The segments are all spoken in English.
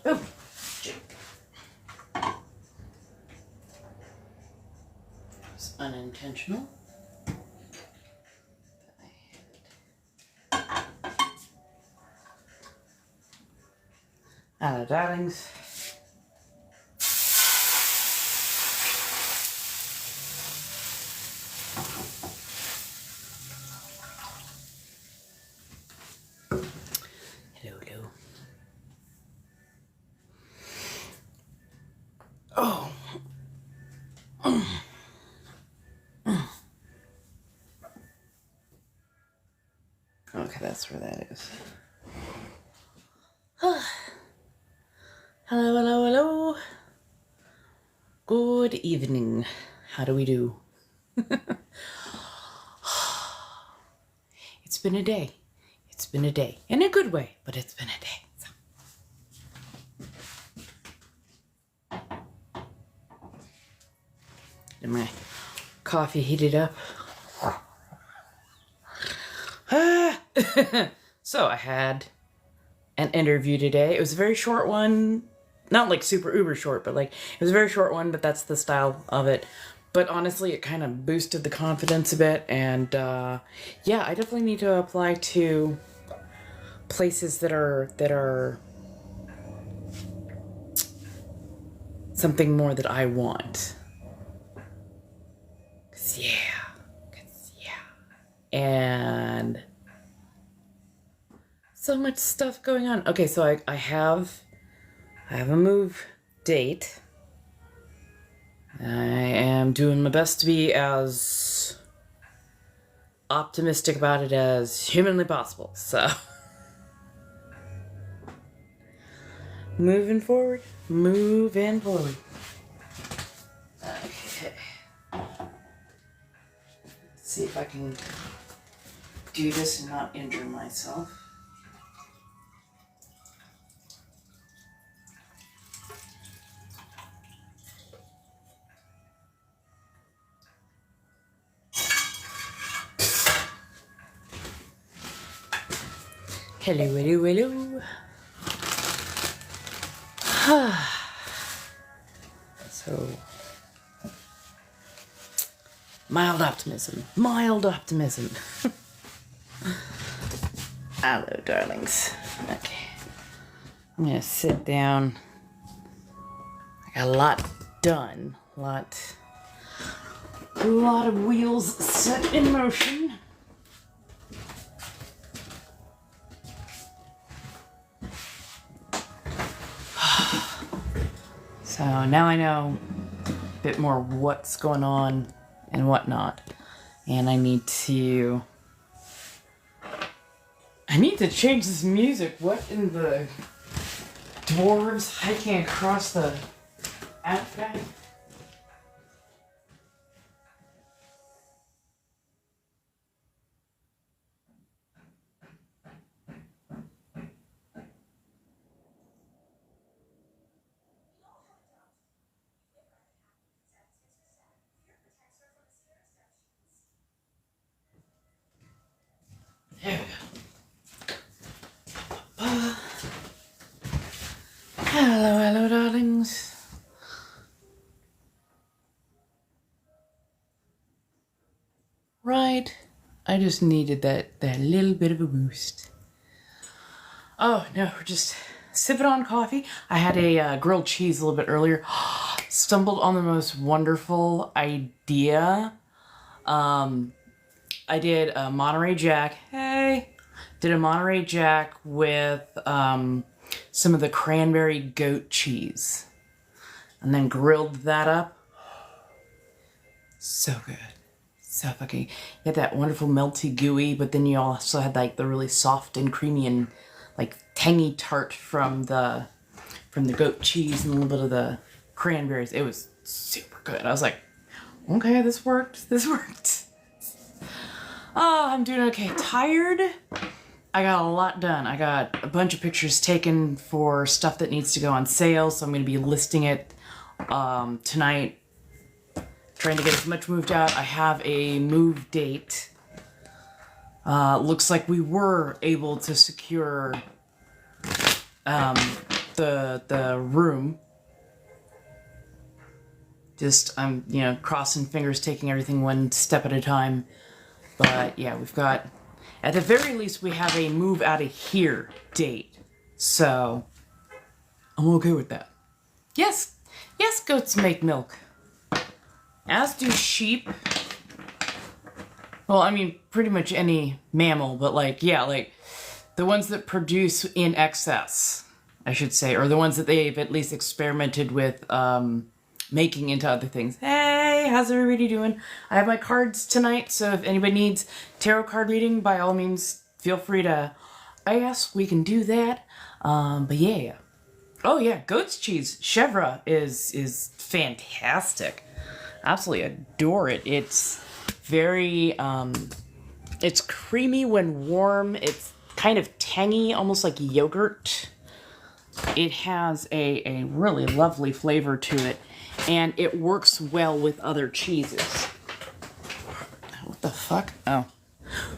Oh, shit. It's unintentional. Hello, darlings. Hello, hello. Oh. Okay, that's where that is. Hello, hello, hello. Good evening. How do we do? It's been a day. It's been a day. In a good way, but it's been a day. So. Get my coffee heated up. So I had an interview today. It was a very short one. Not like super uber short, but like it was a very short one, but that's the style of it. But honestly, it kind of boosted the confidence a bit. And yeah, I definitely need to apply to places that are something more that I want. Cause yeah. And so much stuff going on. Okay, so I have a move date. I am doing my best to be as optimistic about it as humanly possible. So moving forward. Okay. Let's see if I can do this and not injure myself. Hello, hello, hello. So, mild optimism. Hello, darlings. Okay. I'm gonna sit down. I got a lot done. A lot of wheels set in motion. So now I know a bit more what's going on and whatnot. And I need to change this music. What in the dwarves? I can't cross the outback. There we go. Hello, darlings. Right. I just needed that little bit of a boost. Oh, no, we're just sipping on coffee. I had a grilled cheese a little bit earlier. Stumbled on the most wonderful idea. I did a Monterey Jack. Hey! Did a Monterey Jack with some of the cranberry goat cheese. And then grilled that up. So good. So fucking... You had that wonderful melty gooey, but then you also had like the really soft and creamy and like tangy tart from the goat cheese and a little bit of the cranberries. It was super good. I was like, okay, this worked. Oh, I'm doing okay. Tired. I got a lot done. I got a bunch of pictures taken for stuff that needs to go on sale, so I'm going to be listing it tonight. Trying to get as much moved out. I have a move date. Looks like we were able to secure the room. Just, I'm, you know, crossing fingers, taking everything one step at a time. But yeah, we've got, at the very least, we have a move out of here date. So, I'm okay with that. Yes, yes, goats make milk. As do sheep. Well, I mean, pretty much any mammal, but like, yeah, like, the ones that produce in excess, I should say, or the ones that they've at least experimented with, making into other things. Hey, how's everybody doing? I have my cards tonight, so if anybody needs tarot card reading, by all means, feel free to ask. We can do that. But yeah. Oh yeah, goat's cheese. Chèvre is fantastic. Absolutely adore it. It's very, it's creamy when warm. It's kind of tangy, almost like yogurt. It has a really lovely flavor to it. And it works well with other cheeses. What the fuck? Oh.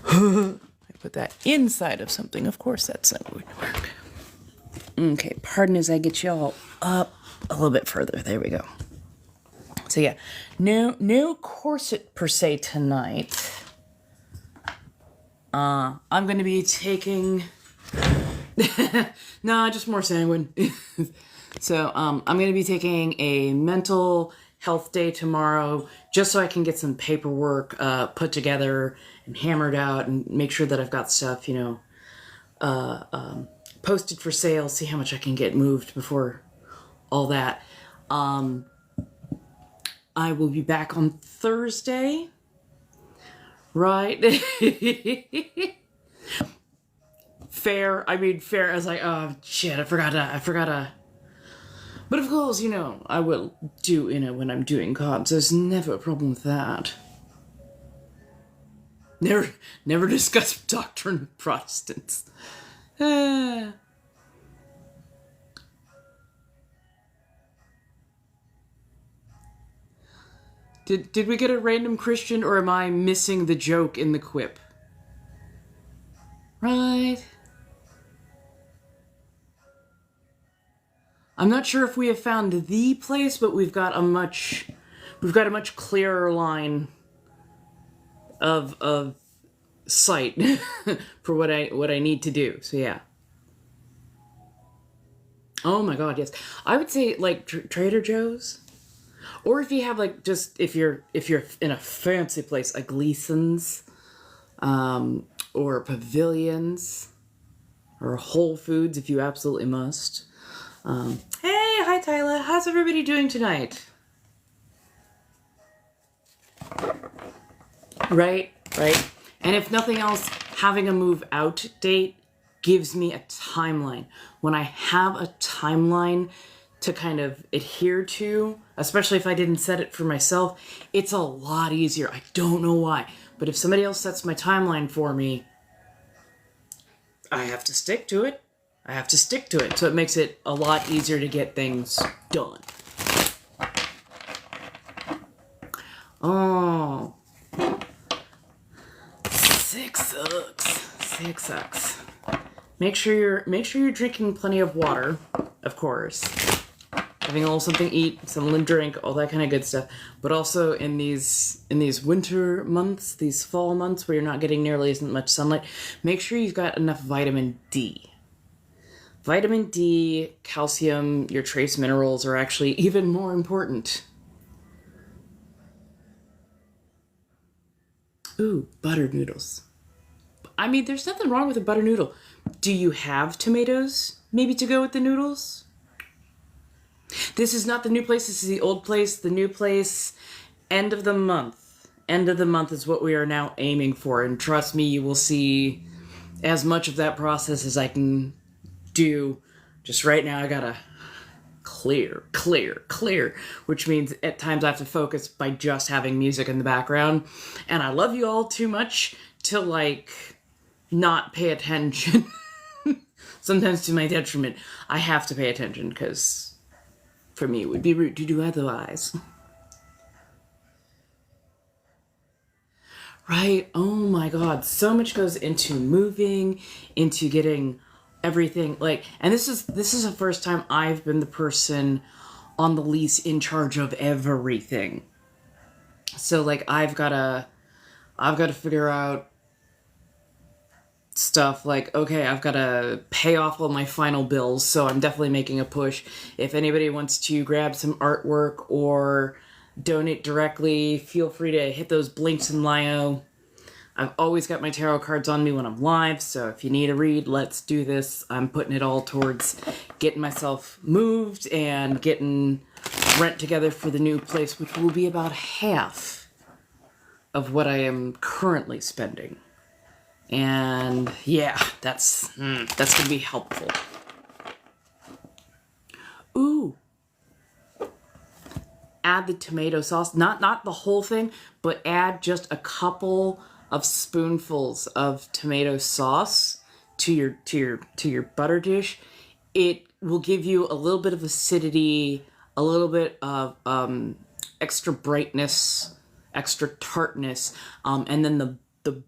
I put that inside of something. Of course that's not going to work. Okay, pardon as I get y'all up a little bit further. There we go. So yeah, no corset per se tonight. I'm going to be taking... Nah, just more sanguine. So, I'm going to be taking a mental health day tomorrow just so I can get some paperwork put together and hammered out and make sure that I've got stuff, you know, posted for sale, see how much I can get moved before all that. I will be back on Thursday, right? Fair. I mean, fair. I was like, oh, shit, I forgot to... But of course, you know, I will do, you know, when I'm doing cards. There's never a problem with that. Never discuss doctrine with Protestants. Did we get a random Christian, or am I missing the joke in the quip? Right. I'm not sure if we have found the place, but we've got a much clearer line of sight for what I need to do. So yeah. Oh my god, yes. I would say like Trader Joe's, or if you have like just if you're in a fancy place like Gleason's, or Pavilions, or Whole Foods if you absolutely must. Hey, hi Tyler. How's everybody doing tonight? Right. And if nothing else, having a move out date gives me a timeline. When I have a timeline to kind of adhere to, especially if I didn't set it for myself, it's a lot easier. I don't know why, but if somebody else sets my timeline for me, I have to stick to it. So it makes it a lot easier to get things done. Oh. 6 sucks. Make sure you're drinking plenty of water, of course. Having a little something to eat, something to drink, all that kind of good stuff. But also in these winter months, these fall months where you're not getting nearly as much sunlight, make sure you've got enough vitamin D. Vitamin D, calcium, your trace minerals are actually even more important. Ooh, butter noodles. I mean, there's nothing wrong with a butter noodle. Do you have tomatoes, maybe, to go with the noodles? This is not the new place, this is the old place. The new place, end of the month. End of the month is what we are now aiming for. And trust me, you will see as much of that process as I can do. Just right now, I gotta clear, which means at times I have to focus by just having music in the background. And I love you all too much to, like, not pay attention. Sometimes to my detriment. I have to pay attention because for me it would be rude to do otherwise. Right? Oh my god, so much goes into moving, into getting everything. Like, and this is the first time I've been the person on the lease in charge of everything. So like I've gotta figure out stuff like, okay, I've got to pay off all my final bills, so I'm definitely making a push. If anybody wants to grab some artwork or donate directly, feel free to hit those links in Lio. I've always got my tarot cards on me when I'm live, so if you need a read, let's do this. I'm putting it all towards getting myself moved and getting rent together for the new place, which will be about half of what I am currently spending. And yeah, that's gonna be helpful. Ooh, add the tomato sauce. Not the whole thing, but add just a couple of spoonfuls of tomato sauce to your butter dish. It will give you a little bit of acidity, a little bit of extra brightness, extra tartness, and then the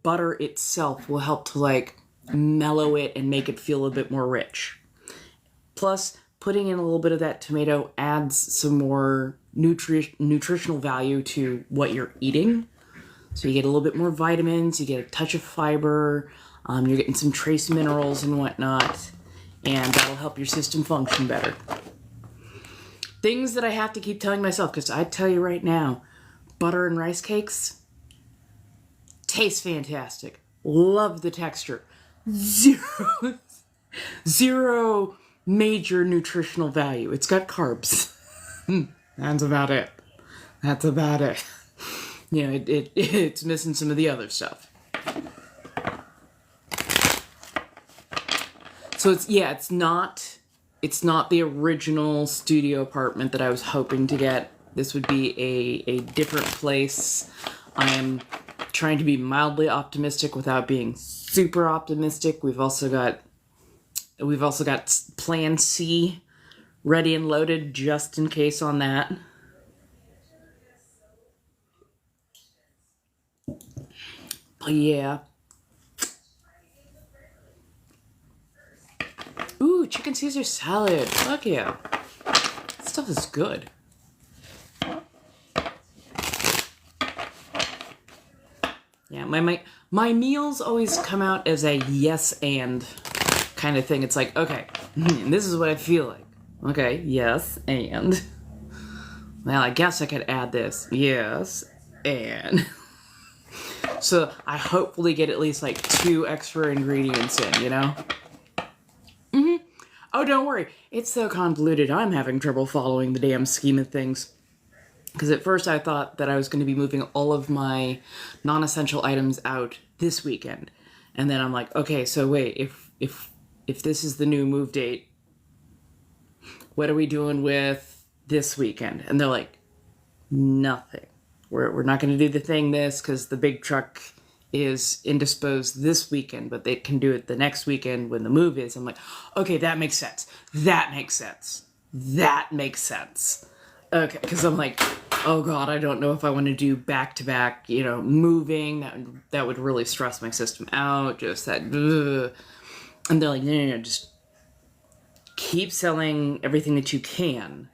butter itself will help to like mellow it and make it feel a bit more rich. Plus, putting in a little bit of that tomato adds some more nutritional value to what you're eating. So you get a little bit more vitamins, you get a touch of fiber, you're getting some trace minerals and whatnot, and that'll help your system function better. Things that I have to keep telling myself, because I tell you right now, butter and rice cakes, tastes fantastic. Love the texture. Zero major nutritional value. It's got carbs. That's about it. You know, it's missing some of the other stuff. So it's not the original studio apartment that I was hoping to get. This would be a different place. I am trying to be mildly optimistic without being super optimistic. We've also got plan C ready and loaded just in case on that. But yeah. Ooh, chicken Caesar salad. Fuck yeah. That stuff is good. Yeah, my meals always come out as a yes and kind of thing. It's like, okay, this is what I feel like. Okay, yes, and. Well, I guess I could add this. Yes, and. So I hopefully get at least like 2 extra ingredients in, you know? Oh, don't worry. It's so convoluted, I'm having trouble following the damn scheme of things. Because at first I thought that I was going to be moving all of my non-essential items out this weekend. And then I'm like, okay, so wait, if this is the new move date, what are we doing with this weekend? And they're like, nothing. We're not going to do the thing because the big truck is indisposed this weekend, but they can do it the next weekend when the move is. I'm like, okay, that makes sense. Okay, because I'm like, oh god, I don't know if I want to do back-to-back, moving. That would really stress my system out, just that, ugh. And they're like, no, just keep selling everything that you can.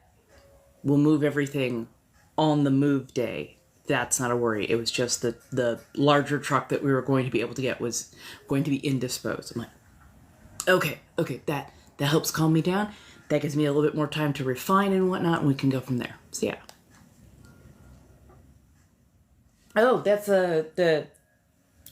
We'll move everything on the move day. That's not a worry. It was just the larger truck that we were going to be able to get was going to be indisposed. I'm like, okay, that helps calm me down. That gives me a little bit more time to refine and whatnot, and we can go from there. So yeah. Oh, that's the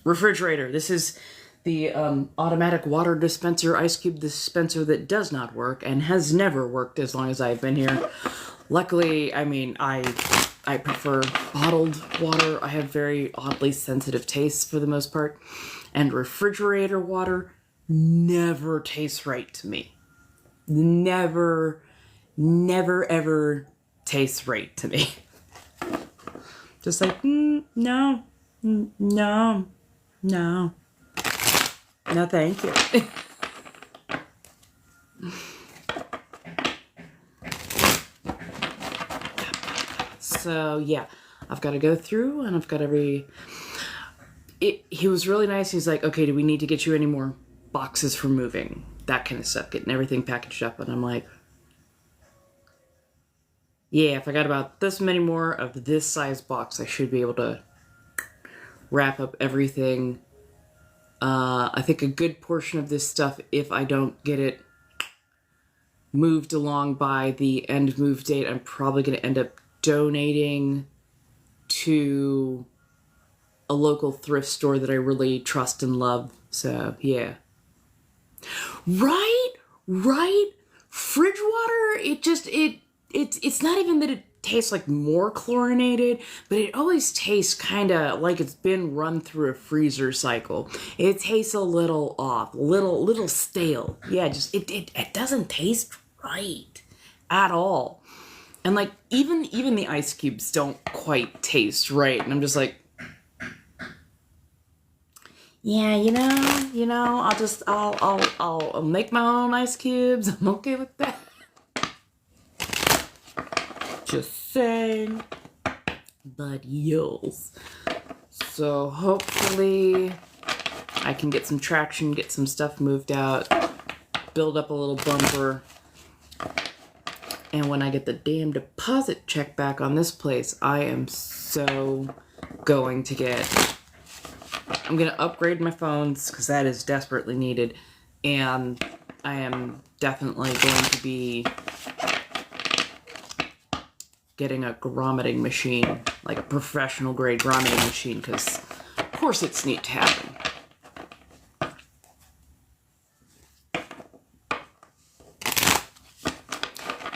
refrigerator. This is the automatic water dispenser, ice cube dispenser that does not work and has never worked as long as I've been here. Luckily, I mean, I prefer bottled water. I have very oddly sensitive tastes for the most part. And refrigerator water never tastes right to me. Never, ever tastes right to me. Just like, no, thank you. So yeah, I've got to go through and I've got he was really nice. He's like, okay, do we need to get you any more boxes for moving? that kind of stuff, getting everything packaged up. And I'm like, yeah, if I got about this many more of this size box, I should be able to wrap up everything. I think a good portion of this stuff, if I don't get it moved along by the end move date, I'm probably going to end up donating to a local thrift store that I really trust and love. So, yeah. Right? Fridge water, it's not even that it tastes like more chlorinated, but it always tastes kind of like it's been run through a freezer cycle. It tastes a little off, little stale. Yeah, just it doesn't taste right at all. And like even the ice cubes don't quite taste right. And I'm just like, yeah, I'll make my own ice cubes. I'm okay with that. Just saying. But yes. So hopefully I can get some traction, get some stuff moved out, build up a little bumper. And when I get the damn deposit check back on this place, I am so going to get... I'm going to upgrade my phones because that is desperately needed. And I am definitely going to be getting a grommeting machine, like a professional grade grommeting machine, because of course it's neat to happen.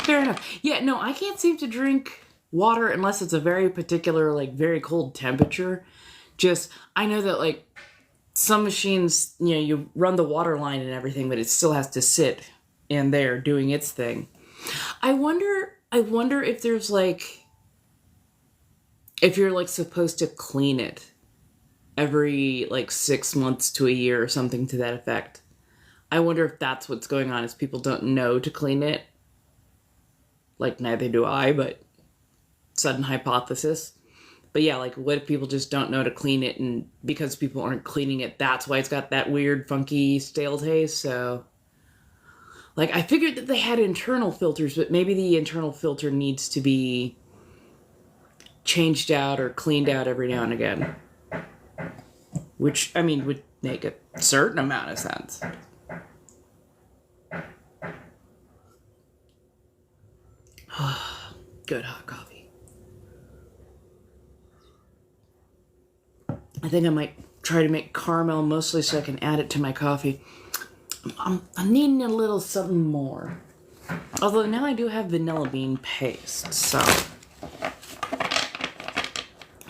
Fair enough. Yeah, no, I can't seem to drink water unless it's a very particular, like, very cold temperature. Just, I know that, like, some machines, you run the water line and everything, but it still has to sit in there doing its thing. I wonder if there's, like, if you're, like, supposed to clean it every, like, 6 months to a year or something to that effect. I wonder if that's what's going on, is people don't know to clean it. Like, neither do I, but sudden hypothesis. But yeah, like, what if people just don't know to clean it, and because people aren't cleaning it, that's why it's got that weird, funky, stale taste, so... Like, I figured that they had internal filters, but maybe the internal filter needs to be changed out or cleaned out every now and again. Which, I mean, would make a certain amount of sense. Good hot coffee. I think I might try to make caramel mostly so I can add it to my coffee. I'm needing a little something more. Although now I do have vanilla bean paste, so...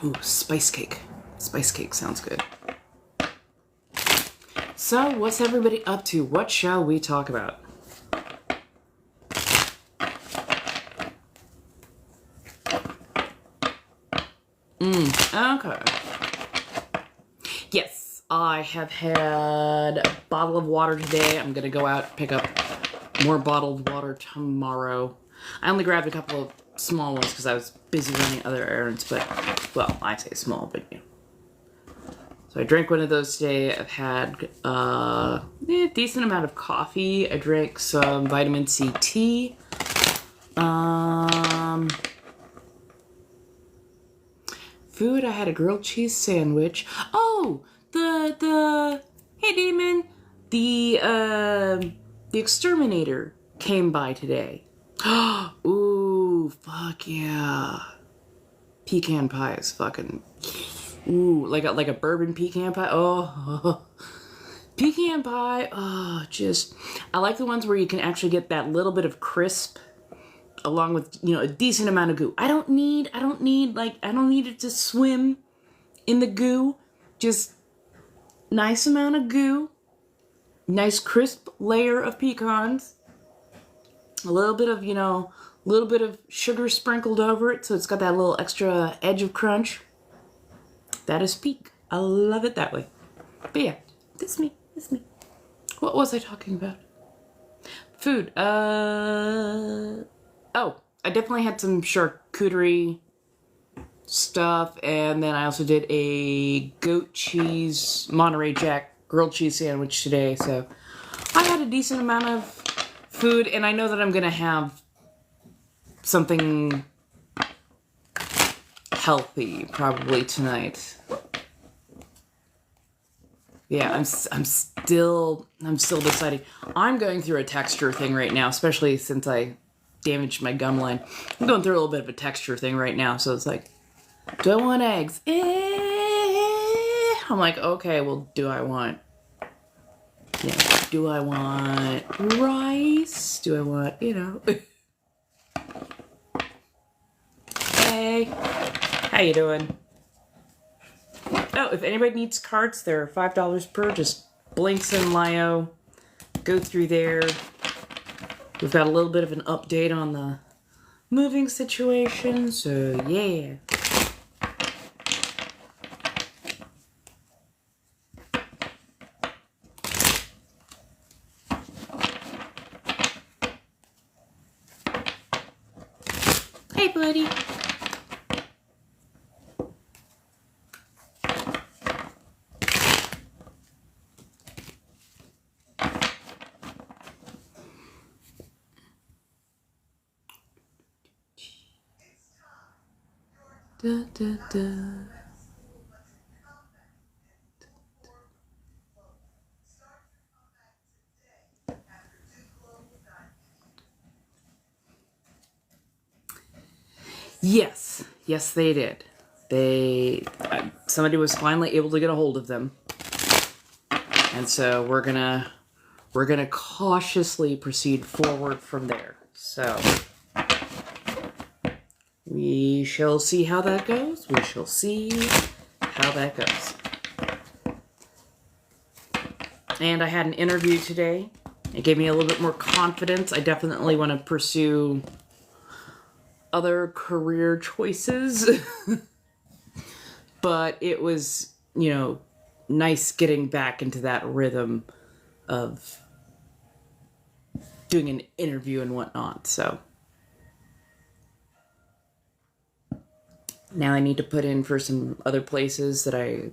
Ooh, spice cake. Spice cake sounds good. So, what's everybody up to? What shall we talk about? Okay. Yes, I have had a bottle of water today. I'm going to go out and pick up more bottled water tomorrow. I only grabbed a couple of small ones because I was busy running other errands, but, well, I say small, but, So I drank one of those today. I've had a decent amount of coffee. I drank some vitamin C tea. Food, I had a grilled cheese sandwich. Oh, hey Damon, the exterminator came by today. Ooh, fuck yeah. Pecan pie is fucking, ooh, like a bourbon pecan pie. Oh, pecan pie. Oh, just, I like the ones where you can actually get that little bit of crisp along with, a decent amount of goo. I don't need it to swim in the goo. Just nice amount of goo. Nice crisp layer of pecans. A little bit of sugar sprinkled over it, so it's got that little extra edge of crunch. That is peak. I love it that way. But yeah, this is me. What was I talking about? Food. Oh, I definitely had some charcuterie stuff, and then I also did a goat cheese Monterey Jack grilled cheese sandwich today, so I had a decent amount of food, and I know that I'm gonna have something healthy probably tonight. Yeah, I'm still deciding. I'm going through a texture thing right now, especially since I damaged my gum line. I'm going through a little bit of a texture thing right now, so it's like, do I want eggs? I'm like, okay, well, do I want rice? Do I want, Hey, how you doing? Oh, if anybody needs cards, they're $5 per. Just Blinks and Lio. Go through there. We've got a little bit of an update on the moving situation, so yeah. Hey, buddy. Da, da, da. Yes, they did. Somebody was finally able to get a hold of them, and so we're gonna cautiously proceed forward from there. So we shall see how that goes. And I had an interview today. It gave me a little bit more confidence. I definitely want to pursue other career choices. But it was, nice getting back into that rhythm of doing an interview and whatnot. So now I need to put in for some other places that I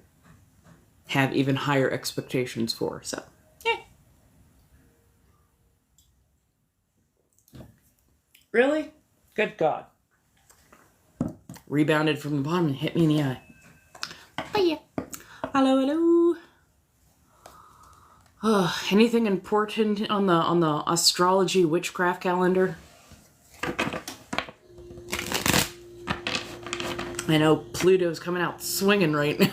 have even higher expectations for. So, yeah. Really? Good God. Rebounded from the bottom and hit me in the eye. Oh, yeah. Hello. Anything important on the astrology witchcraft calendar? I know Pluto's coming out swinging right now.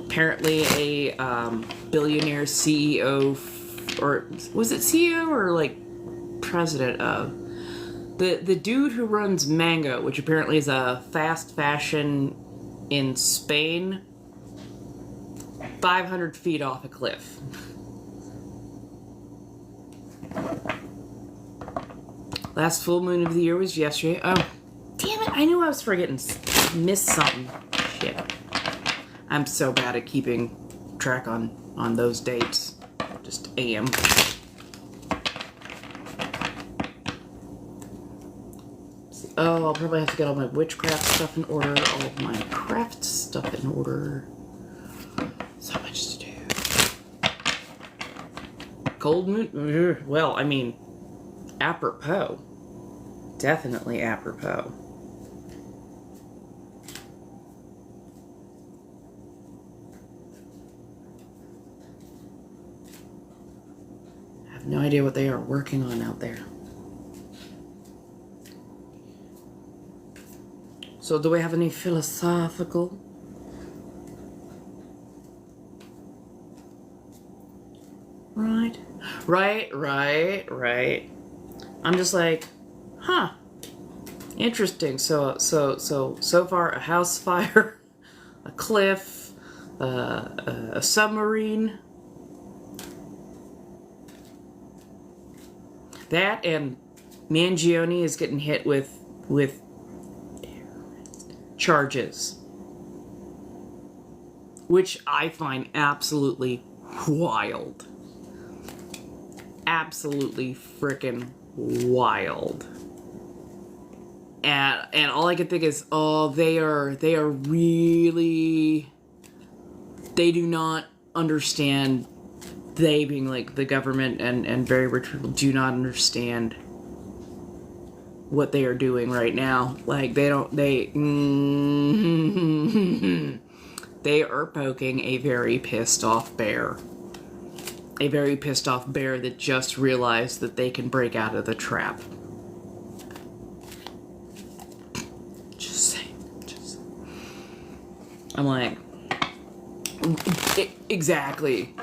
Apparently a billionaire CEO, or was it CEO or like president of the dude who runs Mango, which apparently is a fast fashion in Spain, 500 feet off a cliff. Last full moon of the year was yesterday. Oh, damn it, I knew I was forgetting. Missed something. Shit. I'm so bad at keeping track on those dates. Just am. Oh, I'll probably have to get all my witchcraft stuff in order, all of my craft stuff in order. So much to do. Cold moon? Well, I mean, apropos. Definitely apropos. I have no idea what they are working on out there. So do we have any philosophical? Right. I'm just like, huh. Interesting. So far a house fire, a cliff, a submarine. That and Mangione is getting hit with charges, which I find absolutely wild. Absolutely frickin' wild. And all I can think is, oh, they are really, they do not understand they being like the government and very rich people do not understand what they are doing right now. Like they are poking a very pissed off bear. A very pissed off bear that just realized that they can break out of the trap. Just saying. I'm like, exactly.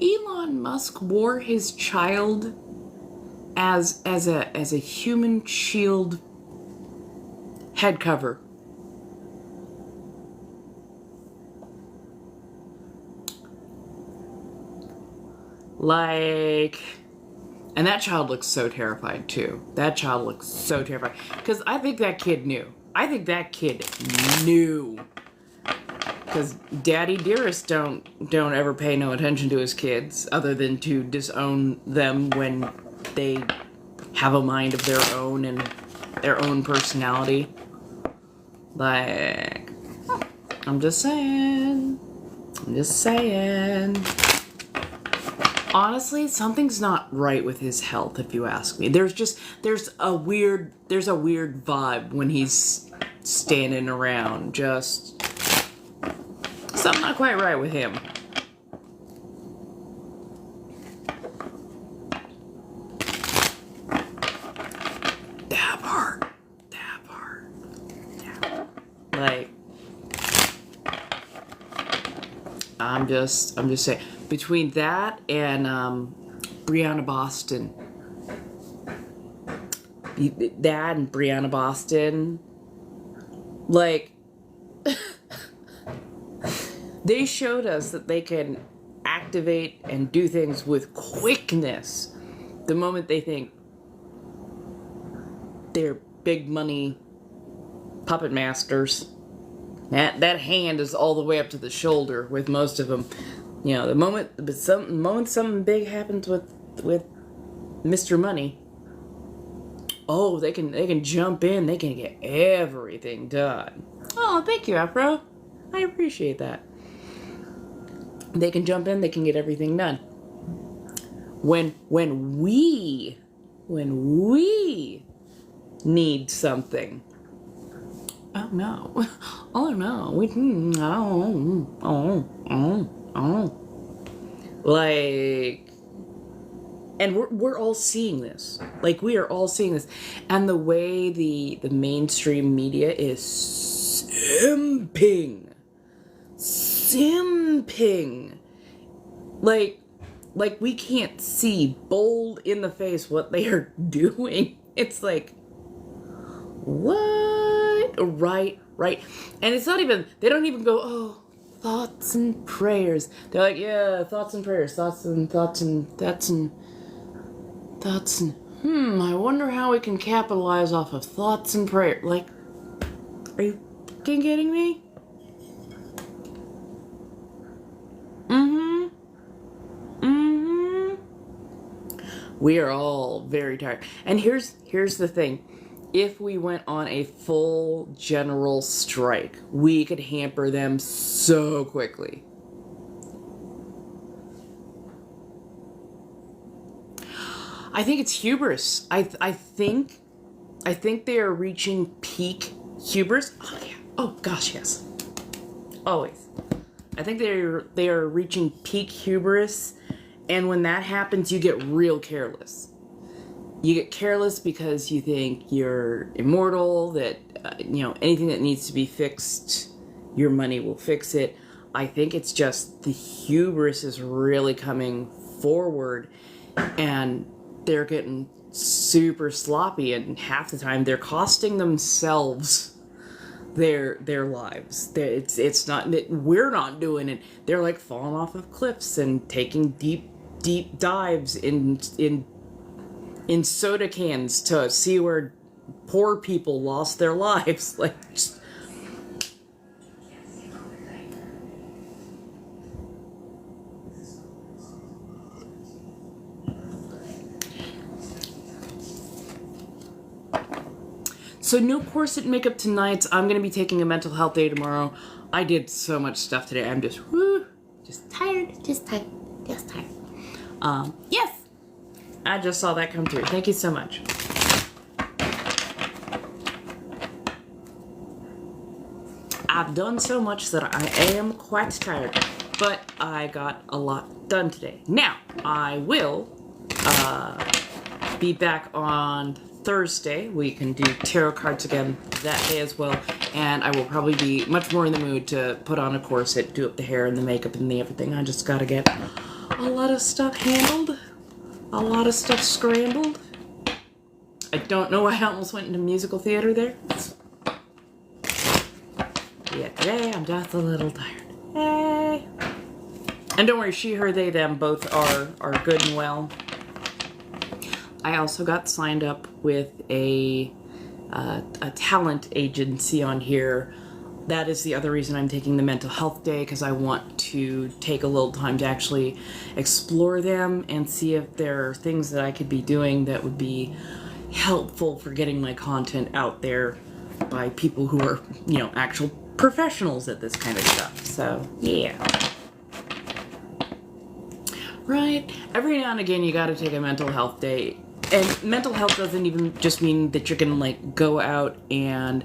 Elon Musk wore his child as a human shield head cover. Like, and that child looks so terrified too. That child looks so terrified. Because I think that kid knew. I think that kid knew. Because Daddy Dearest don't ever pay no attention to his kids other than to disown them when they have a mind of their own and their own personality. Like, I'm just saying. Honestly, something's not right with his health, if you ask me. There's a weird vibe when he's standing around. Just something not quite right with him. That part. Yeah. Like, I'm just saying. Between that and Brianna Boston. That and Brianna Boston. Like, they showed us that they can activate and do things with quickness the moment they think they're big money puppet masters. That hand is all the way up to the shoulder with most of them. You know, the moment something big happens with Mr. Money, oh, they can jump in, they can get everything done. Oh, thank you, Afro. I appreciate that. They can jump in, they can get everything done. When we need something. Oh no. Oh no. Like, and we're all seeing this. Like, we are all seeing this. And the way the mainstream media is simping. Like we can't see bold in the face what they are doing. It's like, what? Right. And it's not even, they don't even go, oh, thoughts and prayers. They're like, yeah, thoughts and prayers, thoughts and I wonder how we can capitalize off of thoughts and prayers. Like, are you fucking kidding me? We are all very tired. And here's the thing. If we went on a full general strike, we could hamper them so quickly. I think it's hubris. I think they are reaching peak hubris. Oh yeah. Oh gosh, yes. Always. I think they are reaching peak hubris, and when that happens, you get real careless. You get careless because you think you're immortal, that, anything that needs to be fixed, your money will fix it. I think it's just the hubris is really coming forward, and they're getting super sloppy, and half the time they're costing themselves their lives. It's not that we're not doing it. They're like falling off of cliffs and taking deep dives in soda cans to see where poor people lost their lives. Like, just... So no corset makeup tonight. I'm going to be taking a mental health day tomorrow. I did so much stuff today. I'm just, just tired. Yes. I just saw that come through. Thank you so much. I've done so much that I am quite tired, but I got a lot done today. Now, I will be back on Thursday. We can do tarot cards again that day as well, and I will probably be much more in the mood to put on a corset, do up the hair and the makeup and the everything. I just gotta get a lot of stuff handled, a lot of stuff scrambled. I don't know why I almost went into musical theater there. Yeah, today I'm just a little tired. Hey. And don't worry, she, her, they, them both are good and well. I also got signed up with a talent agency on here. That is the other reason I'm taking the mental health day, because I want to take a little time to actually explore them and see if there are things that I could be doing that would be helpful for getting my content out there by people who are, you know, actual professionals at this kind of stuff. So, yeah. Right? Every now and again, you gotta take a mental health day. And mental health doesn't even just mean that you're gonna, like, go out and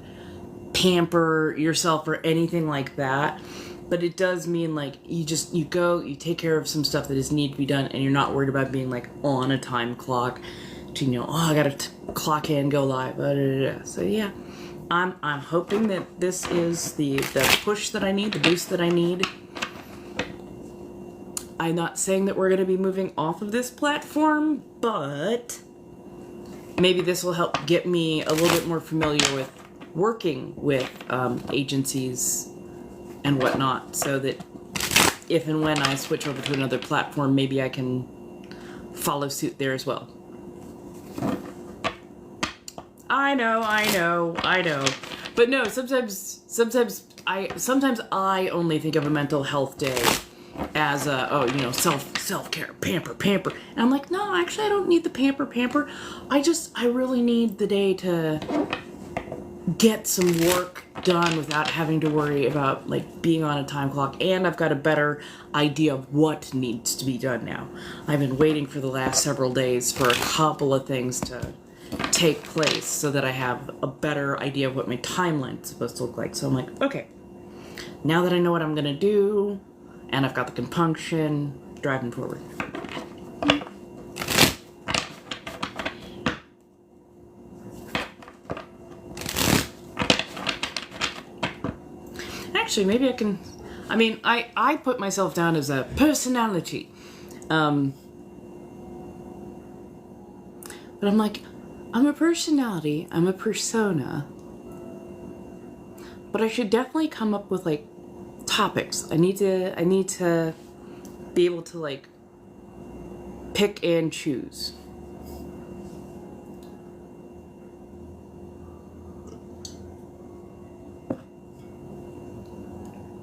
pamper yourself or anything like that. But it does mean, like, you go, you take care of some stuff that is need to be done, and you're not worried about being, like, on a time clock to, you know, oh, I gotta clock in, go live, blah, blah, blah. So, yeah. I'm hoping that this is the push that I need, the boost that I need. I'm not saying that we're going to be moving off of this platform, but maybe this will help get me a little bit more familiar with working with agencies and whatnot, so that if and when I switch over to another platform, maybe I can follow suit there as well. I know. But no, sometimes I only think of a mental health day as self-care, pamper. And I'm like, no, actually I don't need the pamper. I really need the day to get some work done without having to worry about, like, being on a time clock. And I've got a better idea of what needs to be done now. I've been waiting for the last several days for a couple of things to take place so that I have a better idea of what my timeline is supposed to look like. So I'm like, okay, now that I know what I'm gonna do and I've got the compunction, driving forward. Actually, maybe I can, I put myself down as a personality. But I'm like, I'm a personality, I'm a persona, but I should definitely come up with, like, topics. I need to be able to, like, pick and choose.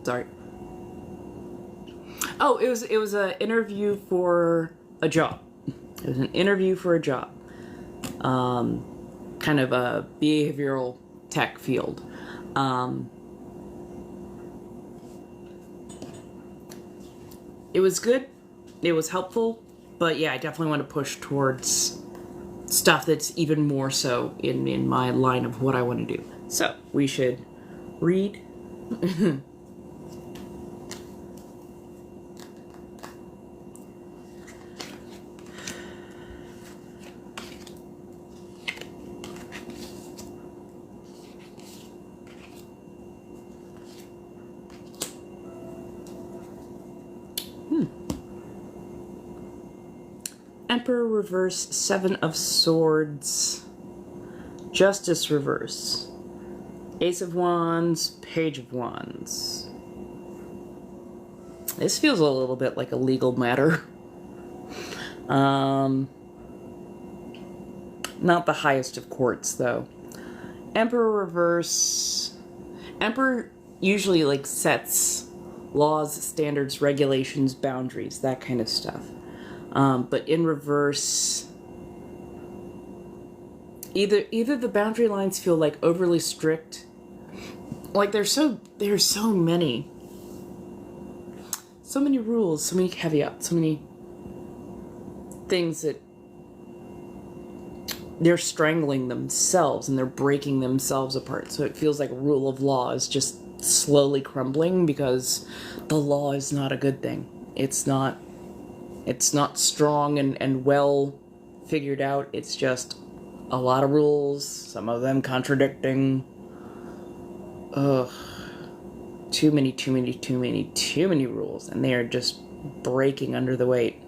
Sorry. Oh, it was an interview for a job. It was an interview for a job. Kind of a behavioral tech field. It was good. It was helpful. But yeah, I definitely want to push towards stuff that's even more so in my line of what I want to do. So we should read. Emperor reverse, 7 of Swords, Justice reverse, Ace of Wands, Page of Wands. This feels a little bit like a legal matter. Not the highest of courts, though. Emperor reverse. Emperor usually, like, sets laws, standards, regulations, boundaries, that kind of stuff. But in reverse, Either the boundary lines feel like overly strict, like there's so many rules, so many caveats, so many things that they're strangling themselves and they're breaking themselves apart. So it feels like rule of law is just slowly crumbling because the law is not a good thing. It's not strong and well figured out. It's just a lot of rules, some of them contradicting. Ugh. Too many rules, and they are just breaking under the weight.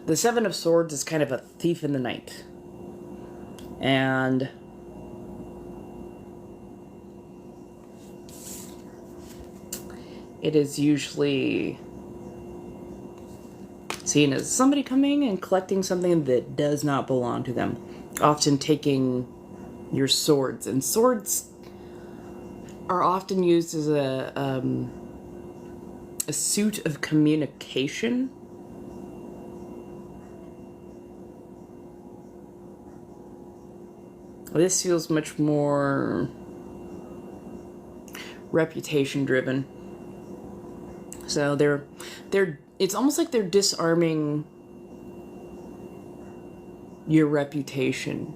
The Seven of Swords is kind of a thief in the night. And it is usually seen as somebody coming and collecting something that does not belong to them. Often taking your swords. And swords are often used as a suit of communication. This feels much more reputation driven. So it's almost like they're disarming your reputation,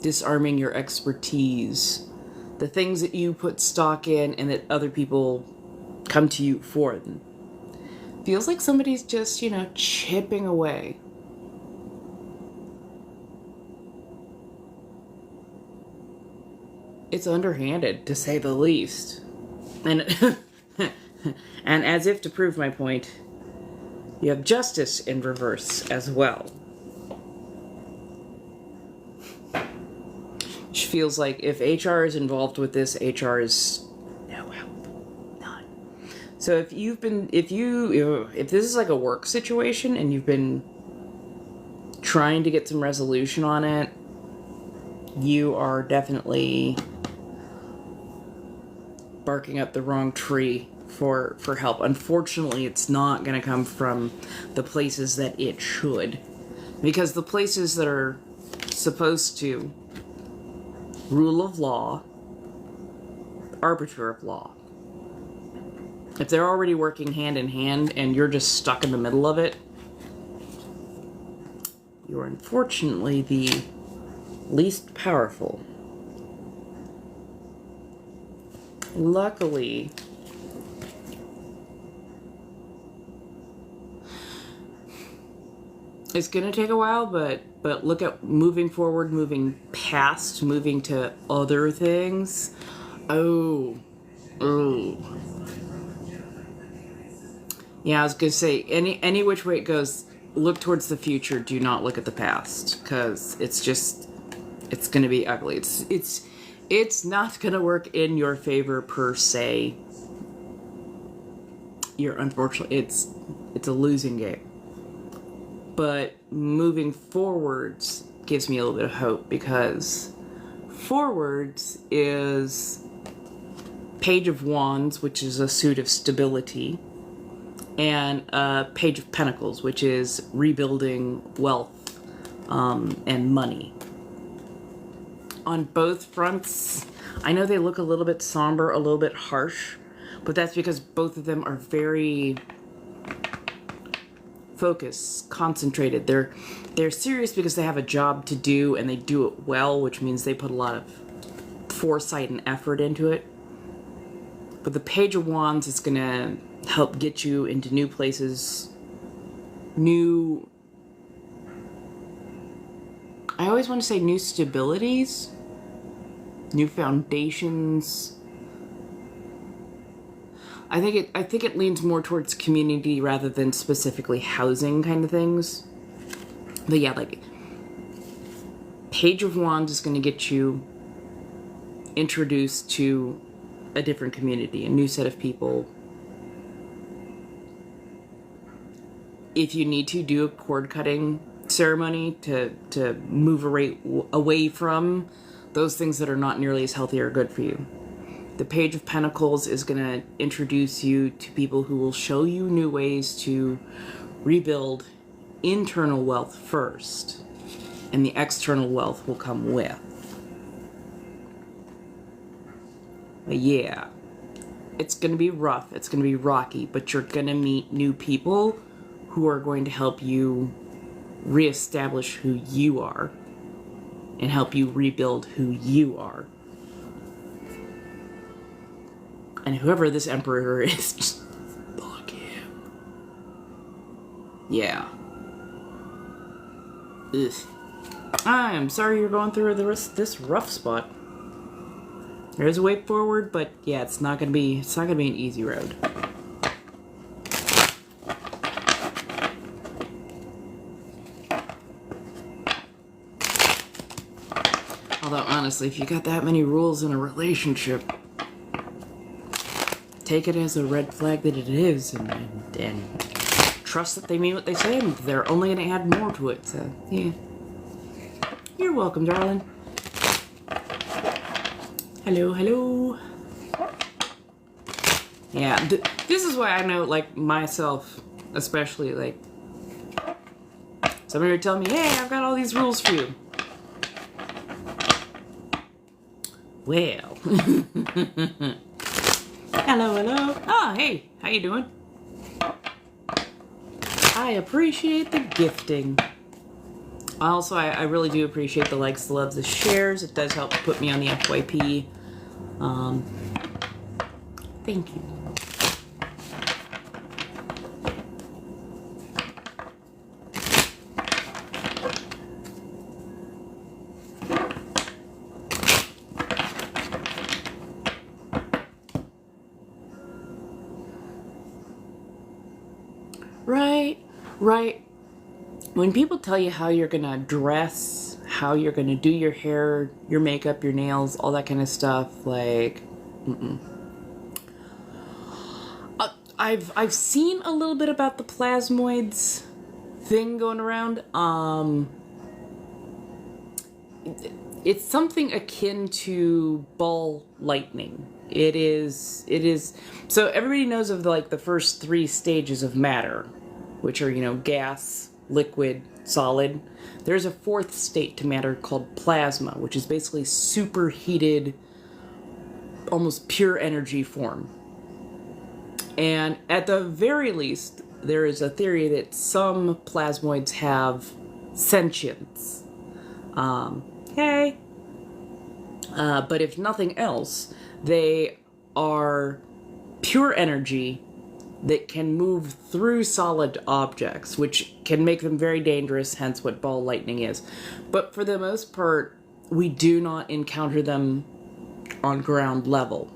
disarming your expertise, the things that you put stock in and that other people come to you for. Feels like somebody's just, chipping away. It's underhanded, to say the least. And and as if to prove my point, you have justice in reverse as well. Which feels like if HR is involved with this, HR is no help. None. So if this is like a work situation and you've been trying to get some resolution on it, you are definitely barking up the wrong tree for help. Unfortunately, it's not going to come from the places that it should. Because the places that are supposed to rule of law, arbiter of law, if they're already working hand in hand and you're just stuck in the middle of it, you're unfortunately the least powerful. Luckily, it's going to take a while, but look at moving forward, moving past, moving to other things. Oh. Yeah, I was going to say, any which way it goes, look towards the future. Do not look at the past, because it's going to be ugly. It's not going to work in your favor per se. Unfortunately, it's a losing game. But moving forwards gives me a little bit of hope, because forwards is Page of Wands, which is a suit of stability, and Page of Pentacles, which is rebuilding wealth and money. On both fronts, I know they look a little bit somber, a little bit harsh, but that's because both of them are very focused, concentrated. They're serious because they have a job to do and they do it well, which means they put a lot of foresight and effort into it. But the Page of Wands is going to help get you into new places, I always want to say new stabilities, new foundations. I think it leans more towards community rather than specifically housing kind of things. But yeah, like Page of Wands is going to get you introduced to a different community, a new set of people. If you need to do a cord cutting ceremony to move away from those things that are not nearly as healthy or good for you. The Page of Pentacles is going to introduce you to people who will show you new ways to rebuild internal wealth first. and the external wealth will come with. But yeah, it's going to be rough, it's going to be rocky, but you're going to meet new people who are going to help you reestablish who you are and help you rebuild who you are. And whoever this emperor is, just fuck him. Yeah. Ugh. I'm sorry you're going through this rough spot. There is a way forward, but yeah, it's not gonna be an easy road. Although honestly, if you got that many rules in a relationship, take it as a red flag that it is, and trust that they mean what they say, and they're only gonna add more to it. So yeah, you're welcome, darling. Hello, hello. Yeah, this is why I know, like, myself, especially, like, somebody would tell me, hey, I've got all these rules for you. Well. Hello, hello. Oh, hey, how you doing? I appreciate the gifting. Also, I really do appreciate the likes, the loves, the shares. It does help put me on the FYP. Thank you. Right. When people tell you how you're gonna dress, how you're gonna do your hair, your makeup, your nails, all that kind of stuff, like, I've seen a little bit about the plasmoids thing going around. It's something akin to ball lightning. It is. So everybody knows of the first 3 stages of matter, which are, gas, liquid, solid. There's a 4th state to matter called plasma, which is basically superheated, almost pure energy form. And at the very least, there is a theory that some plasmoids have sentience. But if nothing else, they are pure energy that can move through solid objects, which can make them very dangerous, hence what ball lightning is. But for the most part, we do not encounter them on ground level.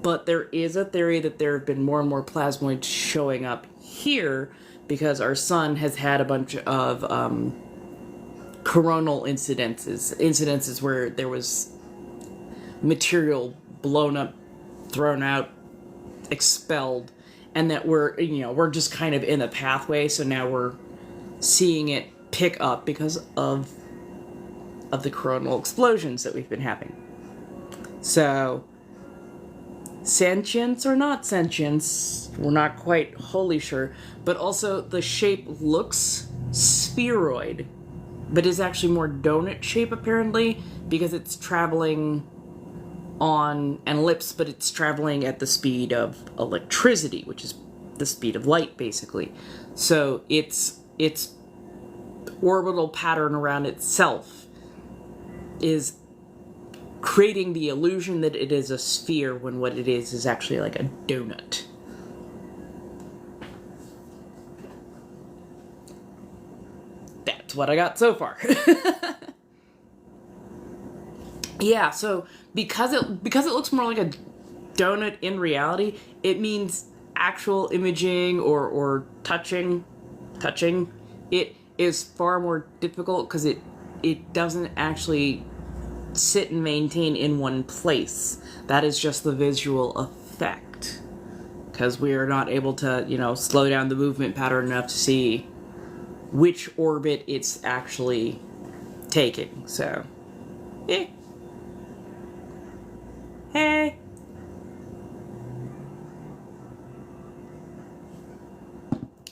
But there is a theory that there have been more and more plasmoids showing up here because our sun has had a bunch of coronal incidences where there was material blown up, thrown out, expelled, and that we're just kind of in the pathway, so now we're seeing it pick up because of the coronal explosions that we've been having. So, sentience or not sentience, we're not quite wholly sure, but also the shape looks spheroid, but is actually more donut shape apparently, because it's traveling on an ellipse, but it's traveling at the speed of electricity, which is the speed of light, basically. So its orbital pattern around itself is creating the illusion that it is a sphere when what it is actually like a donut. That's what I got so far. Yeah, so because it looks more like a donut in reality, it means actual imaging or touching it is far more difficult because it doesn't actually sit and maintain in one place. That is just the visual effect, because we are not able to slow down the movement pattern enough to see which orbit it's actually taking. So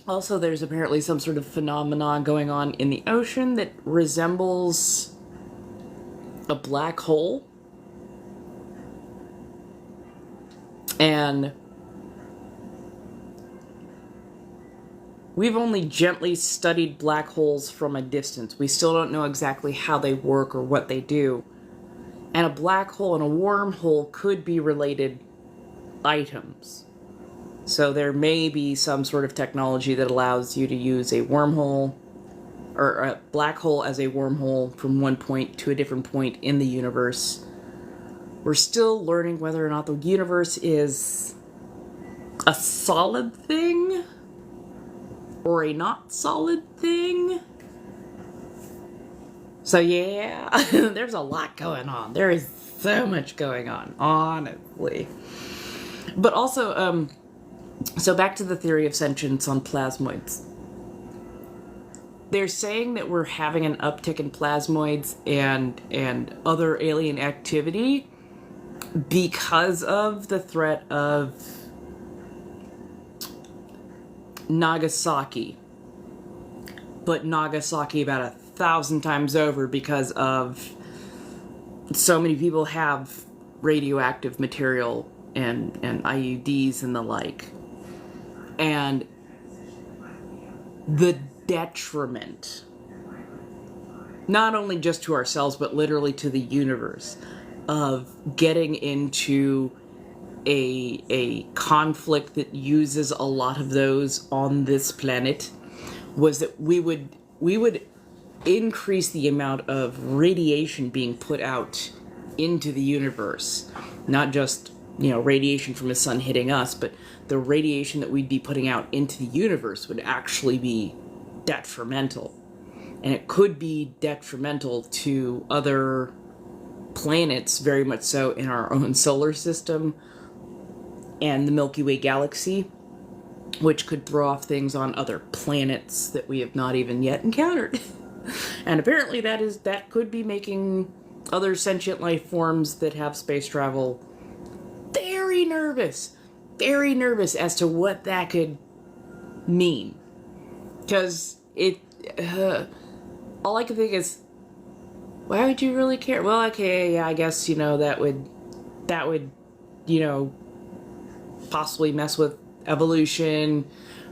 Also, there's apparently some sort of phenomenon going on in the ocean that resembles a black hole. And we've only gently studied black holes from a distance. We still don't know exactly how they work or what they do. And a black hole and a wormhole could be related items. So there may be some sort of technology that allows you to use a wormhole or a black hole as a wormhole from one point to a different point in the universe. We're still learning whether or not the universe is a solid thing or a not solid thing. So yeah, there's a lot going on. There is so much going on, honestly. But also, so back to the theory of sentience on plasmoids. They're saying that we're having an uptick in plasmoids and other alien activity because of the threat of Nagasaki. But Nagasaki about 1,000 times over because of so many people have radioactive material and IUDs and the like. And the detriment, not only just to ourselves, but literally to the universe, of getting into a conflict that uses a lot of those on this planet, was that we would increase the amount of radiation being put out into the universe. Not just, radiation from the sun hitting us, but the radiation that we'd be putting out into the universe would actually be detrimental. And it could be detrimental to other planets, very much so in our own solar system and the Milky Way galaxy, which could throw off things on other planets that we have not even yet encountered. And apparently that could be making other sentient life forms that have space travel very nervous as to what that could mean. Because all I can think is, why would you really care? Well, okay, yeah, I guess, that would, possibly mess with evolution.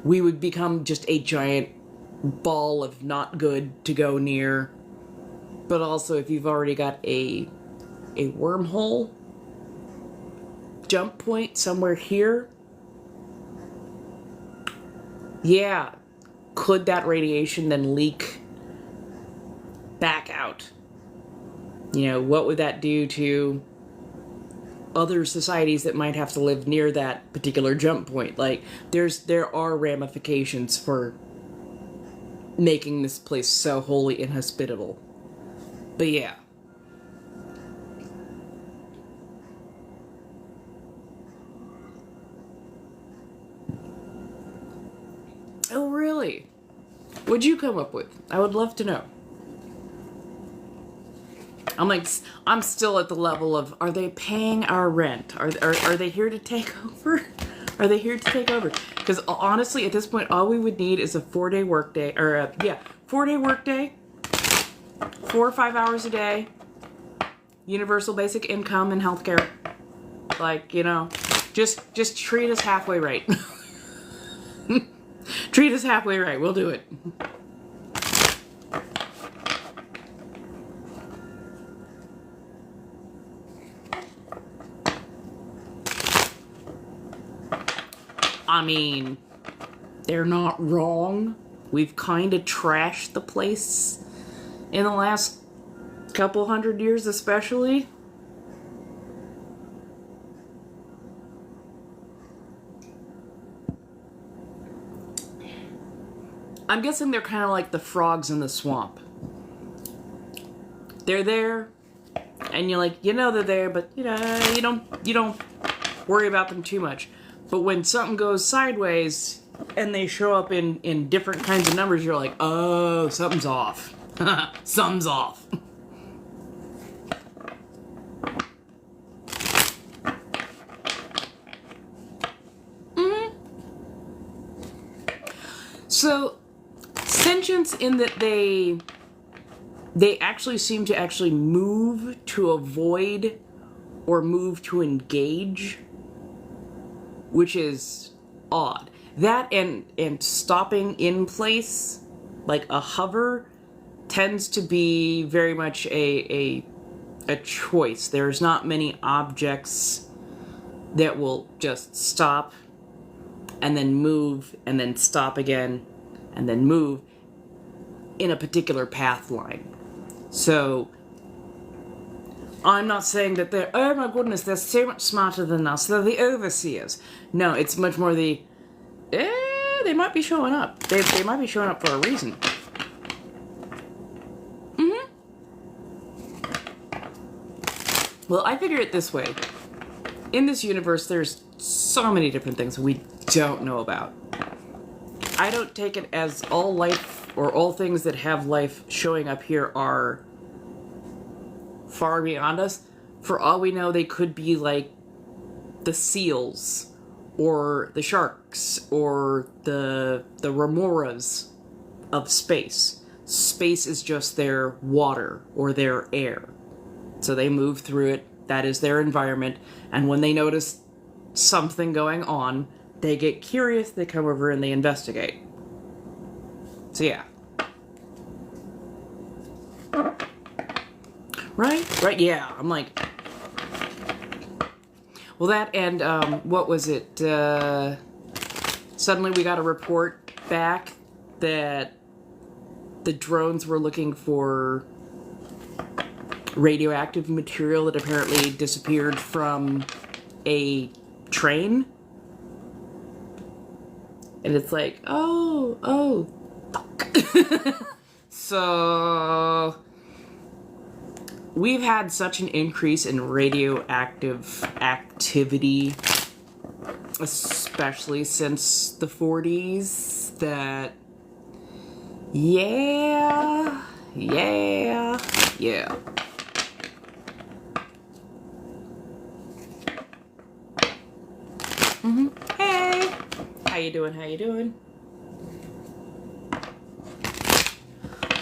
We would become just a giant ball of not good to go near. But also, if you've already got a wormhole jump point somewhere here, yeah, could that radiation then leak back out? What would that do to other societies that might have to live near that particular jump point? Like, there are ramifications for making this place so wholly inhospitable. But yeah. Oh, really? What'd you come up with? I would love to know. I'm still at the level of, are they paying our rent? Are they here to take over? Are they here to take over? Because honestly, at this point, all we would need is a 4-day workday, 4-day workday, 4 or 5 hours a day, universal basic income and healthcare. Like, just treat us halfway right. Treat us halfway right. We'll do it. I mean, they're not wrong. We've kind of trashed the place in the last couple hundred years, especially. I'm guessing they're kind of like the frogs in the swamp. They're there, and you're like, they're there, but you don't worry about them too much. But when something goes sideways and they show up in different kinds of numbers, you're like, oh, something's off. Something's off. So, sentience in that they actually seem to actually move to avoid or move to engage, which is odd. That and stopping in place, like a hover, tends to be very much a choice. There's not many objects that will just stop and then move and then stop again and then move in a particular path line. So I'm not saying that they're, oh my goodness, they're so much smarter than us, they're the overseers. No, it's much more the, they might be showing up. They might be showing up for a reason. Well, I figure it this way. In this universe, there's so many different things we don't know about. I don't take it as all life or all things that have life showing up here are far beyond us. For all we know, they could be like the seals or the sharks or the remoras of space. Space is just their water or their air. So they move through it. That is their environment. And when they notice something going on, they get curious, they come over and they investigate. So yeah. Right, yeah. I'm like... Well, that and, what was it? Suddenly we got a report back that the drones were looking for radioactive material that apparently disappeared from a train. And it's like, oh, fuck. So, we've had such an increase in radioactive activity, especially since the 40s, that, yeah. Hey, how you doing?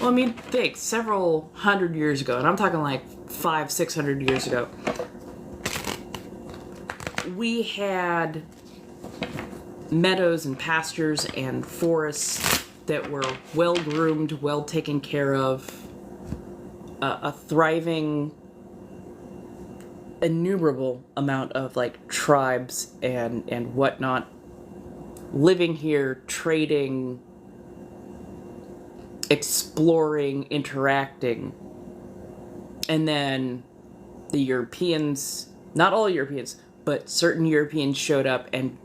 Well, I mean, think, several hundred years ago, and I'm talking like 500-600 years ago, we had meadows and pastures and forests that were well-groomed, well taken care of, a thriving, innumerable amount of like tribes and whatnot living here, trading, exploring, interacting. And then the Europeans, not all Europeans, but certain Europeans showed up and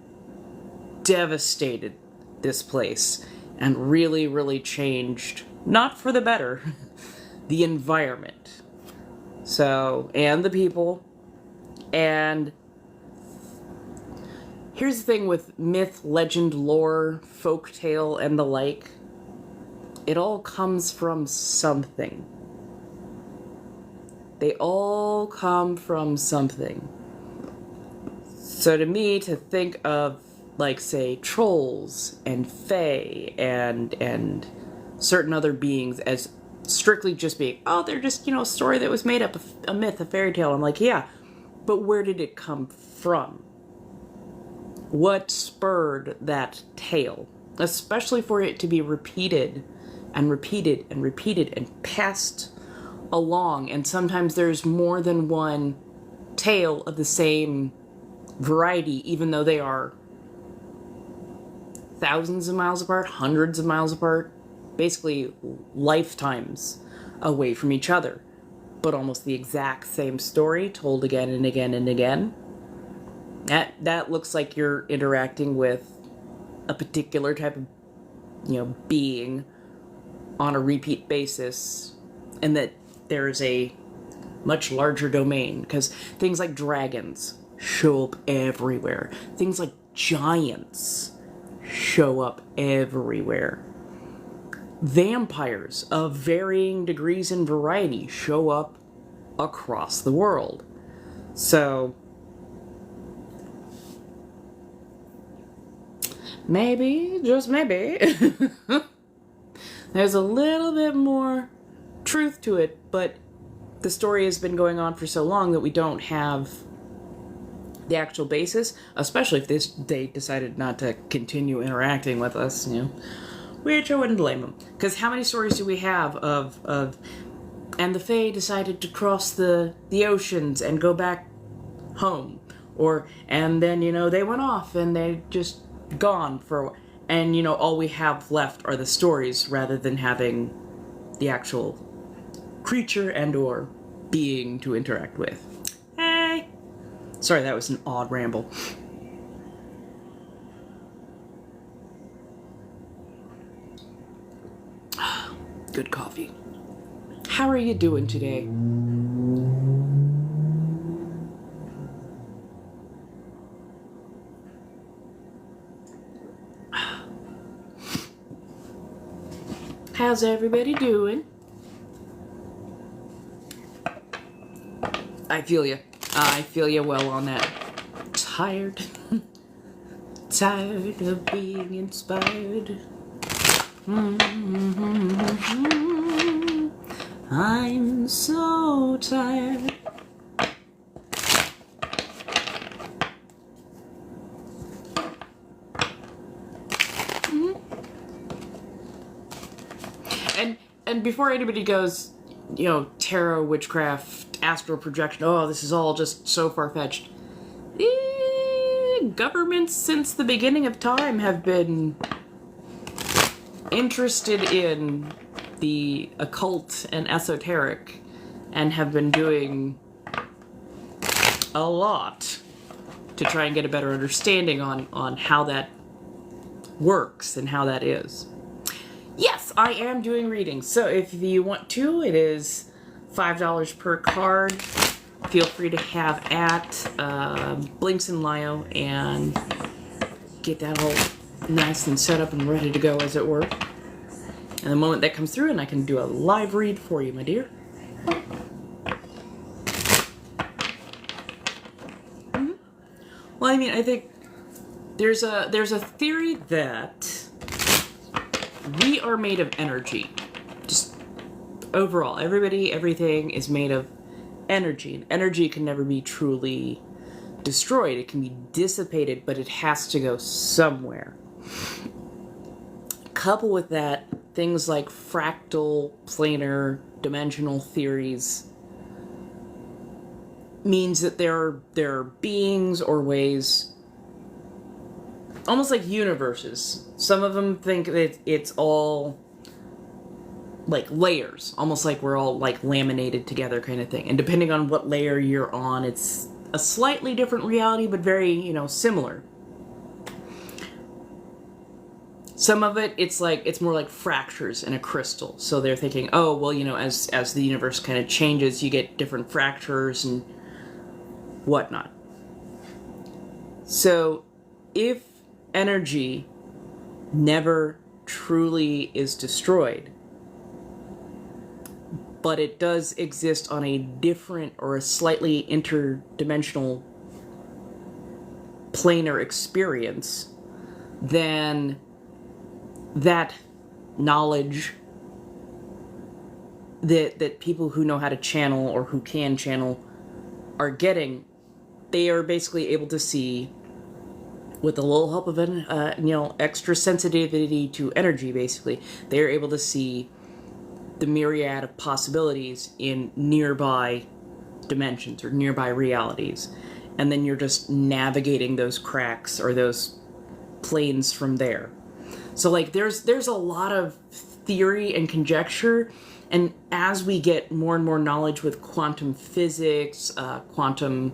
devastated this place and really, really changed, not for the better, the environment. So, and the people. And here's the thing with myth, legend, lore, folktale, and the like. It all comes from something. They all come from something. So to me, to think of, like, say, trolls and fae and certain other beings as strictly just being, oh, they're just, a story that was made up, a myth, a fairy tale. I'm like, yeah, but where did it come from? What spurred that tale? Especially for it to be repeated and repeated and repeated and passed along. And sometimes there's more than one tale of the same variety, even though they are thousands of miles apart, hundreds of miles apart, basically lifetimes away from each other, but almost the exact same story told again and again and again. That looks like you're interacting with a particular type of, being on a repeat basis, and that there is a much larger domain, because things like dragons show up everywhere. Things like giants show up everywhere. Vampires of varying degrees and variety show up across the world. So, maybe, just maybe, there's a little bit more truth to it, but the story has been going on for so long that we don't have the actual basis, especially if they decided not to continue interacting with us, which I wouldn't blame them. Because how many stories do we have of and the Fae decided to cross the oceans and go back home, and then they went off and they just gone for, and all we have left are the stories rather than having the actual creature and or being to interact with. Hey, sorry, that was an odd ramble. Good coffee. How are you doing today? How's everybody doing? I feel you. I feel you well on that. Tired. Tired of being inspired. I'm so tired. And before anybody goes, tarot, witchcraft, astral projection, oh, this is all just so far-fetched. Governments since the beginning of time have been interested in the occult and esoteric and have been doing a lot to try and get a better understanding on how that works and how that is. Yes, I am doing readings, so if you want to, it is $5 per card. Feel free to have at Blinks and Lio and get that all nice and set up and ready to go, as it were. And the moment that comes through, and I can do a live read for you, my dear. Mm-hmm. Well, I mean, I think there's a theory that we are made of energy. Just overall, everything is made of energy. And energy can never be truly destroyed. It can be dissipated, but it has to go somewhere. Couple with that, things like fractal, planar, dimensional theories means that there are beings or ways, almost like universes. Some of them think that it's all like layers, almost like we're all like laminated together kind of thing. And depending on what layer you're on, it's a slightly different reality, but very, similar. Some of it, it's more like fractures in a crystal. So they're thinking, oh, well, as the universe kind of changes, you get different fractures and whatnot. So if energy never truly is destroyed, but it does exist on a different or a slightly interdimensional planar experience, then that knowledge that people who know how to channel or who can channel are getting, they are basically able to see, with a little help of an extra sensitivity to energy, basically, they are able to see the myriad of possibilities in nearby dimensions or nearby realities. And then you're just navigating those cracks or those planes from there. So there's a lot of theory and conjecture, and as we get more and more knowledge with quantum physics, quantum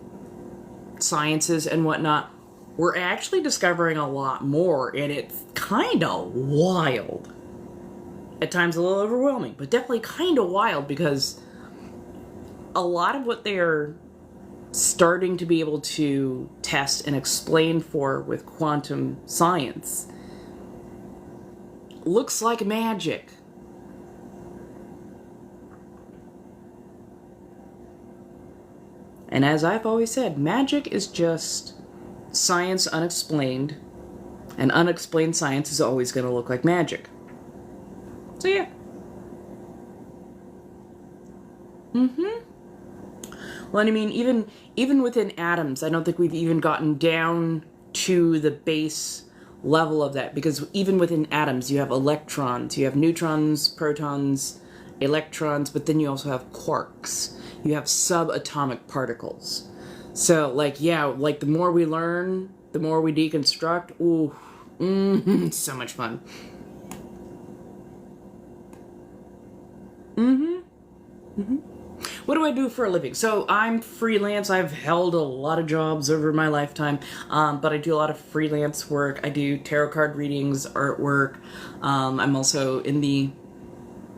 sciences and whatnot, we're actually discovering a lot more, and it's kind of wild. At times a little overwhelming, but definitely kind of wild, because a lot of what they're starting to be able to test and explain with quantum science looks like magic. And as I've always said, magic is just science unexplained And unexplained science is always going to look like magic. So yeah. Well, and I mean, even within atoms, I don't think we've even gotten down to the base level of that, because even within atoms, you have electrons, you have neutrons, protons, electrons, but then you also have quarks. You have subatomic particles. So, like, yeah, like the more we learn, the more we deconstruct. Ooh, so much fun. What do I do for a living? So I'm freelance. I've held a lot of jobs over my lifetime, but I do a lot of freelance work. I do tarot card readings, artwork. I'm also in the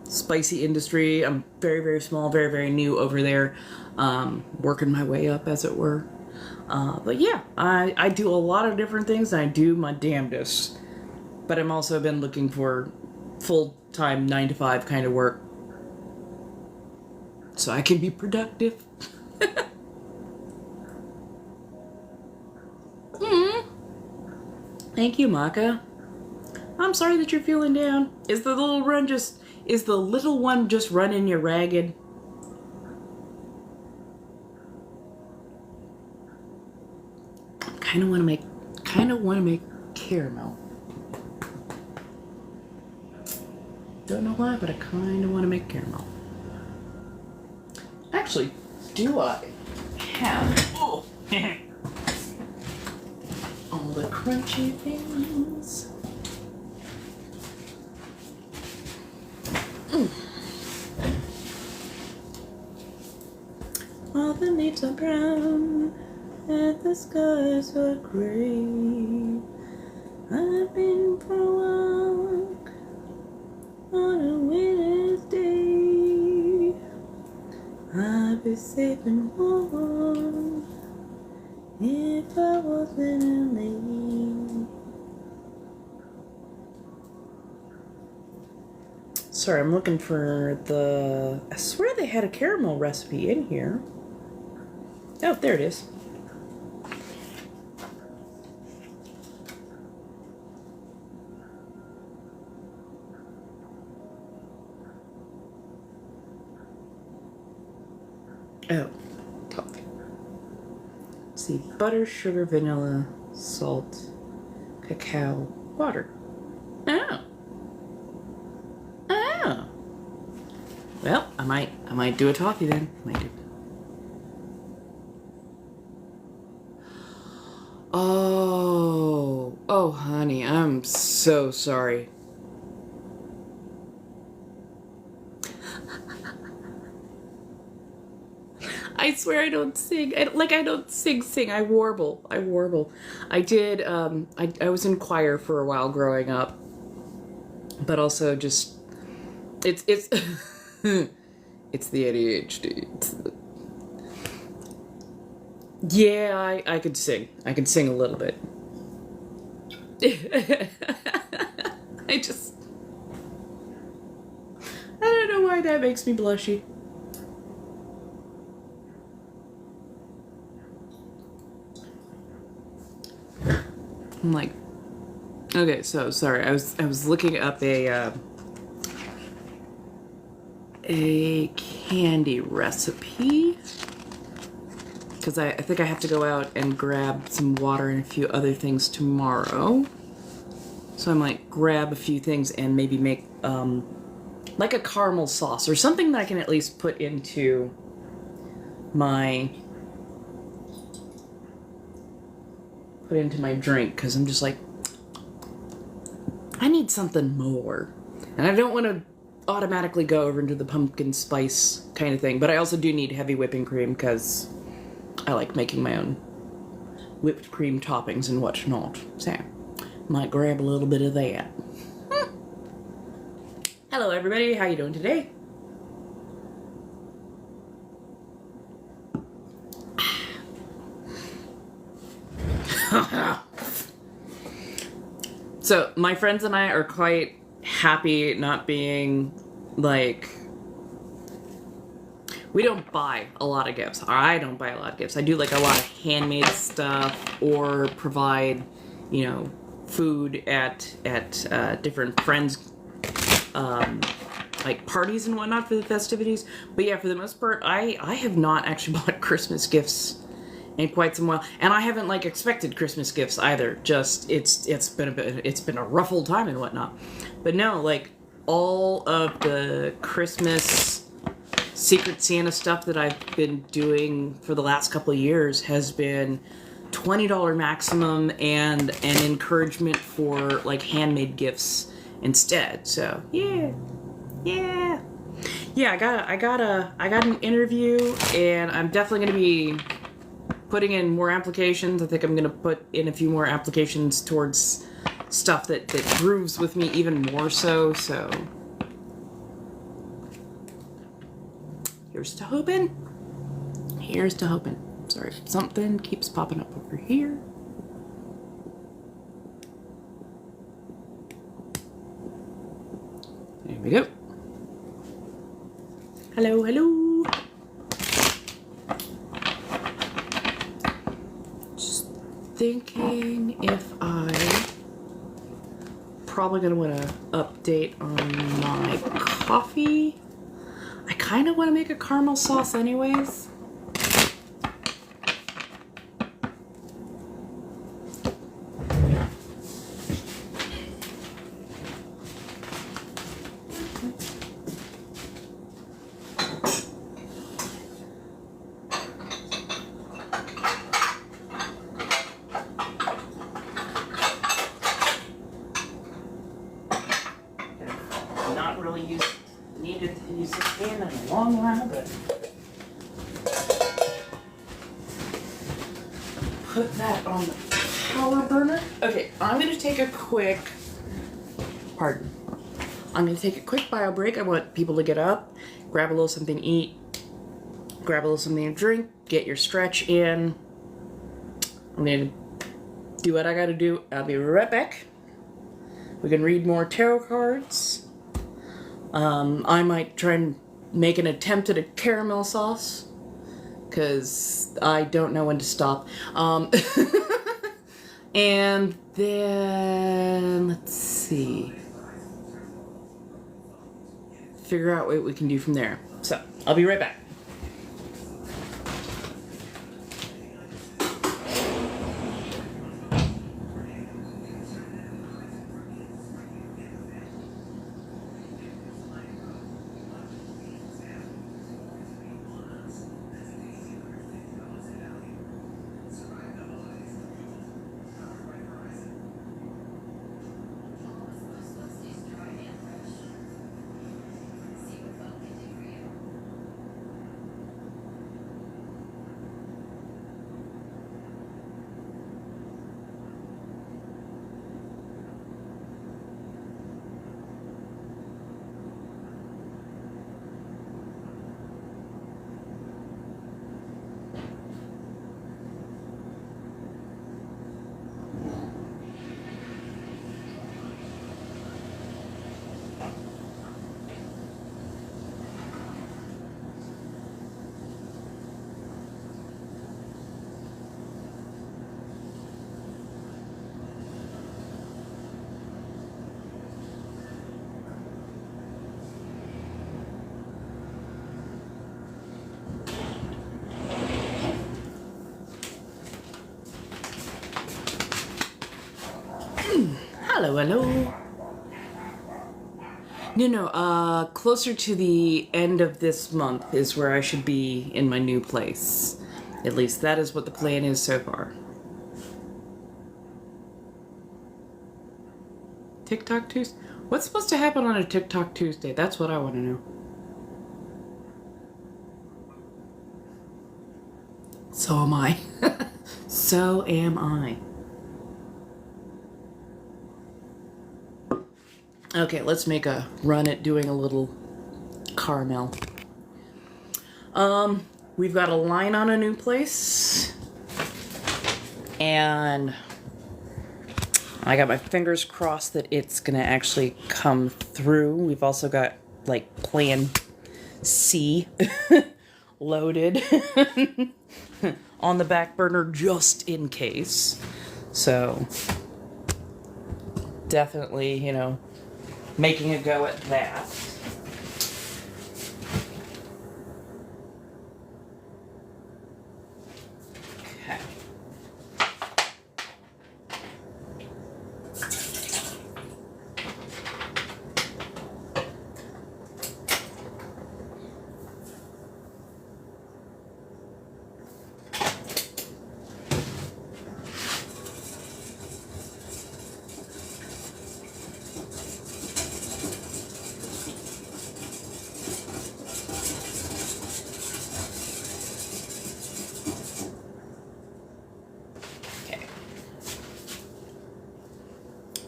spicy industry. I'm very, very small, very, very new over there, working my way up, as it were. But yeah, I do a lot of different things, and I do my damnedest. But I'm also been looking for full-time 9-to-5 kind of work, so I can be productive. Thank you, Maka. I'm sorry that you're feeling down. Is the little one just running you ragged? Kind of want to make caramel. Don't know why, but I kind of want to make caramel. Actually, do I have all the crunchy things? All the leaves are brown and the skies are gray. I've been for a walk on a winter's day. I'd be safe and warm if I wasn't late. Sorry, I'm looking for the... I swear they had a caramel recipe in here. Oh, there it is. Oh, toffee. Let's see, butter, sugar, vanilla, salt, cacao, water. Oh. Oh. Well, I might do a toffee then. Oh, honey, I'm so sorry. I swear I don't sing. I don't sing. I warble. I did, I was in choir for a while growing up. But also just, it's, it's the ADHD. Yeah, I could sing. I could sing a little bit. I don't know why that makes me blushy. I'm like, okay, so sorry. I was looking up a candy recipe because I think I have to go out and grab some water and a few other things tomorrow. So I might grab a few things and maybe make like a caramel sauce or something that I can at least put into my drink, because I'm just like, I need something more. And I don't want to automatically go over into the pumpkin spice kind of thing, but I also do need heavy whipping cream because I like making my own whipped cream toppings and whatnot. So, might grab a little bit of that. Hello everybody, how you doing today? So, my friends and I are quite happy not being, like... We don't buy a lot of gifts. Or I don't buy a lot of gifts. I do, like, a lot of handmade stuff or provide, you know, food at different friends' like parties and whatnot for the festivities. But yeah, for the most part, I have not actually bought Christmas gifts in quite some while, and I haven't like expected Christmas gifts either. Just it's been a rough old time and whatnot. But no, like all of the Christmas Secret Santa stuff that I've been doing for the last couple of years has been $20 maximum and an encouragement for like handmade gifts instead. So yeah. I got an interview, and I'm definitely gonna be putting in more applications. I think I'm gonna put in a few more applications towards stuff that grooves with me even more so. So here's to hoping. Here's to hoping. Sorry, something keeps popping up over here. There we go. Hello, hello. Just thinking if I probably gonna want to update on my coffee. I kind of want to make a caramel sauce anyways. Not really needed to use this pan in a long while, but put that on the power burner. Okay, I'm gonna take a quick, I'm gonna take a quick bio break. I want people to get up, grab a little something to eat, grab a little something to drink, get your stretch in. I'm gonna do what I gotta do. I'll be right back. We can read more tarot cards. I might try and make an attempt at a caramel sauce, because I don't know when to stop. And then, let's see. Figure out what we can do from there. So, I'll be right back. Hello. No, closer to the end of this month is where I should be in my new place. At least that is what the plan is so far. TikTok Tuesday? What's supposed to happen on a TikTok Tuesday? That's what I want to know. So am I. So am I. Okay, let's make a run at doing a little caramel. We've got a line on a new place, and I got my fingers crossed that it's gonna actually come through. We've also got like plan C loaded on the back burner just in case. So definitely, you know, making a go at that.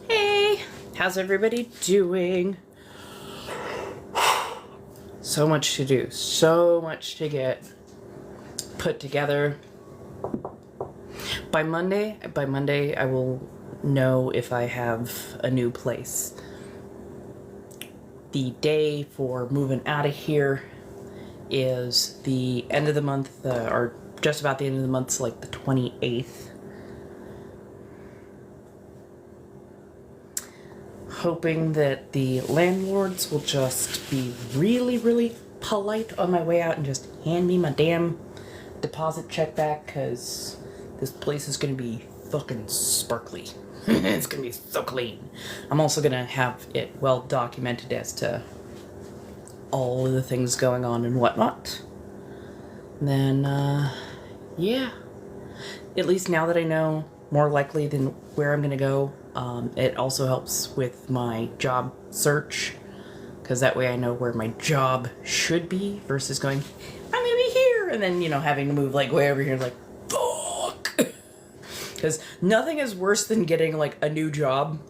Okay. How's everybody doing? So much to do, so much to get put together. By Monday I will know if I have a new place. The day for moving out of here is the end of the month, or just about the end of the month, so like the 28th. Hoping that the landlords will just be really, really polite on my way out and just hand me my damn deposit check back, because this place is going to be fucking sparkly. It's going to be so clean. I'm also going to have it well documented as to all of the things going on and whatnot. Then, yeah. At least now that I know more likely than where I'm going to go, it also helps with my job search, because that way I know where my job should be versus going, I'm going to be here, and then, you know, having to move like way over here, like, fuck. Because nothing is worse than getting like a new job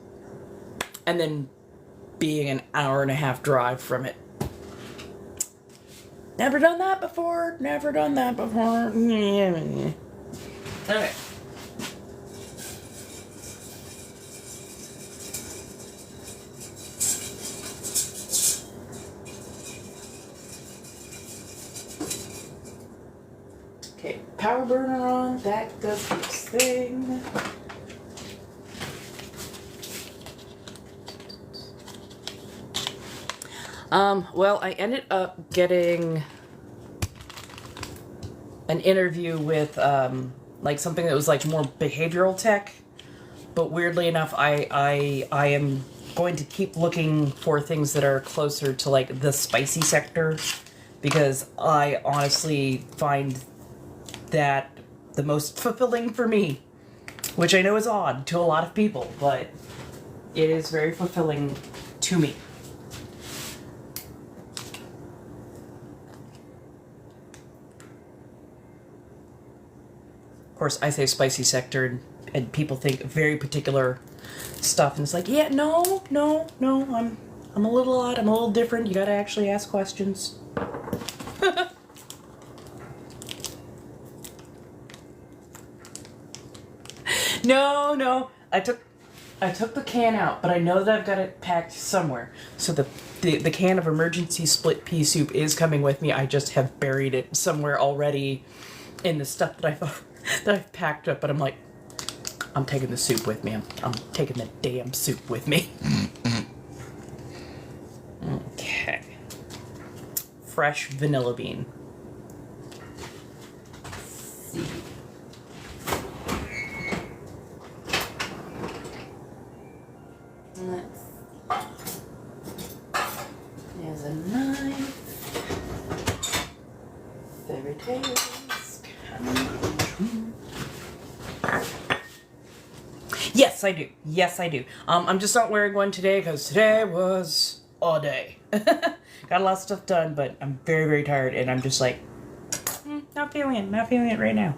and then being an hour and a half drive from it. Never done that before. Never done that before. Okay. Okay, power burner on. That does its thing. Well, I ended up getting an interview with, like something that was like more behavioral tech, but weirdly enough, I am going to keep looking for things that are closer to like the spicy sector, because I honestly find that the most fulfilling for me, which I know is odd to a lot of people, but it is very fulfilling to me. Of course, I say spicy sector, and people think very particular stuff, and it's like, yeah, no, I'm a little odd, I'm a little different. You gotta actually ask questions. No, I took the can out, but I know that I've got it packed somewhere. So the can of emergency split pea soup is coming with me. I just have buried it somewhere already in the stuff that I've packed up, but I'm like, I'm taking the soup with me. I'm taking the damn soup with me. Okay. Fresh vanilla bean. There's a knife. Fairy tales. Yes, I do. I'm just not wearing one today because today was all day. Got a lot of stuff done, but I'm very, very tired, and I'm just like, not feeling it right now.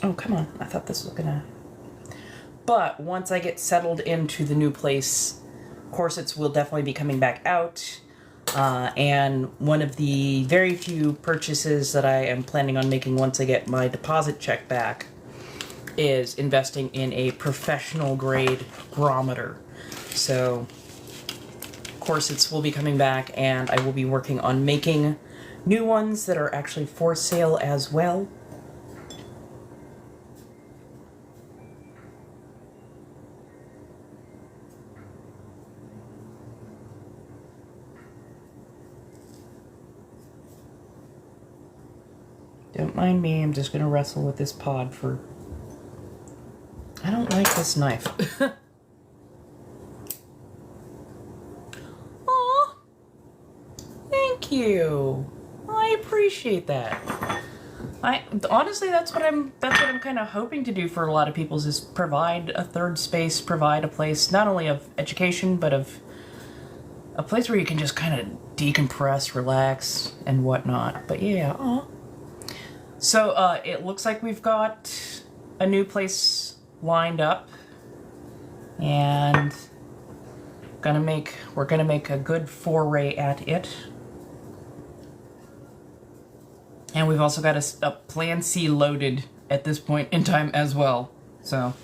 Oh, come on. I thought this was gonna... But once I get settled into the new place, corsets will definitely be coming back out. And one of the very few purchases that I am planning on making once I get my deposit check back is investing in a professional grade barometer. So corsets will be coming back, and I will be working on making new ones that are actually for sale as well. Don't mind me, I'm just gonna wrestle with this pod for... I don't like this knife. Aw! Thank you! I appreciate that. Honestly, that's what I'm kind of hoping to do for a lot of people, is provide a third space, provide a place not only of education, but of a place where you can just kind of decompress, relax, and whatnot. But yeah, aw. So it looks like we've got a new place lined up, and we're gonna make a good foray at it. And we've also got a plan C loaded at this point in time as well. So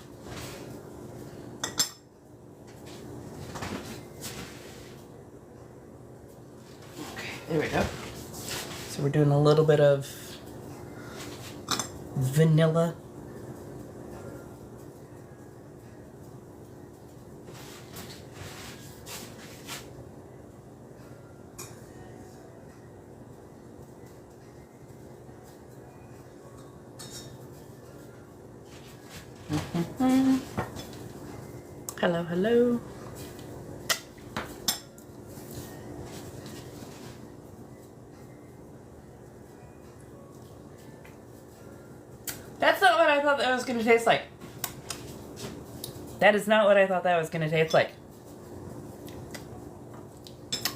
okay, there we go. So we're doing a little bit of vanilla. Hello, hello. That's not what I thought that was going to taste like. That is not what I thought that was going to taste like.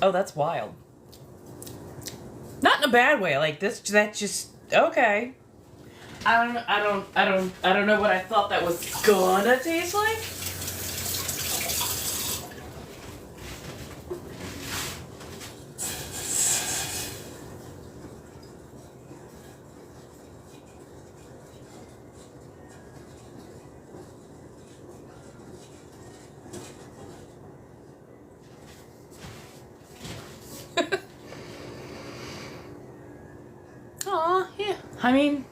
Oh, that's wild. Not in a bad way. Like this, that's just okay. I don't know what I thought that was gonna taste like. Aw, yeah. I mean,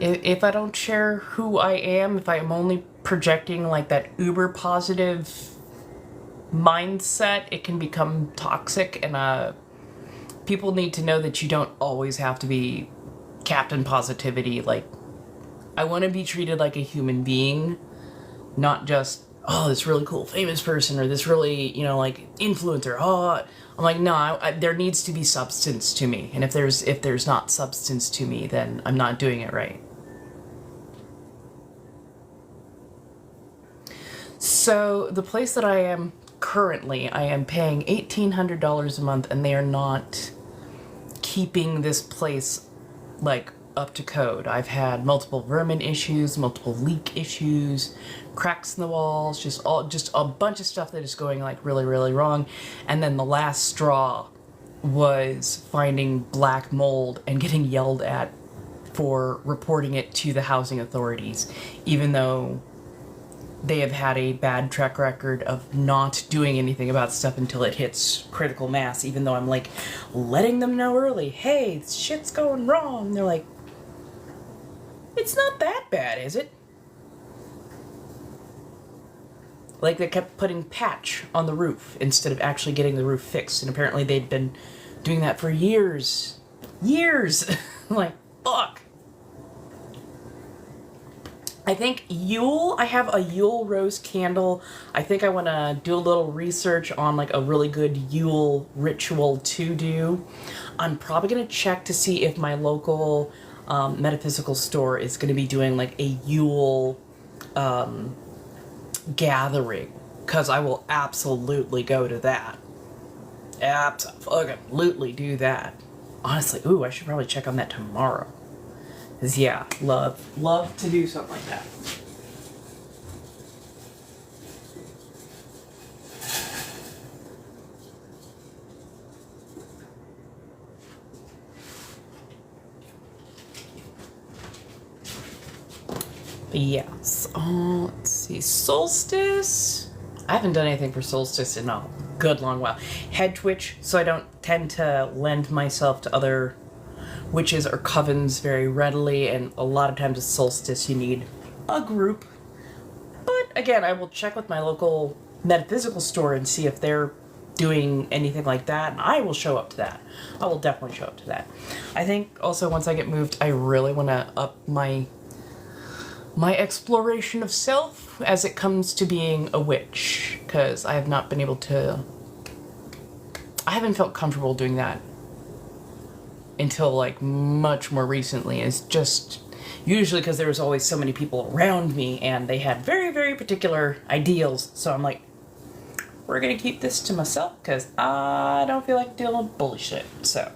if I don't share who I am, if I am only projecting like that uber positive mindset, it can become toxic, and people need to know that you don't always have to be Captain Positivity. Like, I want to be treated like a human being, not just, oh, this really cool famous person, or this really, like, influencer. Oh, I'm like, no, there needs to be substance to me. And if there's not substance to me, then I'm not doing it right. So the place that I am currently, I am paying $1,800 a month, and they are not keeping this place like up to code. I've had multiple vermin issues, multiple leak issues, cracks in the walls, just a bunch of stuff that is going like really, really wrong. And then the last straw was finding black mold and getting yelled at for reporting it to the housing authorities, even though they have had a bad track record of not doing anything about stuff until it hits critical mass, even though I'm like letting them know early, hey, shit's going wrong. They're like, it's not that bad, is it? Like, they kept putting patch on the roof instead of actually getting the roof fixed, and apparently they'd been doing that for years. Years! Like, fuck. I think Yule, I have a Yule rose candle. I think I want to do a little research on like a really good Yule ritual to do. I'm probably going to check to see if my local metaphysical store is going to be doing like a Yule gathering, because I will absolutely go to that. Absolutely do that. Honestly, ooh, I should probably check on that tomorrow. Because, yeah, love to do something like that. But yes, let's see, solstice. I haven't done anything for solstice in a good long while. Head twitch, so I don't tend to lend myself to other witches or covens very readily, and a lot of times at solstice you need a group. But again, I will check with my local metaphysical store and see if they're doing anything like that, and I will show up to that. I will definitely show up to that. I think also once I get moved, I really want to up my exploration of self as it comes to being a witch, because I have not been able to, I haven't felt comfortable doing that until like much more recently. It's just usually because there was always so many people around me and they had very, very particular ideals. So I'm like, we're gonna keep this to myself because I don't feel like dealing with bullshit. So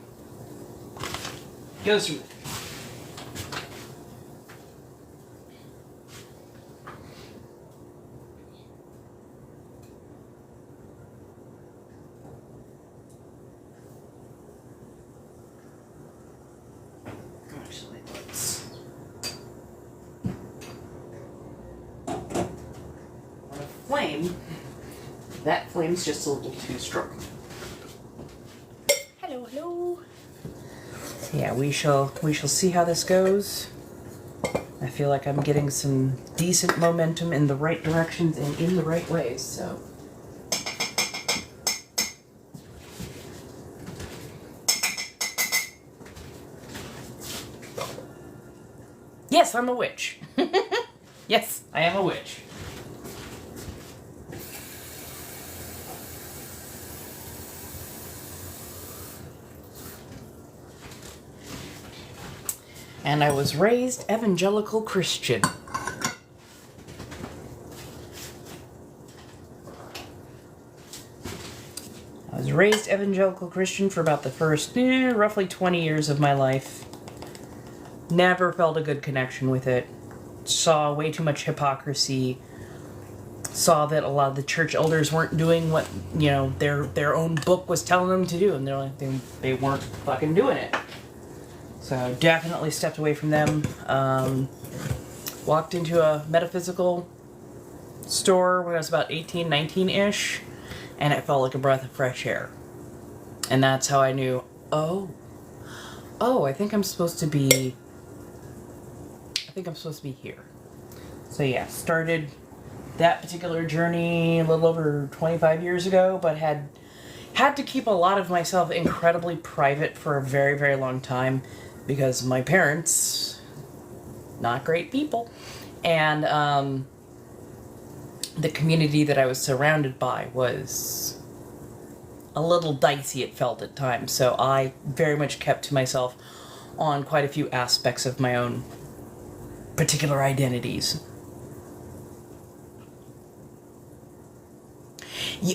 goes through. Actually, let's on a flame. That flame's just a little too strong. Hello, hello. So yeah, we shall see how this goes. I feel like I'm getting some decent momentum in the right directions and in the right ways, so. Yes, I'm a witch. Yes, I am a witch. And I was raised evangelical Christian. I was raised evangelical Christian for about the first roughly 20 years of my life. Never felt a good connection with it. Saw way too much hypocrisy. Saw that a lot of the church elders weren't doing what, you know, their own book was telling them to do, and they're like, they weren't fucking doing it. So definitely stepped away from them. Walked into a metaphysical store when I was about 18, 19-ish, and it felt like a breath of fresh air. And that's how I knew, oh, I think I'm supposed to be here. So yeah, started that particular journey a little over 25 years ago, but had to keep a lot of myself incredibly private for a very, very long time. Because my parents, not great people, and the community that I was surrounded by was a little dicey, it felt at times. So I very much kept to myself on quite a few aspects of my own particular identities.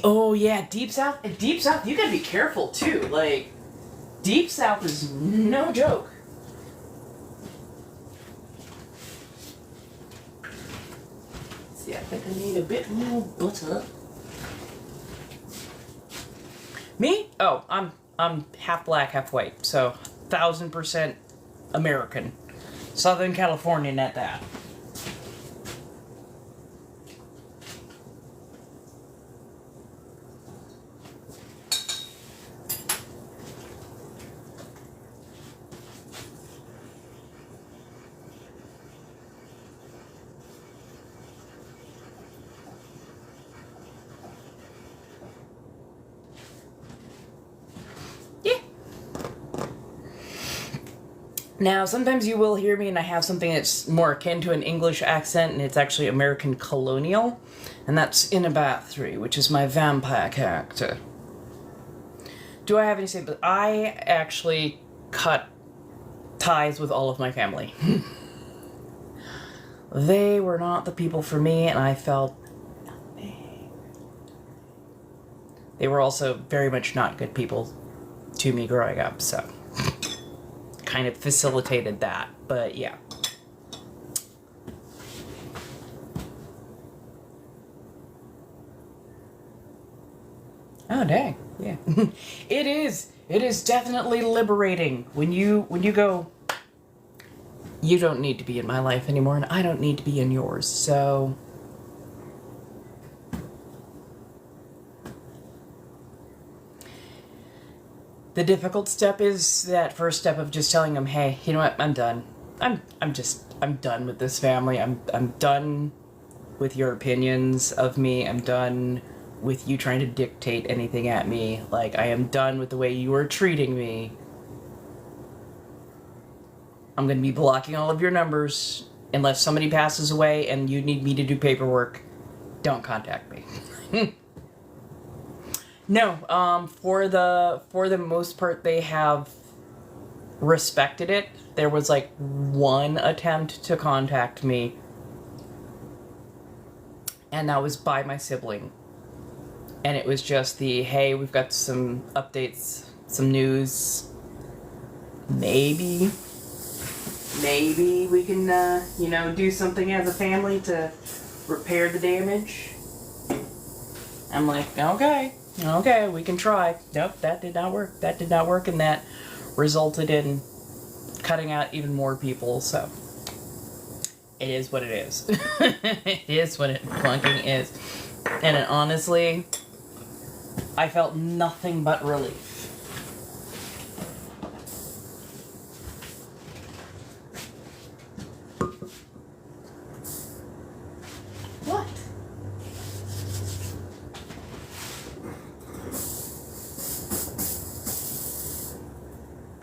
Oh yeah, Deep South, you gotta be careful too. Like, Deep South is no joke. See, I think I need a bit more butter. Me? Oh, I'm half black, half white, so 1000% American. Southern Californian at that. Now, sometimes you will hear me and I have something that's more akin to an English accent, and it's actually American colonial, and that's Inna2, 3, which is my vampire character. Do I have any say? But I actually cut ties with all of my family. They were not the people for me, and I felt nothing. They were also very much not good people to me growing up, so kind of facilitated that, but yeah. Oh dang, yeah. It is definitely liberating when you go, you don't need to be in my life anymore and I don't need to be in yours. So the difficult step is that first step of just telling them, hey, you know what, I'm done. I'm done with this family. I'm done with your opinions of me. I'm done with you trying to dictate anything at me. Like, I am done with the way you are treating me. I'm going to be blocking all of your numbers unless somebody passes away and you need me to do paperwork. Don't contact me. No, for the most part, they have respected it. There was like one attempt to contact me, and that was by my sibling. And it was just the, hey, we've got some updates, some news. Maybe we can, do something as a family to repair the damage. I'm like, okay, we can try. Nope, that did not work, and that resulted in cutting out even more people, so it is what it is. It is what it fucking is. And honestly, I felt nothing but relief. What?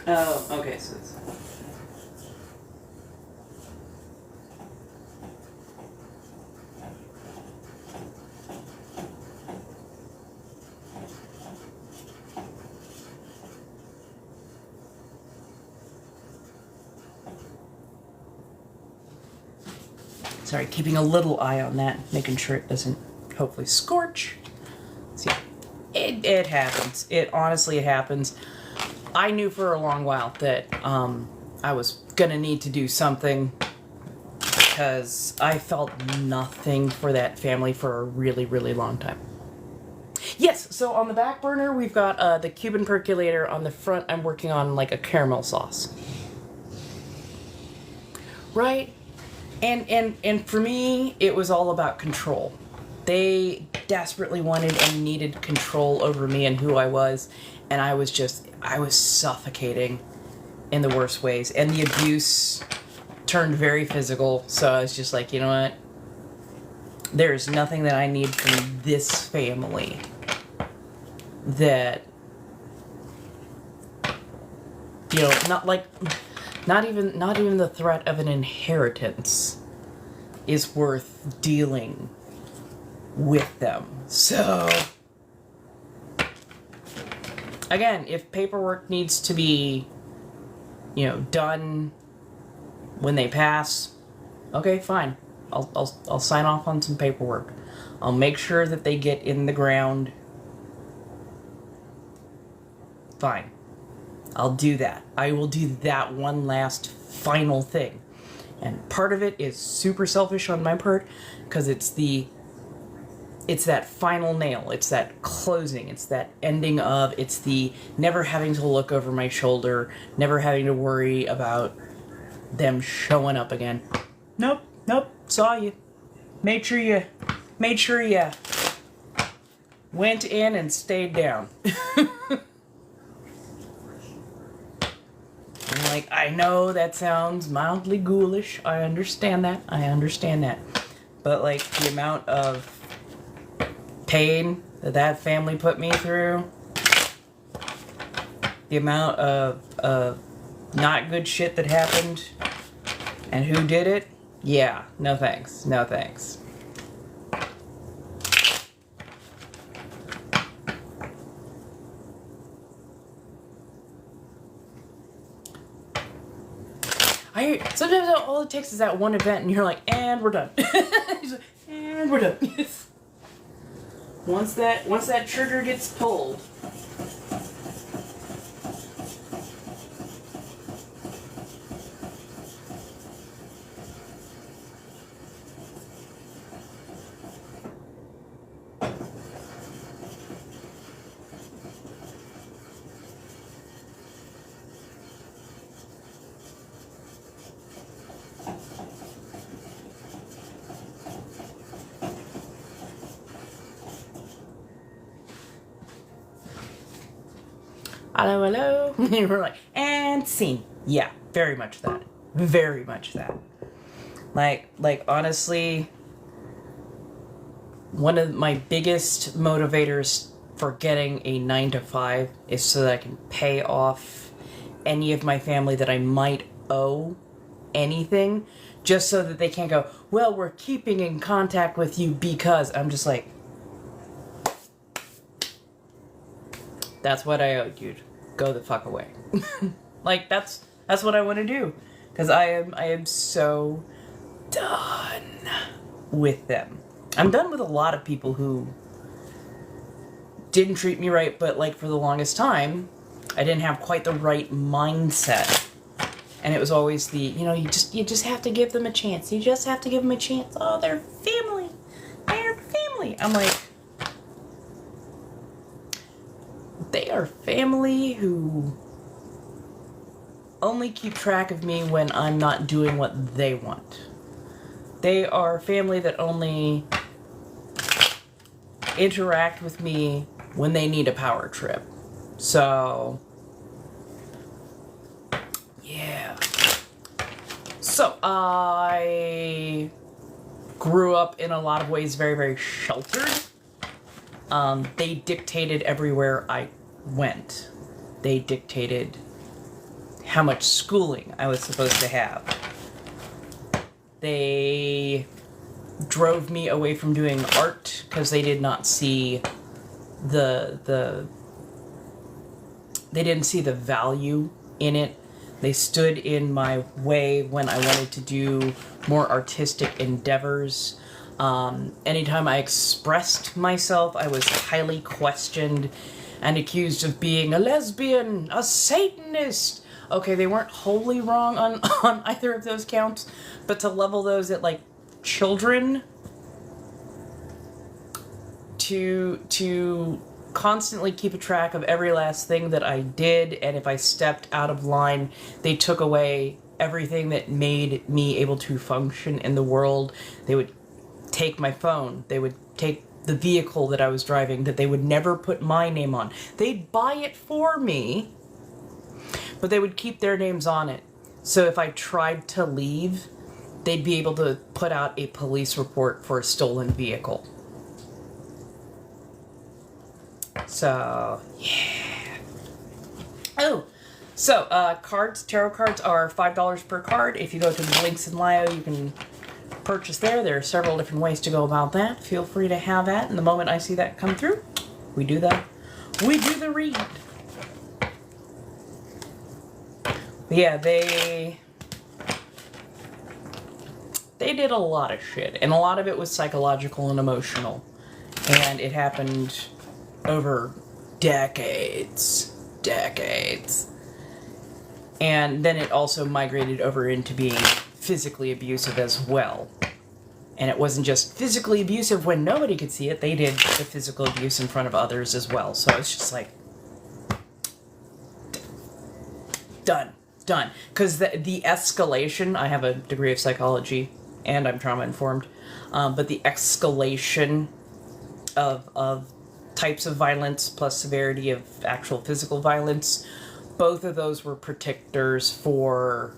Oh, okay, so it's... Sorry, keeping a little eye on that, making sure it doesn't hopefully scorch. See, it happens. It happens. I knew for a long while that I was gonna need to do something because I felt nothing for that family for a really, really long time. Yes, so on the back burner, we've got the Cuban percolator. On the front, I'm working on like a caramel sauce. Right? And for me, it was all about control. They desperately wanted and needed control over me and who I was, and I was suffocating in the worst ways. And the abuse turned very physical, so I was just like, you know what? There's nothing that I need from this family that, not even the threat of an inheritance is worth dealing with them. So, again, if paperwork needs to be, done when they pass, okay, fine. I'll sign off on some paperwork. I'll make sure that they get in the ground. Fine. I'll do that. I will do that one last final thing. And part of it is super selfish on my part, because it's that final nail. It's that closing. It's that ending of, it's the never having to look over my shoulder, never having to worry about them showing up again. Nope, saw you. Made sure you went in and stayed down. Like, I know that sounds mildly ghoulish. I understand that. But, like, the amount of pain that family put me through, the amount of not good shit that happened, and who did it, yeah, no thanks. Sometimes all it takes is that one event, and you're like, and we're done. And we're done. Once that trigger gets pulled. Hello. And we're like, and scene. Yeah, very much that. Like, honestly, one of my biggest motivators for getting a 9 to 5 is so that I can pay off any of my family that I might owe anything, just so that they can't go, well, we're keeping in contact with you because. I'm just like, that's what I owed you. Go the fuck away. Like, that's what I want to do. Because I am so done with them. I'm done with a lot of people who didn't treat me right, but like for the longest time, I didn't have quite the right mindset. And it was always the, you just have to give them a chance. You just have to give them a chance. Oh, they're family. They're family. I'm like, they are family who only keep track of me when I'm not doing what they want. They are family that only interact with me when they need a power trip. So, yeah. So, I grew up in a lot of ways very, very sheltered. They dictated everywhere I went. They dictated how much schooling I was supposed to have. They drove me away from doing art because they did not see they didn't see the value in it. They stood in my way when I wanted to do more artistic endeavors. Anytime I expressed myself, I was highly questioned and accused of being a lesbian, a Satanist. Okay, they weren't wholly wrong on either of those counts, but to level those at, like, children, to constantly keep a track of every last thing that I did, and if I stepped out of line, they took away everything that made me able to function in the world. They would take my phone. They would take the vehicle that I was driving that they would never put my name on. They'd buy it for me, but they would keep their names on it. So if I tried to leave, they'd be able to put out a police report for a stolen vehicle. So, yeah. Oh, so, tarot cards are $5 per card. If you go to the links in bio, you can purchase there. There are several different ways to go about that. Feel free to have that. And the moment I see that come through, we do the read. But yeah, they did a lot of shit, and a lot of it was psychological and emotional, and it happened over decades, and then it also migrated over into being physically abusive as well. And it wasn't just physically abusive when nobody could see it, they did the physical abuse in front of others as well. So it's just like, done. Because the escalation, I have a degree of psychology, and I'm trauma-informed, but the escalation of types of violence plus severity of actual physical violence, both of those were predictors for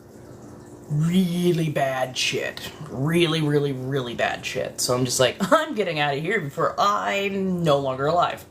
really bad shit. Really, really, really bad shit. So I'm just like, I'm getting out of here before I'm no longer alive.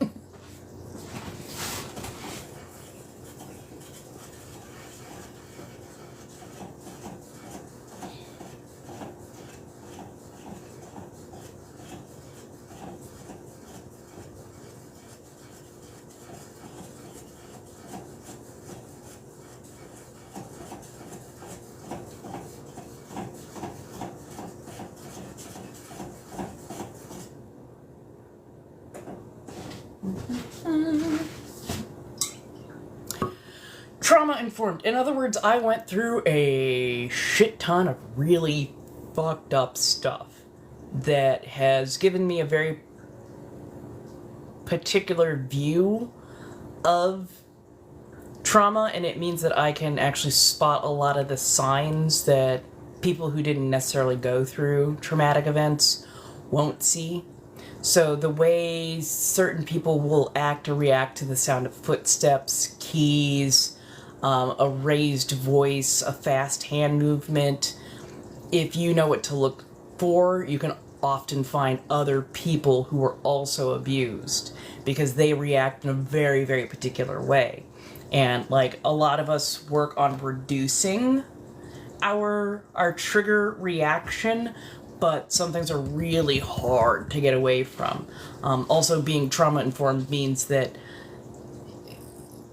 Trauma-informed. In other words, I went through a shit ton of really fucked up stuff that has given me a very particular view of trauma, and it means that I can actually spot a lot of the signs that people who didn't necessarily go through traumatic events won't see. So the way certain people will act or react to the sound of footsteps, keys, a raised voice, a fast hand movement, if you know what to look for, you can often find other people who are also abused because they react in a very, very particular way. And like a lot of us work on reducing our trigger reaction, but some things are really hard to get away from. Also, being trauma informed means that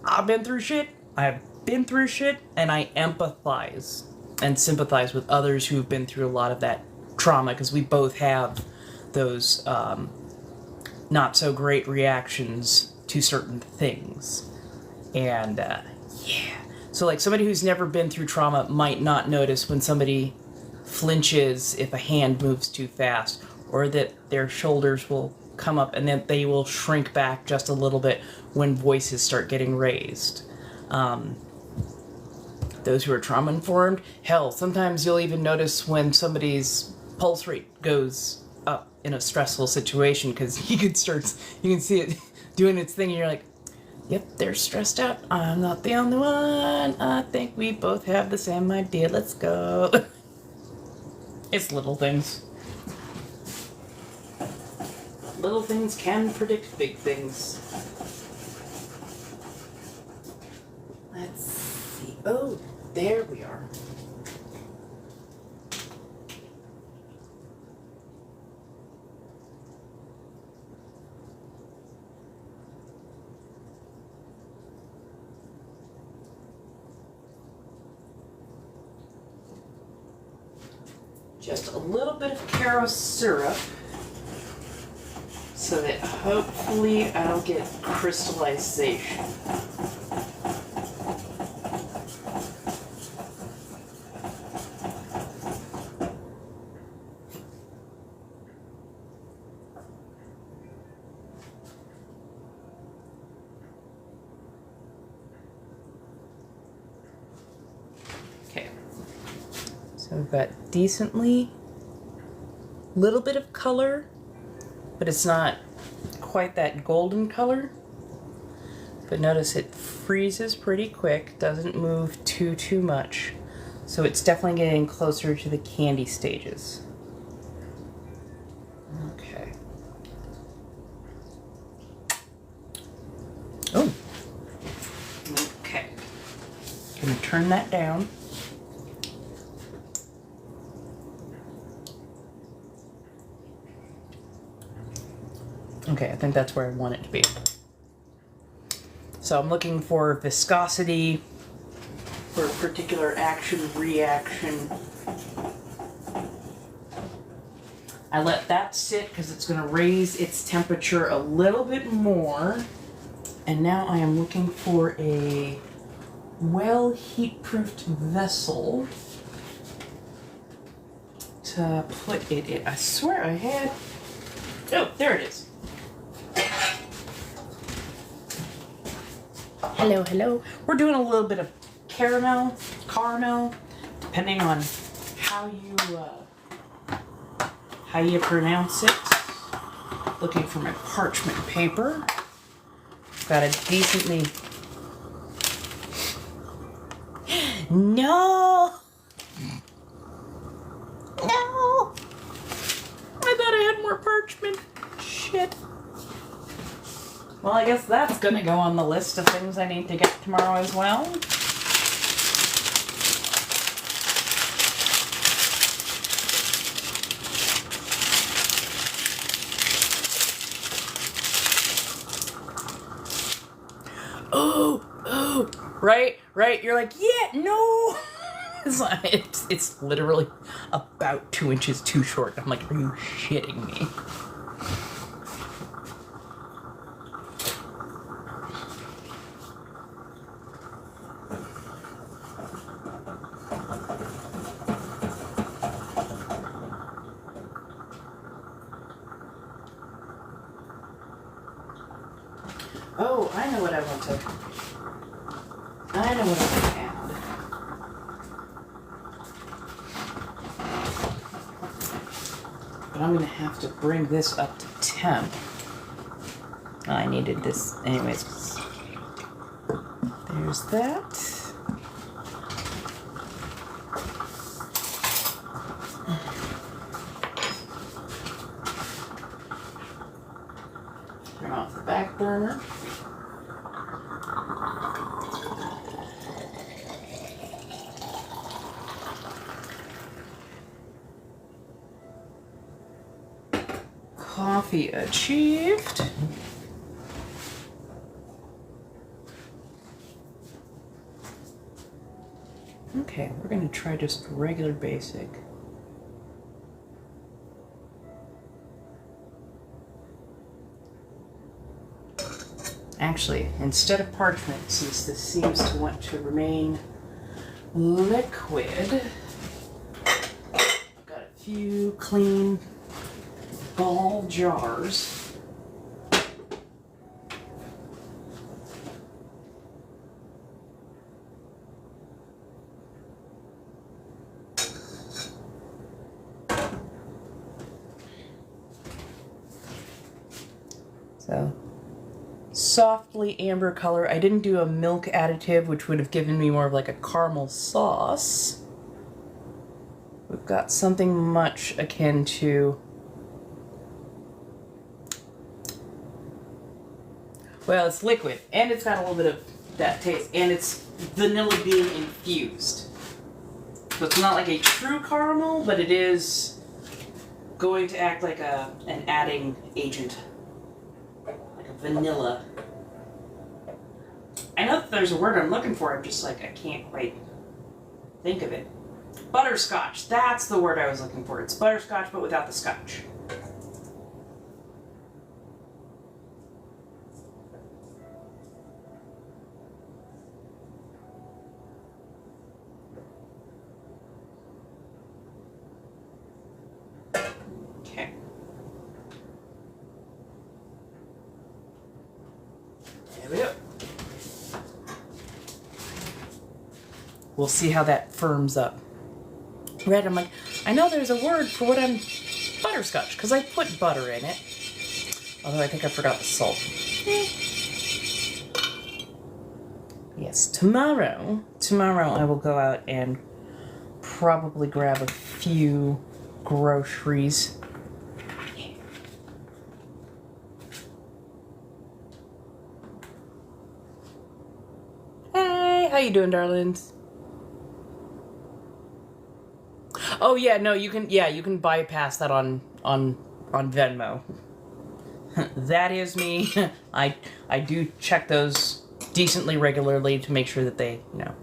I've been through shit, and I empathize and sympathize with others who've been through a lot of that trauma, because we both have those not so great reactions to certain things. And yeah. So like somebody who's never been through trauma might not notice when somebody flinches if a hand moves too fast, or that their shoulders will come up and then they will shrink back just a little bit when voices start getting raised. Those who are trauma informed, hell, sometimes you'll even notice when somebody's pulse rate goes up in a stressful situation, because you can see it doing its thing, and you're like, yep, they're stressed out. I'm not the only one. I think we both have the same idea. Let's go. It's little things. Little things can predict big things. Let's see. Oh, there we are. Just a little bit of Caro syrup so that hopefully I'll get crystallization. Okay. So we've got decently little bit of color, but it's not quite that golden color. But notice it freezes pretty quick, doesn't move too much. So it's definitely getting closer to the candy stages. Okay. Oh. Okay. Gonna turn that down. Okay, I think that's where I want it to be. So I'm looking for viscosity for a particular action-reaction. I let that sit because it's going to raise its temperature a little bit more. And now I am looking for a well heat-proofed vessel to put it in. I swear I had... Oh, there it is. Hello, hello. We're doing a little bit of caramel, depending on how you pronounce it. Looking for my parchment paper. Got a decently... No! No! I thought I had more parchment. Shit. Well, I guess that's gonna go on the list of things I need to get tomorrow as well. Oh, right. You're like, yeah, no. It's literally about 2 inches too short. I'm like, are you shitting me? Oh, I know what I want to add. But I'm going to have to bring this up to temp. I needed this anyways. There's that. Turn off the back burner. Coffee achieved. Okay, we're going to try just regular basic. Actually, instead of parchment, since this seems to want to remain liquid, I've got a few clean ball jars. So, softly amber color. I didn't do a milk additive, which would have given me more of like a caramel sauce. We've got something much akin to, well, it's liquid, and it's got a little bit of that taste, and it's vanilla bean infused. So it's not like a true caramel, but it is going to act like an adding agent. Like a vanilla. I know that there's a word I'm looking for, I'm just like, I can't quite think of it. Butterscotch, that's the word I was looking for. It's butterscotch, but without the scotch. Okay. There we go. We'll see how that firms up. Right, I'm like, I know there's a word for what I'm... Butterscotch, because I put butter in it. Although I think I forgot the salt. Yes, tomorrow I will go out and probably grab a few groceries. Hey, how you doing, darlings? Oh yeah, no, you can bypass that on Venmo. That is me. I do check those decently regularly to make sure that they, you know.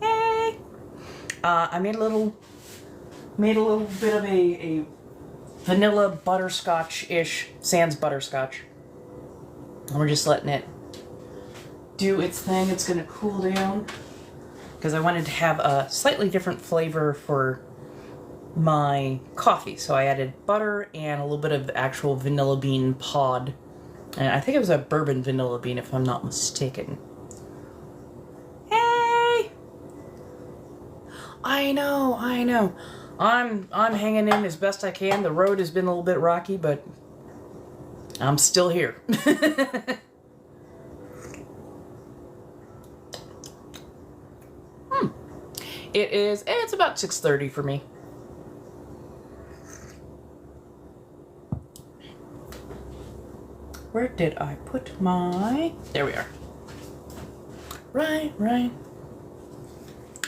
Hey, I made a little bit of a vanilla butterscotch-ish, sans butterscotch. And we're just letting it do its thing. It's gonna cool down, because I wanted to have a slightly different flavor for my coffee. So I added butter and a little bit of actual vanilla bean pod. And I think it was a bourbon vanilla bean, if I'm not mistaken. Hey! I know. I'm hanging in as best I can. The road has been a little bit rocky, but I'm still here. It's about 6:30 for me. Where did I put my... There we are. Right.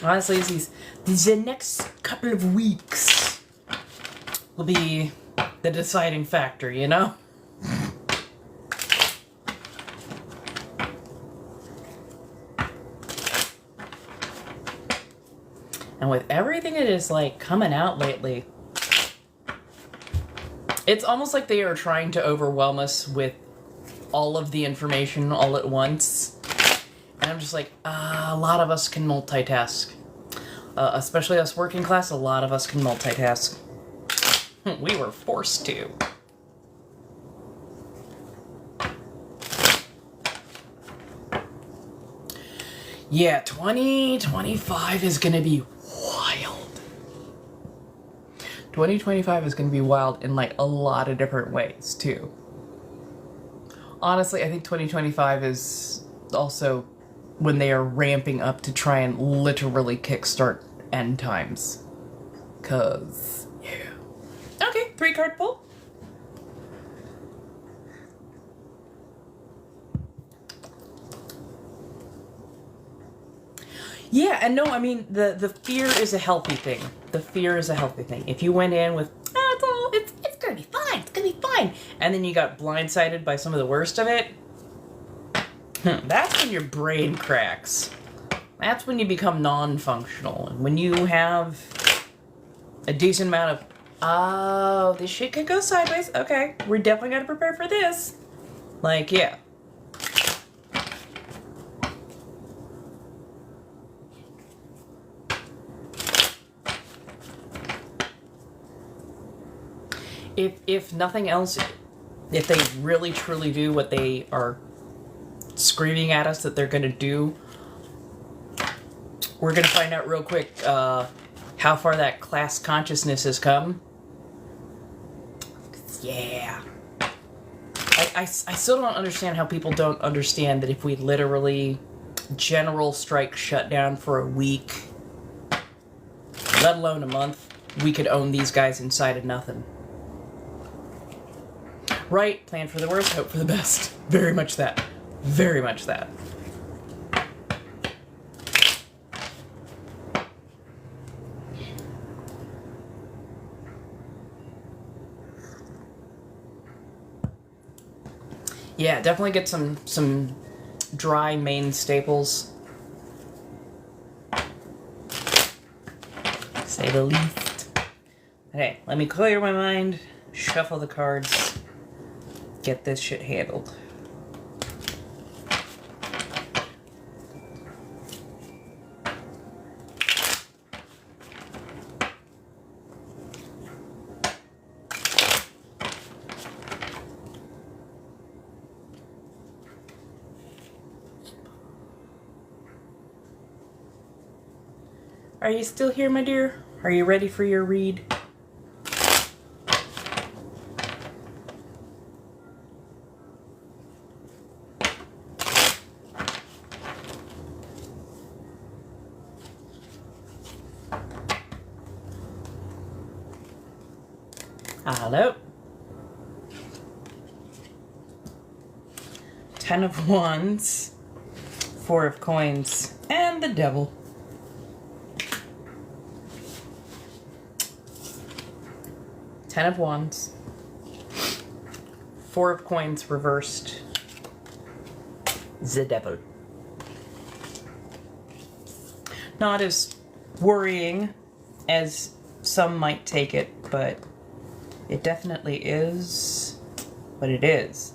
Honestly, the next couple of weeks will be the deciding factor, you know? And with everything that is like coming out lately, it's almost like they are trying to overwhelm us with all of the information all at once. And I'm just like, a lot of us can multitask. Especially us working class, a lot of us can multitask. We were forced to. Yeah, 2025 is gonna be wild. 2025 is gonna be wild in like a lot of different ways too. Honestly, I think 2025 is also when they are ramping up to try and literally kickstart end times. 'Cause, yeah. Okay, 3-card pull. Yeah, and no, I mean, the fear is a healthy thing. The fear is a healthy thing. If you went in with, it's gonna be fine, it's gonna be fine, and then you got blindsided by some of the worst of it, that's when your brain cracks. That's when you become non-functional. And when you have a decent amount of, oh, this shit could go sideways. Okay, we're definitely gonna prepare for this. Like, yeah. If nothing else, if they really truly do what they are screaming at us that they're gonna do, we're gonna find out real quick how far that class consciousness has come. Yeah. I still don't understand how people don't understand that if we literally general strike shutdown for a week, let alone a month, we could own these guys inside of nothing. Right, plan for the worst, hope for the best. Very much that. Very much that. Yeah, definitely get some dry main staples. Say the least. Okay, let me clear my mind, shuffle the cards, get this shit handled. Are you still here, my dear? Are you ready for your read? Hello. 10 of Wands, 4 of Coins, and the Devil. Ten of Wands, 4 of Coins reversed, the Devil. Not as worrying as some might take it, but it definitely is what it is.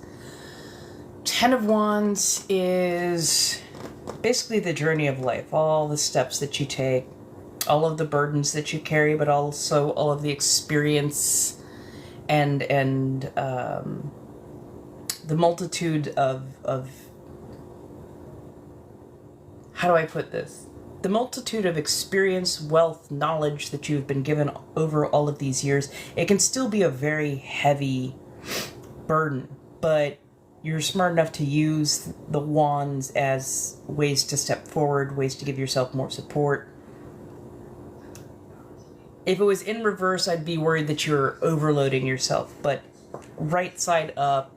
10 of Wands is basically the journey of life, all the steps that you take, all of the burdens that you carry, but also all of the experience and the multitude of how do I put this? The multitude of experience, wealth, knowledge that you've been given over all of these years. It can still be a very heavy burden, but you're smart enough to use the wands as ways to step forward, ways to give yourself more support. If it was in reverse, I'd be worried that you're overloading yourself, but right side up,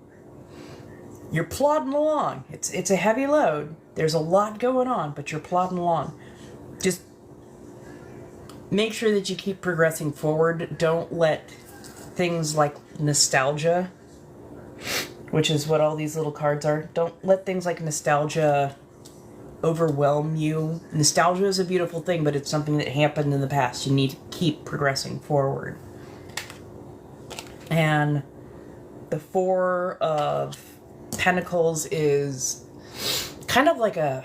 you're plodding along. It's a heavy load. There's a lot going on, but you're plodding along. Just make sure that you keep progressing forward. Don't let things like nostalgia, which is what all these little cards are, don't let things like nostalgia overwhelm you. Nostalgia is a beautiful thing, but it's something that happened in the past. You need to keep progressing forward. And the 4 of Pentacles is kind of like a,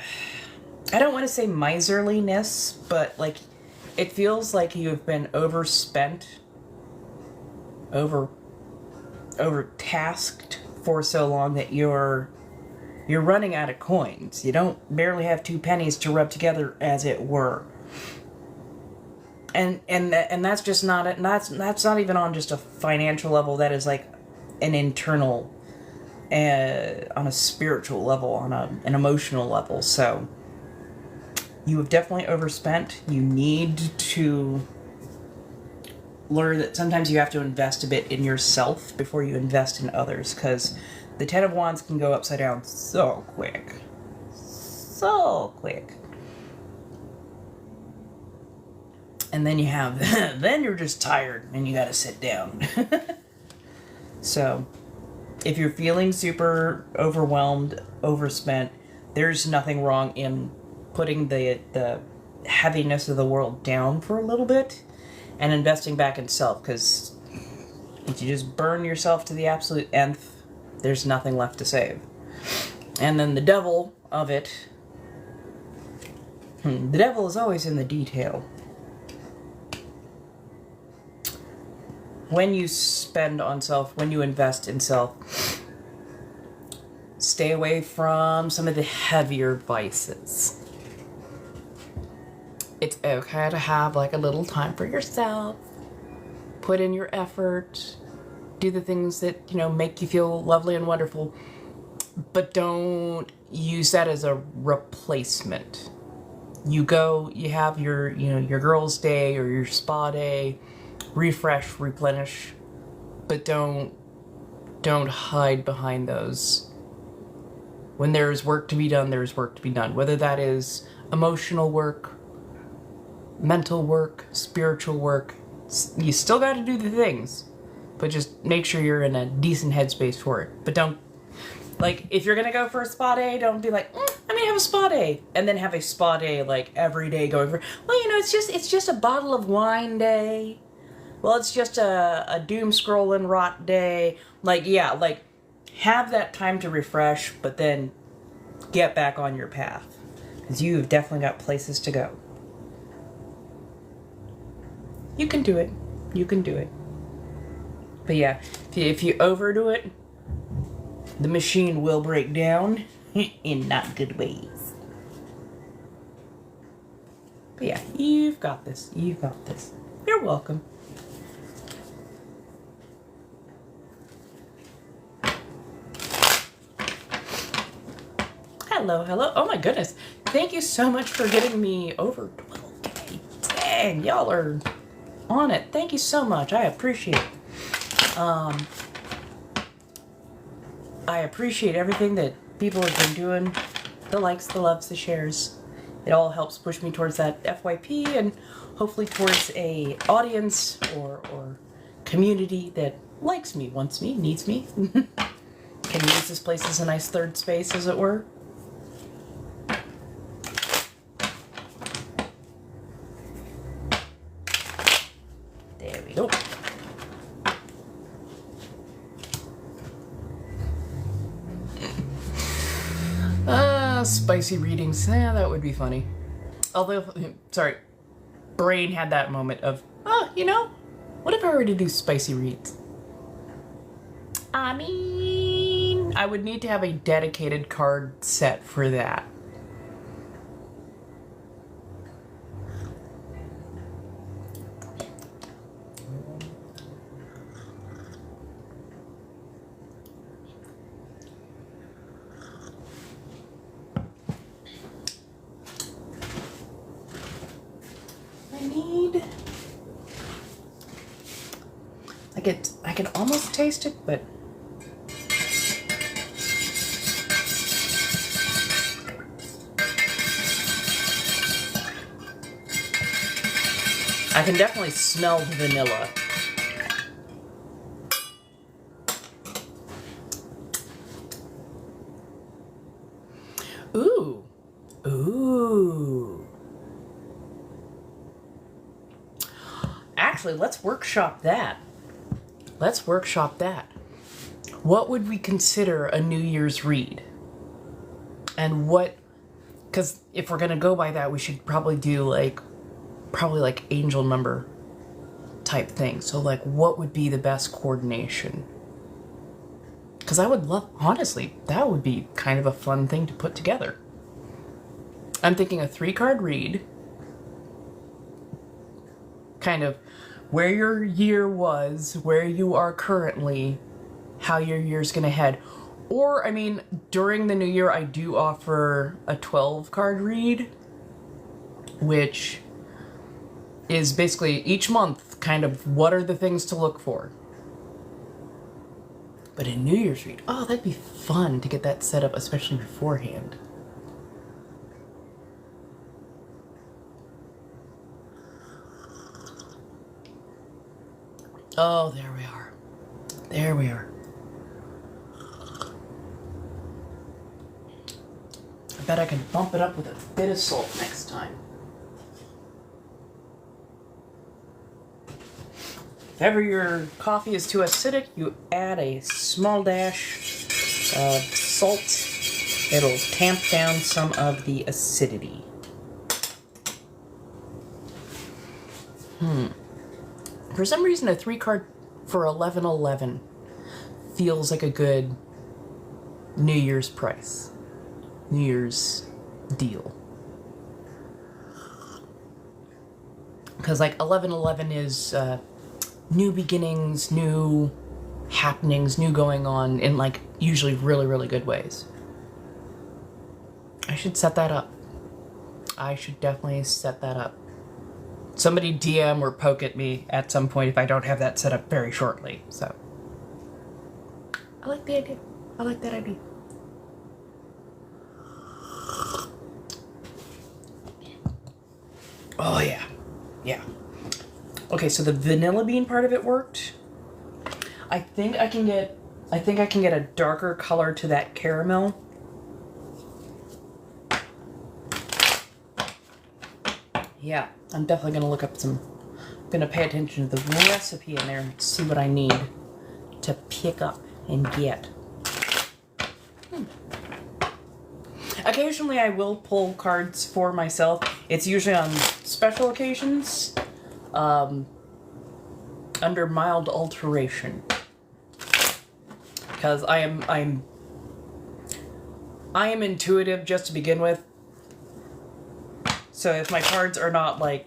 I don't want to say miserliness, but like it feels like you've been overspent, overtasked for so long that you're running out of coins. You don't barely have 2 pennies to rub together, as it were. And that's just not it. That's not even on just a financial level. That is like an internal, on a spiritual level, on an emotional level. So you have definitely overspent. You need to learn that sometimes you have to invest a bit in yourself before you invest in others, because the 10 of Wands can go upside down so quick. So quick. And then you have, then you're just tired and you gotta sit down. So, if you're feeling super overwhelmed, overspent, there's nothing wrong in putting the heaviness of the world down for a little bit and investing back in self, because if you just burn yourself to the absolute nth, there's nothing left to save. And then the devil of it, the devil is always in the detail. When you spend on self, when you invest in self, stay away from some of the heavier vices. It's okay to have like a little time for yourself. Put in your effort. Do the things that, you know, make you feel lovely and wonderful. But don't use that as a replacement. You go, you have your, you know, your girls' day or your spa day. Refresh, replenish, but don't hide behind those. When there's work to be done, there's work to be done. Whether that is emotional work, mental work, spiritual work, you still got to do the things, but just make sure you're in a decent headspace for it. But don't, like, if you're gonna go for a spa day, don't be like, I'm gonna have a spa day, and then have a spa day like every day going for, well, you know, it's just a bottle of wine day. Well, it's just a doom scroll and rot day. Like, yeah, like, have that time to refresh, but then get back on your path. Because you've definitely got places to go. You can do it. You can do it. But yeah, if you overdo it, the machine will break down in not good ways. But yeah, you've got this. You've got this. You're welcome. Hello, hello. Oh my goodness. Thank you so much for getting me over 12K. Dang, y'all are on it. Thank you so much. I appreciate it. I appreciate everything that people have been doing. The likes, the loves, the shares. It all helps push me towards that FYP and hopefully towards a audience or community that likes me, wants me, needs me. Can use this place as a nice third space, as it were. There we go. Spicy readings. Yeah, that would be funny. Although, sorry, brain had that moment of, you know, what if I were to do spicy reads? I mean, I would need to have a dedicated card set for that. I can almost taste it, but I can definitely smell the vanilla. Ooh. Ooh. Actually, let's workshop that. Let's workshop that. What would we consider a New Year's read? And what, because if we're going to go by that, we should probably do probably like angel number type thing. So like, what would be the best coordination? Because I would love, honestly, that would be kind of a fun thing to put together. I'm thinking a 3-card read, kind of where your year was, where you are currently, how your year's gonna head. Or, I mean, during the new year, I do offer a 12-card read, which is basically each month, kind of what are the things to look for. But a New Year's read, oh, that'd be fun to get that set up, especially beforehand. Oh, there we are. There we are. I bet I can bump it up with a bit of salt next time. If ever your coffee is too acidic, you add a small dash of salt. It'll tamp down some of the acidity. For some reason, a 3-card for $11.11 feels like a good New Year's price. New Year's deal. Because like $11.11 is new beginnings, new happenings, new going on in like usually really, really good ways. I should set that up. I should definitely set that up. Somebody DM or poke at me at some point if I don't have that set up very shortly. So I like the idea. I like that idea. Oh yeah. Yeah. Okay, so the vanilla bean part of it worked. I think I can get a darker color to that caramel. Yeah, I'm definitely gonna look up some. I'm gonna pay attention to the recipe in there and see what I need to pick up and get. Occasionally I will pull cards for myself. It's usually on special occasions, under mild alteration. Because I am intuitive just to begin with. So if my cards are not like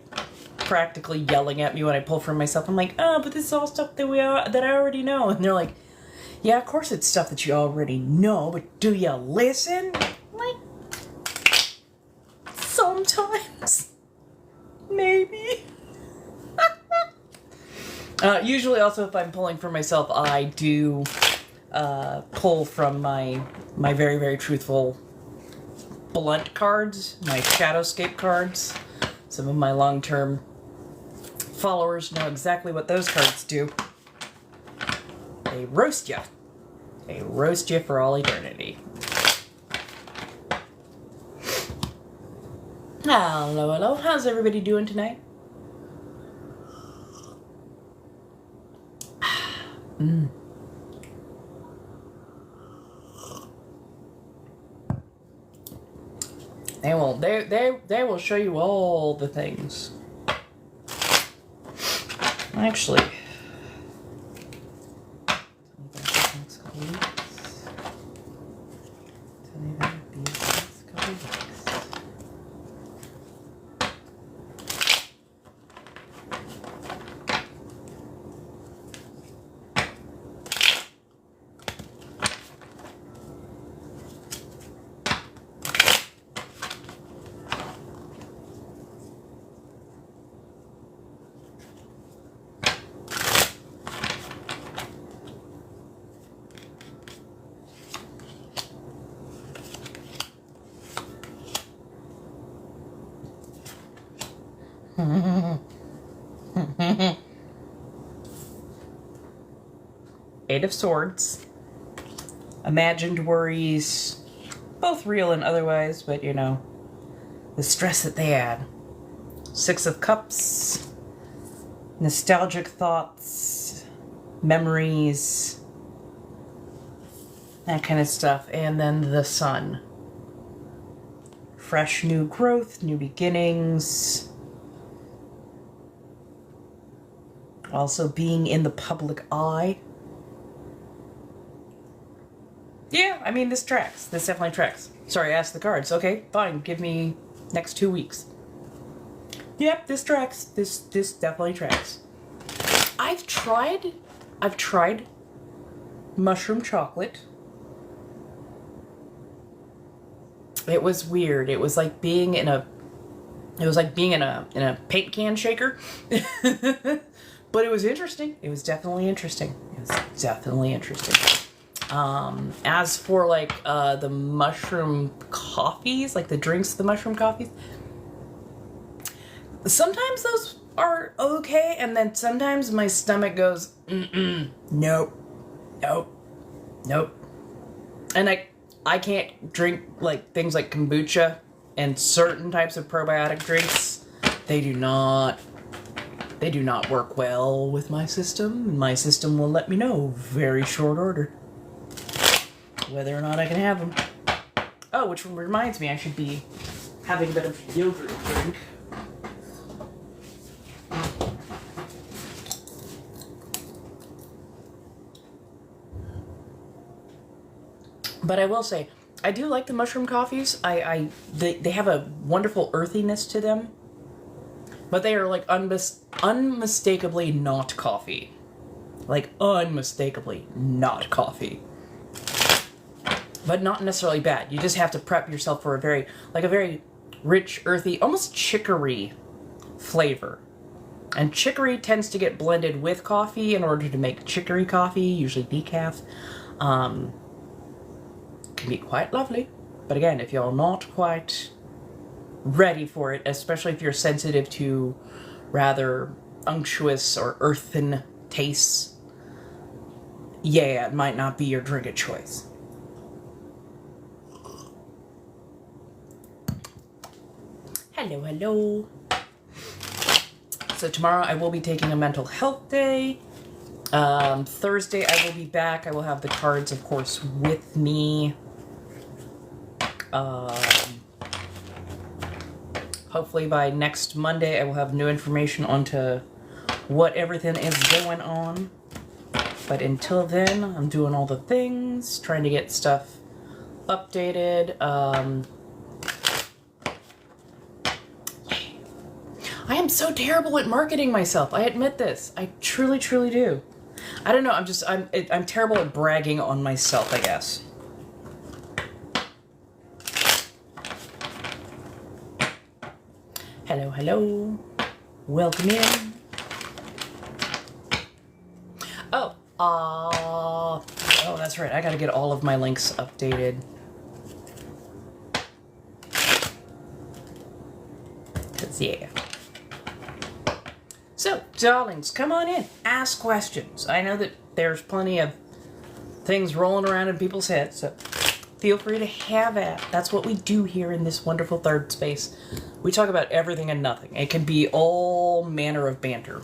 practically yelling at me when I pull for myself, I'm like, oh, but this is all stuff that I already know. And they're like, yeah, of course it's stuff that you already know, but do you listen? Like, sometimes. Maybe. Usually also if I'm pulling for myself, I do pull from my very, very truthful blunt cards, my Shadowscape cards. Some of my long-term followers know exactly what those cards do. They roast you. They roast you for all eternity. Hello, hello. How's everybody doing tonight? They will show you all the things. Actually, Eight of Swords, imagined worries, both real and otherwise, but you know, the stress that they add. Six of Cups, nostalgic thoughts, memories, that kind of stuff. And then the Sun. Fresh new growth, new beginnings. Also being in the public eye. Yeah, I mean, this tracks. This definitely tracks. Sorry, I asked the cards. Okay, fine. Give me next 2 weeks. Yep, this tracks. This definitely tracks. I've tried mushroom chocolate. It was weird. It was like being in a paint can shaker. But it was interesting. It was definitely interesting. As for like the mushroom coffees, like the drinks, the mushroom coffees, sometimes are okay, and then sometimes my stomach goes, nope, nope, nope. And I can't drink like things like kombucha and certain types of probiotic drinks. They do not work well with my system. My system will let me know very short order whether or not I can have them. Oh, which reminds me, I should be having a bit of yogurt drink. But I will say, I do like the mushroom coffees. They have a wonderful earthiness to them. But they are like unmistakably not coffee. Like unmistakably not coffee. But not necessarily bad. You just have to prep yourself for a very rich, earthy, almost chicory flavor. And chicory tends to get blended with coffee in order to make chicory coffee, usually decaf. Can be quite lovely. But again, if you're not quite ready for it, especially if you're sensitive to rather unctuous or earthen tastes, yeah, it might not be your drink of choice. Hello, hello. So tomorrow I will be taking a mental health day. Thursday I will be back. I will have the cards, of course, with me. Hopefully by next Monday I will have new information onto what everything is going on. But until then, I'm doing all the things, trying to get stuff updated. I am so terrible at marketing myself. I admit this. I truly, truly do. I don't know. I'm terrible at bragging on myself, I guess. Hello, hello. Welcome in. Oh, that's right. I gotta get all of my links updated. 'Cause, yeah. So, darlings, come on in. Ask questions. I know that there's plenty of things rolling around in people's heads, so feel free to have at. That's what we do here in this wonderful third space. We talk about everything and nothing. It can be all manner of banter.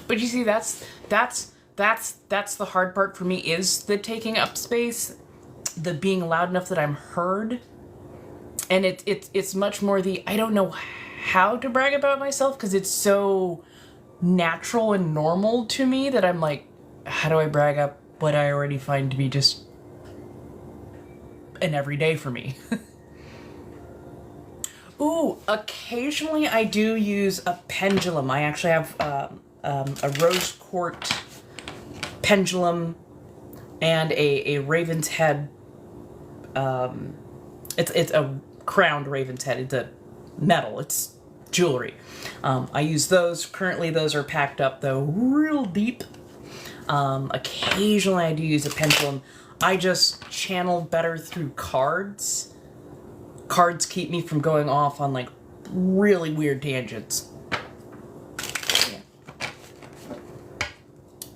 But you see, that's the hard part for me, is the taking up space, the being loud enough that I'm heard. And it's much more the, I don't know how to brag about myself because it's so natural and normal to me that I'm like, how do I brag up what I already find to be just an everyday for me? Ooh, occasionally I do use a pendulum. I actually have a rose quartz pendulum and a raven's head. It's a crowned raven's head. It's a metal. It's jewelry. I use those. Currently, those are packed up though real deep. Occasionally, I do use a pendulum. I just channel better through cards. Cards keep me from going off on like really weird tangents. Yeah.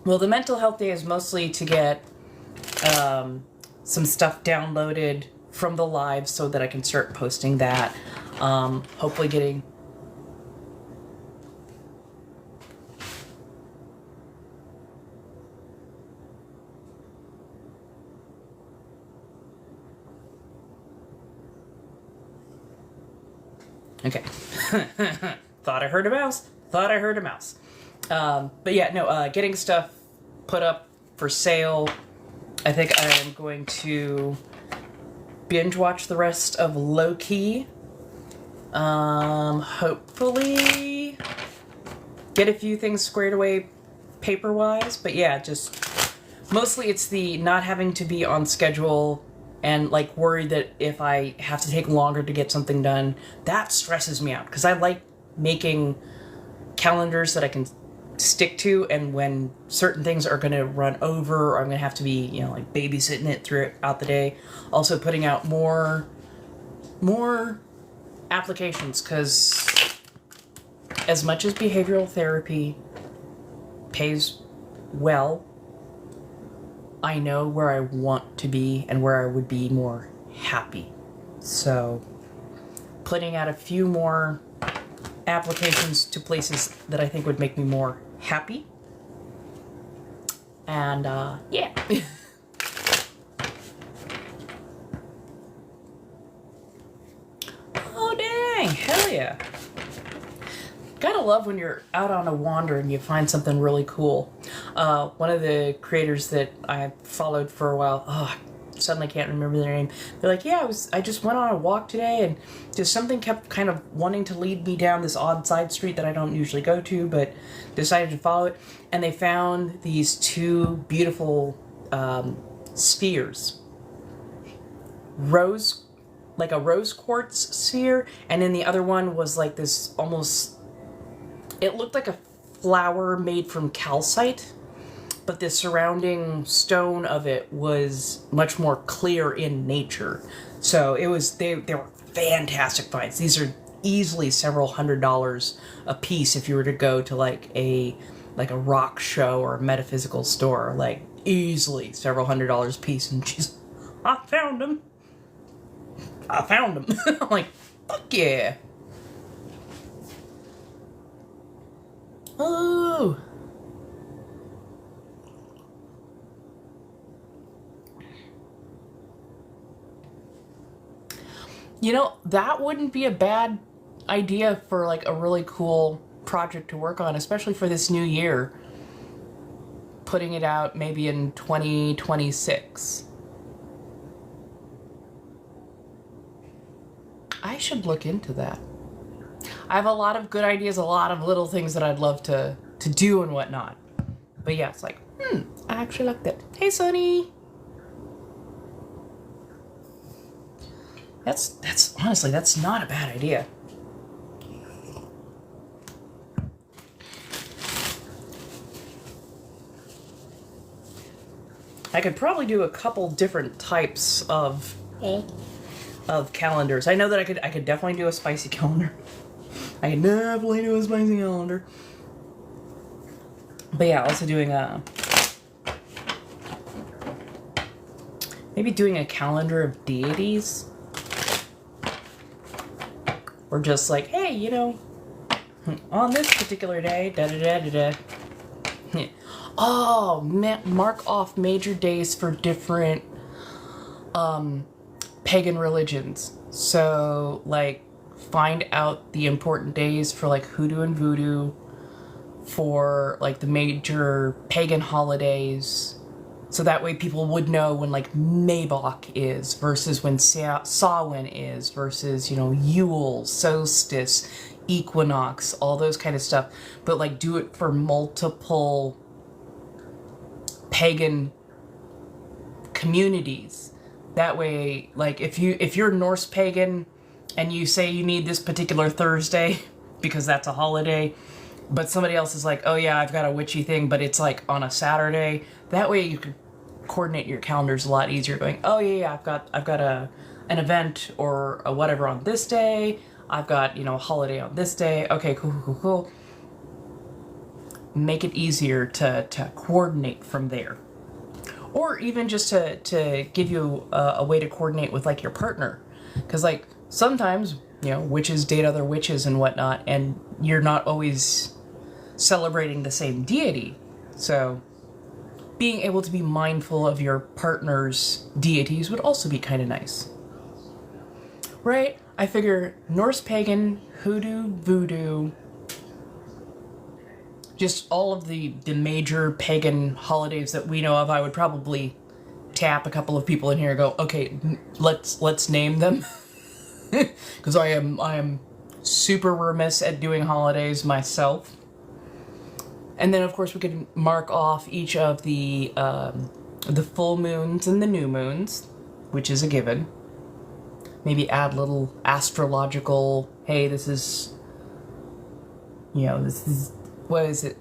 Well, the mental health day is mostly to get some stuff downloaded from the live so that I can start posting that. Hopefully getting... Okay. Thought I heard a mouse. Thought I heard a mouse. But yeah, no, getting stuff put up for sale. I think I am going to binge watch the rest of Low-Key. Hopefully get a few things squared away paper-wise. But yeah, just mostly it's the not having to be on schedule and like worried that if I have to take longer to get something done, that stresses me out. Because I like making calendars that I can stick to, and when certain things are going to run over or I'm going to have to be, like babysitting it throughout the day. Also putting out more more applications, because as much as behavioral therapy pays well, I know where I want to be and where I would be more happy. So putting out a few more applications to places that I think would make me more happy. And yeah. Oh dang, hell yeah. Gotta love when you're out on a wander and you find something really cool. One of the creators that I followed for a while, suddenly can't remember their name. They're like, yeah, I just went on a walk today and just something kept kind of wanting to lead me down this odd side street that I don't usually go to, but decided to follow it. And they found these two beautiful spheres. Like a rose quartz sphere, and then the other one was like this almost, it looked like a flower made from calcite, but the surrounding stone of it was much more clear in nature. So it was, they were fantastic finds. These are easily several $100s a piece if you were to go to like a rock show or a metaphysical store, like easily several $100s a piece. And she's, I found them. I'm like, fuck yeah. Oh. You know, that wouldn't be a bad idea for like a really cool project to work on, especially for this new year. Putting it out maybe in 2026. I should look into that. I have a lot of good ideas, a lot of little things that I'd love to do and whatnot. But yeah, it's like, I actually like that. Hey, Sonny! That's honestly, that's not a bad idea. I could probably do a couple different types of calendars. I know that I could definitely do a spicy calendar. I could definitely do a spicy calendar. But yeah, also doing maybe doing a calendar of deities. Or just like, hey, you know, on this particular day, da-da-da-da-da. Oh, mark off major days for different pagan religions. So, like, find out the important days for, like, hoodoo and voodoo, for, like, the major pagan holidays. So that way people would know when, like, Mabok is versus when Samhain is versus, you know, Yule, solstice, equinox, all those kind of stuff. But, like, do it for multiple pagan communities. That way, like, if you're Norse pagan and you say you need this particular Thursday because that's a holiday, but somebody else is like, oh yeah, I've got a witchy thing, but it's like on a Saturday. That way you could coordinate your calendars a lot easier, going, oh yeah, I've got an event or a whatever on this day. I've got, you know, a holiday on this day. Okay, cool. Make it easier to coordinate from there. Or even just to give you a way to coordinate with, like, your partner. Because, like, sometimes, you know, witches date other witches and whatnot, and you're not always celebrating the same deity. So being able to be mindful of your partner's deities would also be kind of nice. Right? I figure Norse pagan, hoodoo, voodoo, just all of the major pagan holidays that we know of, I would probably tap a couple of people in here and go, okay, let's name them. Because I am super remiss at doing holidays myself. And then, of course, we could mark off each of the full moons and the new moons, which is a given. Maybe add little astrological, hey, this is, you know, this is, what is it?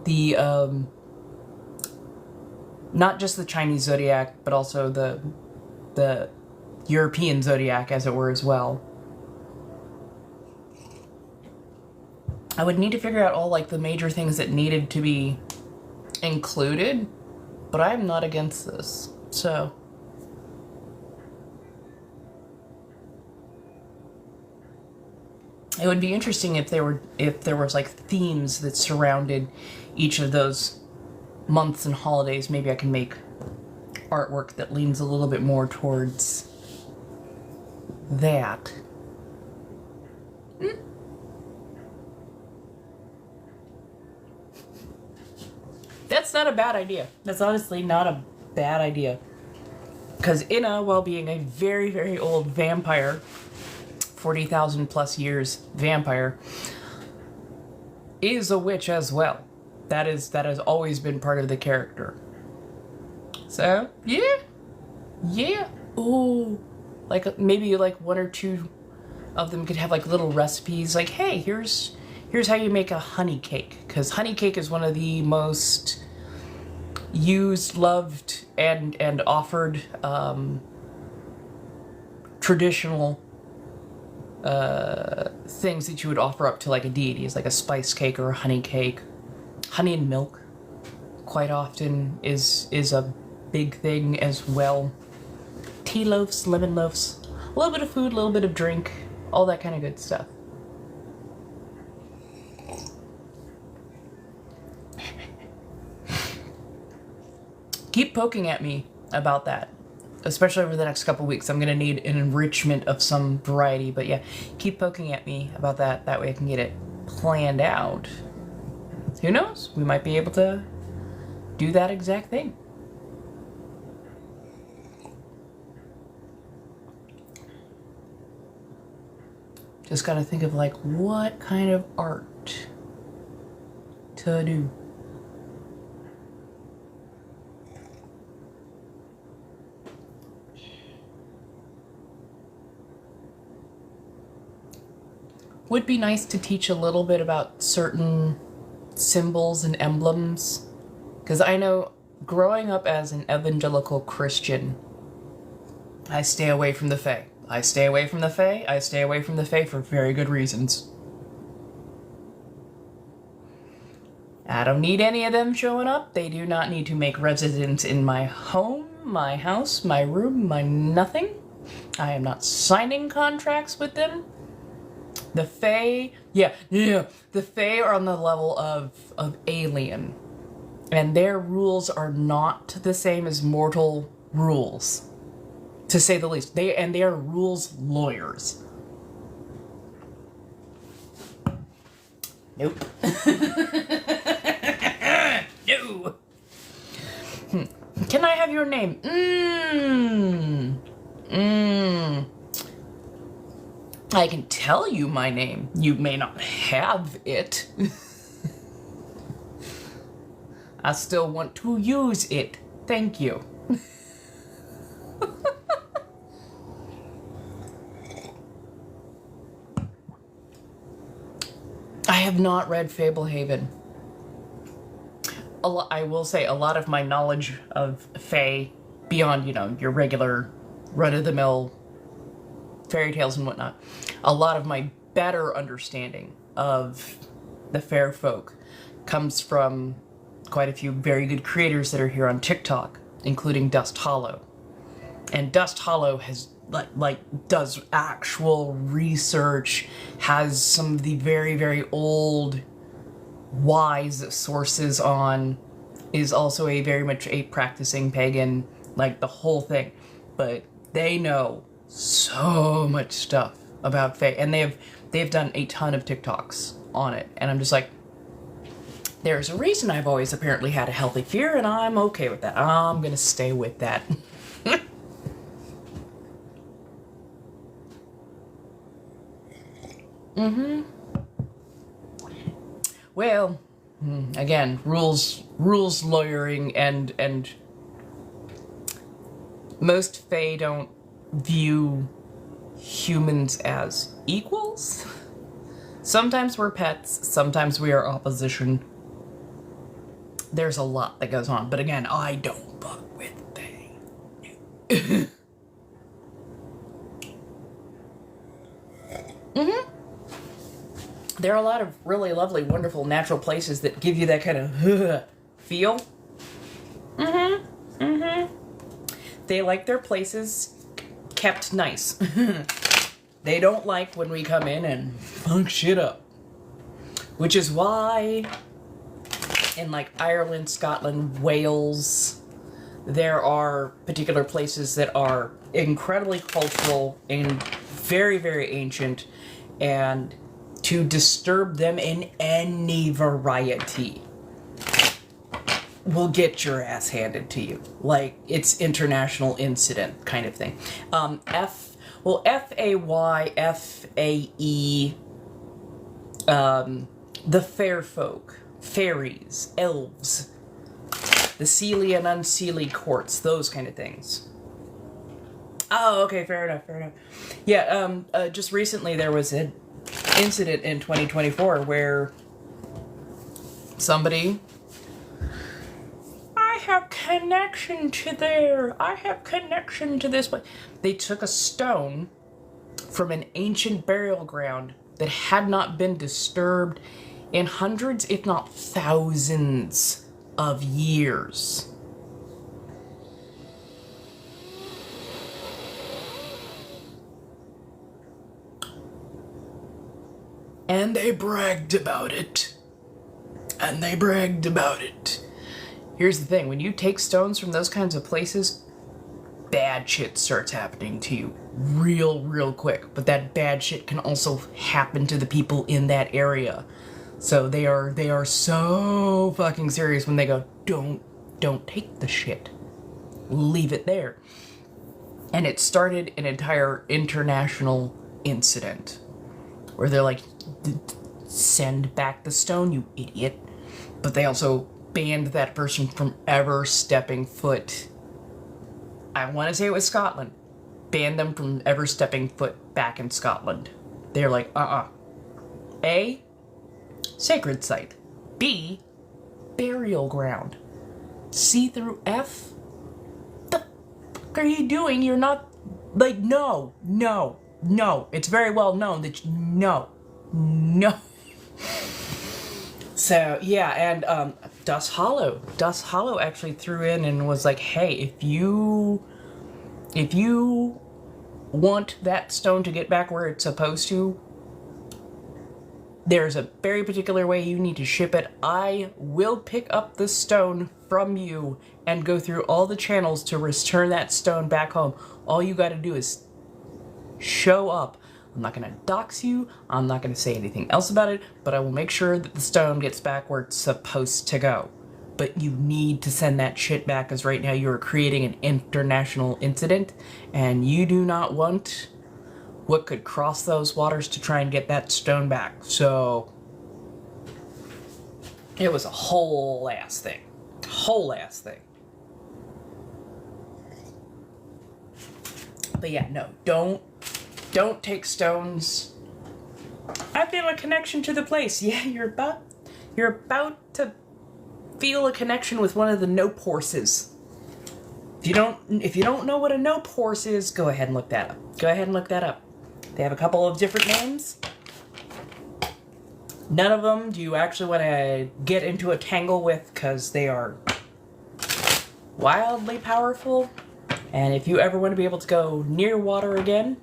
The, not just the Chinese zodiac, but also the European zodiac, as it were, as well. I would need to figure out all, like, the major things that needed to be included, but I'm not against this, so. It would be interesting if there was like themes that surrounded each of those months and holidays. Maybe I can make artwork that leans a little bit more towards that. That's not a bad idea. That's honestly not a bad idea. Because Inna, while being a very, very old vampire, 40,000 plus years vampire, is a witch as well. That has always been part of the character. So, yeah. Ooh, like maybe like one or two of them could have like little recipes. Like, hey, here's how you make a honey cake, because honey cake is one of the most used, loved, and offered traditional things that you would offer up to like a deity, is like a spice cake or a honey cake. Honey and milk quite often is a big thing as well. Tea loaves, lemon loaves, a little bit of food, a little bit of drink, all that kind of good stuff. Keep poking at me about that, especially over the next couple weeks. I'm gonna need an enrichment of some variety, but yeah, keep poking at me about that. That way I can get it planned out. Who knows? We might be able to do that exact thing. Just gotta think of like what kind of art to do. Would be nice to teach a little bit about certain symbols and emblems, because I know growing up as an evangelical Christian, I stay away from the Fae. I stay away from the Fae. I stay away from the Fae for very good reasons. I don't need any of them showing up. They do not need to make residence in my home, my house, my room, my nothing. I am not signing contracts with them. The Fae, yeah, the Fae are on the level of alien, and their rules are not the same as mortal rules, to say the least. They are rules lawyers. Nope. No. Can I have your name? I can tell you my name. You may not have it. I still want to use it. Thank you. I have not read Fablehaven. I will say a lot of my knowledge of Fae, beyond, your regular run-of-the-mill fairy tales and whatnot, a lot of my better understanding of the fair folk comes from quite a few very good creators that are here on TikTok, including Dust Hollow. And Dust Hollow has does actual research, has some of the very, very old wise sources on, is also a very much a practicing pagan, like the whole thing. But they know so much stuff about Fae, and they've done a ton of TikToks on it, and I'm just like, there's a reason I've always apparently had a healthy fear, and I'm okay with that. I'm gonna stay with that. Well, again, rules lawyering, and most Fae don't view humans as equals. Sometimes we're pets, sometimes we are opposition. There's a lot that goes on, but again, I don't fuck with Fae. there are a lot of really lovely, wonderful, natural places that give you that kind of feel. They like their places kept nice. They don't like when we come in and funk shit up. Which is why in like Ireland, Scotland, Wales, there are particular places that are incredibly cultural and very, very ancient, and to disturb them in any variety will get your ass handed to you. Like, it's international incident kind of thing. F-A-Y, F-A-E, the fair folk, fairies, elves, the seelie and unseelie courts, those kind of things. Oh, okay, fair enough. Yeah, just recently there was an incident in 2024 where somebody, I have connection to this place. They took a stone from an ancient burial ground that had not been disturbed in hundreds, if not thousands, of years. And they bragged about it. Here's the thing, when you take stones from those kinds of places, bad shit starts happening to you real quick. But that bad shit can also happen to the people in that area. So they are so fucking serious when they go, don't take the shit. Leave it there. And it started an entire international incident where they're like, send back the stone, you idiot. But they also banned that person from ever stepping foot. I want to say it was Scotland. Banned them from ever stepping foot back in Scotland. They're like, A, sacred site. B, burial ground. C through F? The fuck are you doing? You're not, like, no. It's very well known that no. So, yeah, and Dust Hollow actually threw in and was like, hey, if you want that stone to get back where it's supposed to, there's a very particular way you need to ship it. I will pick up the stone from you and go through all the channels to return that stone back home. All you gotta do is show up. I'm not going to dox you, I'm not going to say anything else about it, but I will make sure that the stone gets back where it's supposed to go. But you need to send that shit back, because right now you're creating an international incident, and you do not want what could cross those waters to try and get that stone back. So, it was a whole ass thing. But yeah, no, don't take stones. I feel a connection to the place. Yeah, you're about to feel a connection with one of the nope horses. If you don't know what a nope horse is, go ahead and look that up. They have a couple of different names. None of them do you actually want to get into a tangle with, because they are wildly powerful. And if you ever want to be able to go near water again,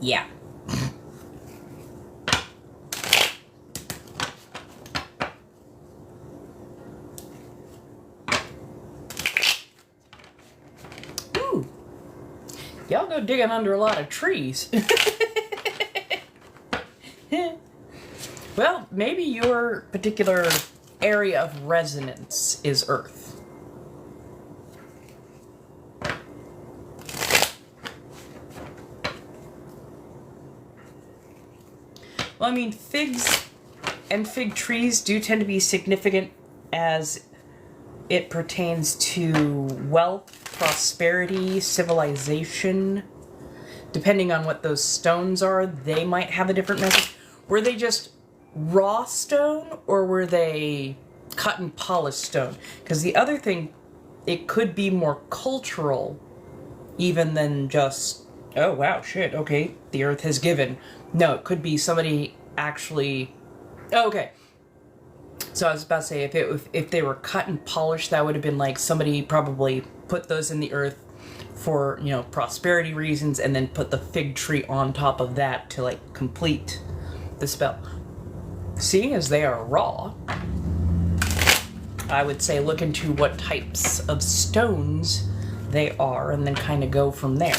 yeah. Ooh. Y'all go digging under a lot of trees. Well, maybe your particular area of resonance is Earth. Well, I mean, figs and fig trees do tend to be significant as it pertains to wealth, prosperity, civilization. Depending on what those stones are, they might have a different message. Were they just raw stone, or were they cut and polished stone? Because the other thing, it could be more cultural even than just Oh, wow, shit, okay. The earth has given. No, it could be somebody actually... Oh, okay. So I was about to say, if they were cut and polished, that would have been like somebody probably put those in the earth for, you know, prosperity reasons, and then put the fig tree on top of that to, like, complete the spell. Seeing as they are raw, I would say look into what types of stones they are, and then kind of go from there.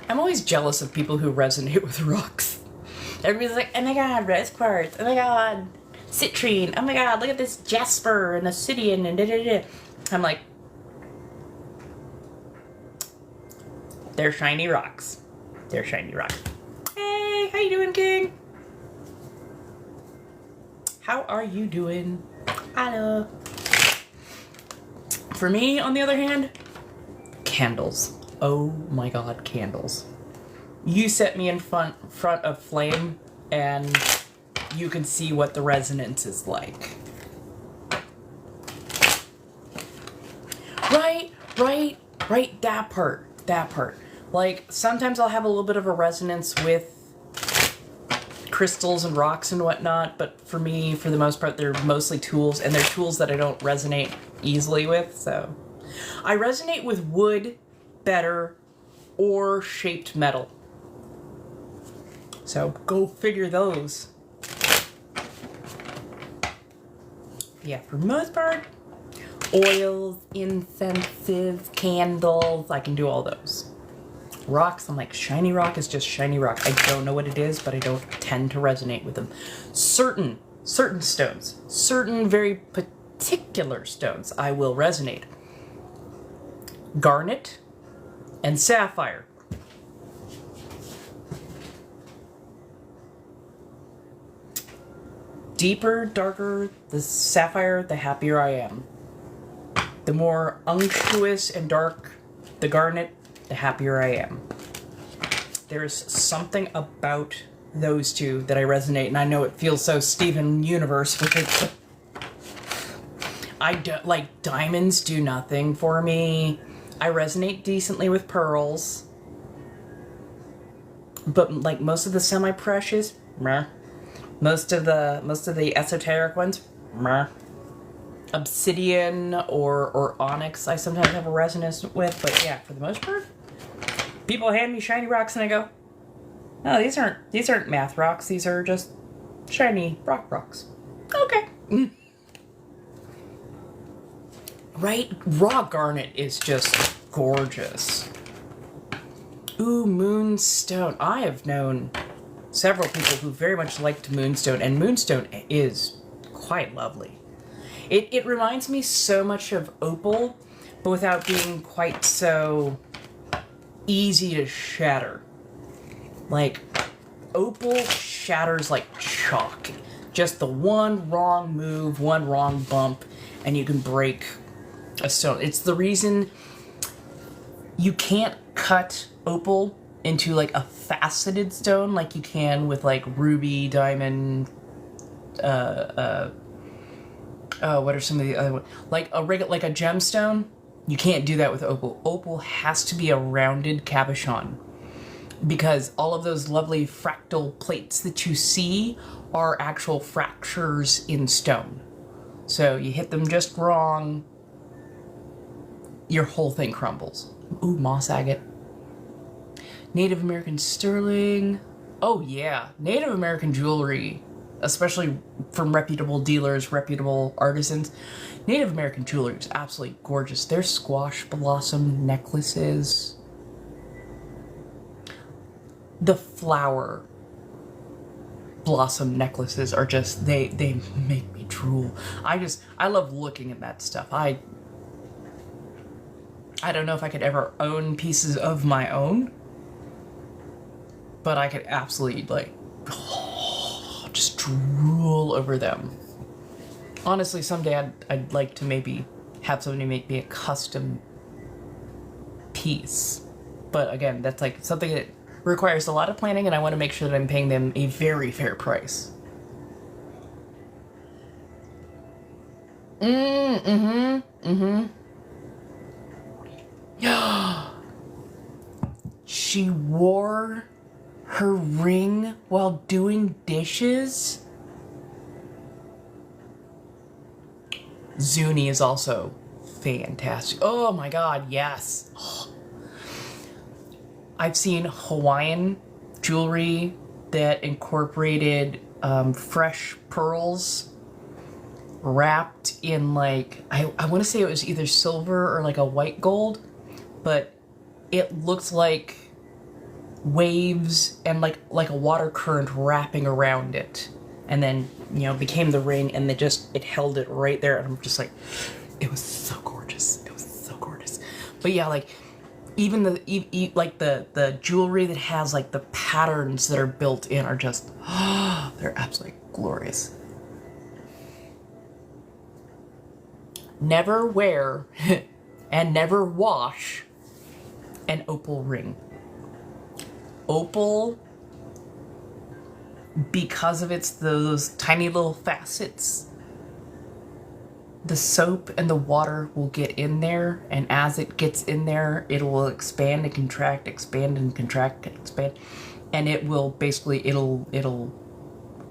I'm always jealous of people who resonate with rocks. Everybody's like, oh my god, rose quartz, oh my god, citrine, oh my god, look at this jasper and obsidian and da-da-da. I'm like, they're shiny rocks. They're shiny rocks. Hey, how you doing, King? How are you doing? Hello. For me, on the other hand, candles. Oh my god, candles. You set me in front of flame, and you can see what the resonance is like. Right, that part. Like, sometimes I'll have a little bit of a resonance with crystals and rocks and whatnot, but for me, for the most part, they're mostly tools, and they're tools that I don't resonate easily with, so. I resonate with wood better, or shaped metal. So, go figure those. Yeah, for the most part, oils, incenses, candles, I can do all those. Rocks, I'm like, shiny rock is just shiny rock. I don't know what it is, but I don't tend to resonate with them. Certain stones, certain very particular stones, I will resonate. Garnet and sapphire. Deeper, darker the sapphire, the happier I am. The more unctuous and dark the garnet, the happier I am. There's something about those two that I resonate, and I know it feels so Steven Universe with it. I don't, like, diamonds do nothing for me. I resonate decently with pearls. But, like, most of the semi-precious, meh. Most of the esoteric ones, meh. Obsidian or onyx I sometimes have a resonance with, but yeah, for the most part, people hand me shiny rocks and I go, no, these aren't math rocks, these are just shiny rocks. Okay. Right? Raw garnet is just gorgeous. Ooh, moonstone. I have known several people who very much liked moonstone, and moonstone is quite lovely. It reminds me so much of opal, but without being quite so easy to shatter. Like, opal shatters like chalk. Just the one wrong move, one wrong bump, and you can break a stone. It's the reason you can't cut opal into like a faceted stone like you can with like ruby, diamond, what are some of the other ones? Like a gemstone, you can't do that with opal. Opal has to be a rounded cabochon, because all of those lovely fractal plates that you see are actual fractures in stone. So you hit them just wrong, your whole thing crumbles. Ooh, moss agate. Native American sterling. Oh yeah, Native American jewelry, especially from reputable dealers, reputable artisans. Native American jewelry is absolutely gorgeous. Their squash blossom necklaces. The flower blossom necklaces are just, they make me drool. I love looking at that stuff. I don't know if I could ever own pieces of my own, but I could absolutely, like, just drool over them. Honestly, someday I'd like to maybe have somebody make me a custom piece. But again, that's like something that requires a lot of planning, and I want to make sure that I'm paying them a very fair price. She wore her ring while doing dishes? Zuni is also fantastic. Oh my god, yes. I've seen Hawaiian jewelry that incorporated fresh pearls wrapped in like, I want to say it was either silver or like a white gold, but it looked like waves and like a water current wrapping around it, and then, you know, became the ring, and it held it right there, and I'm just like, it was so gorgeous. It was so gorgeous. But yeah, like even the jewelry that has like the patterns that are built in are just they're absolutely glorious. Never wear and never wash an opal ring. Opal, because of those tiny little facets, the soap and the water will get in there, and as it gets in there, it will expand and contract, expand and contract, expand, and it will basically, it'll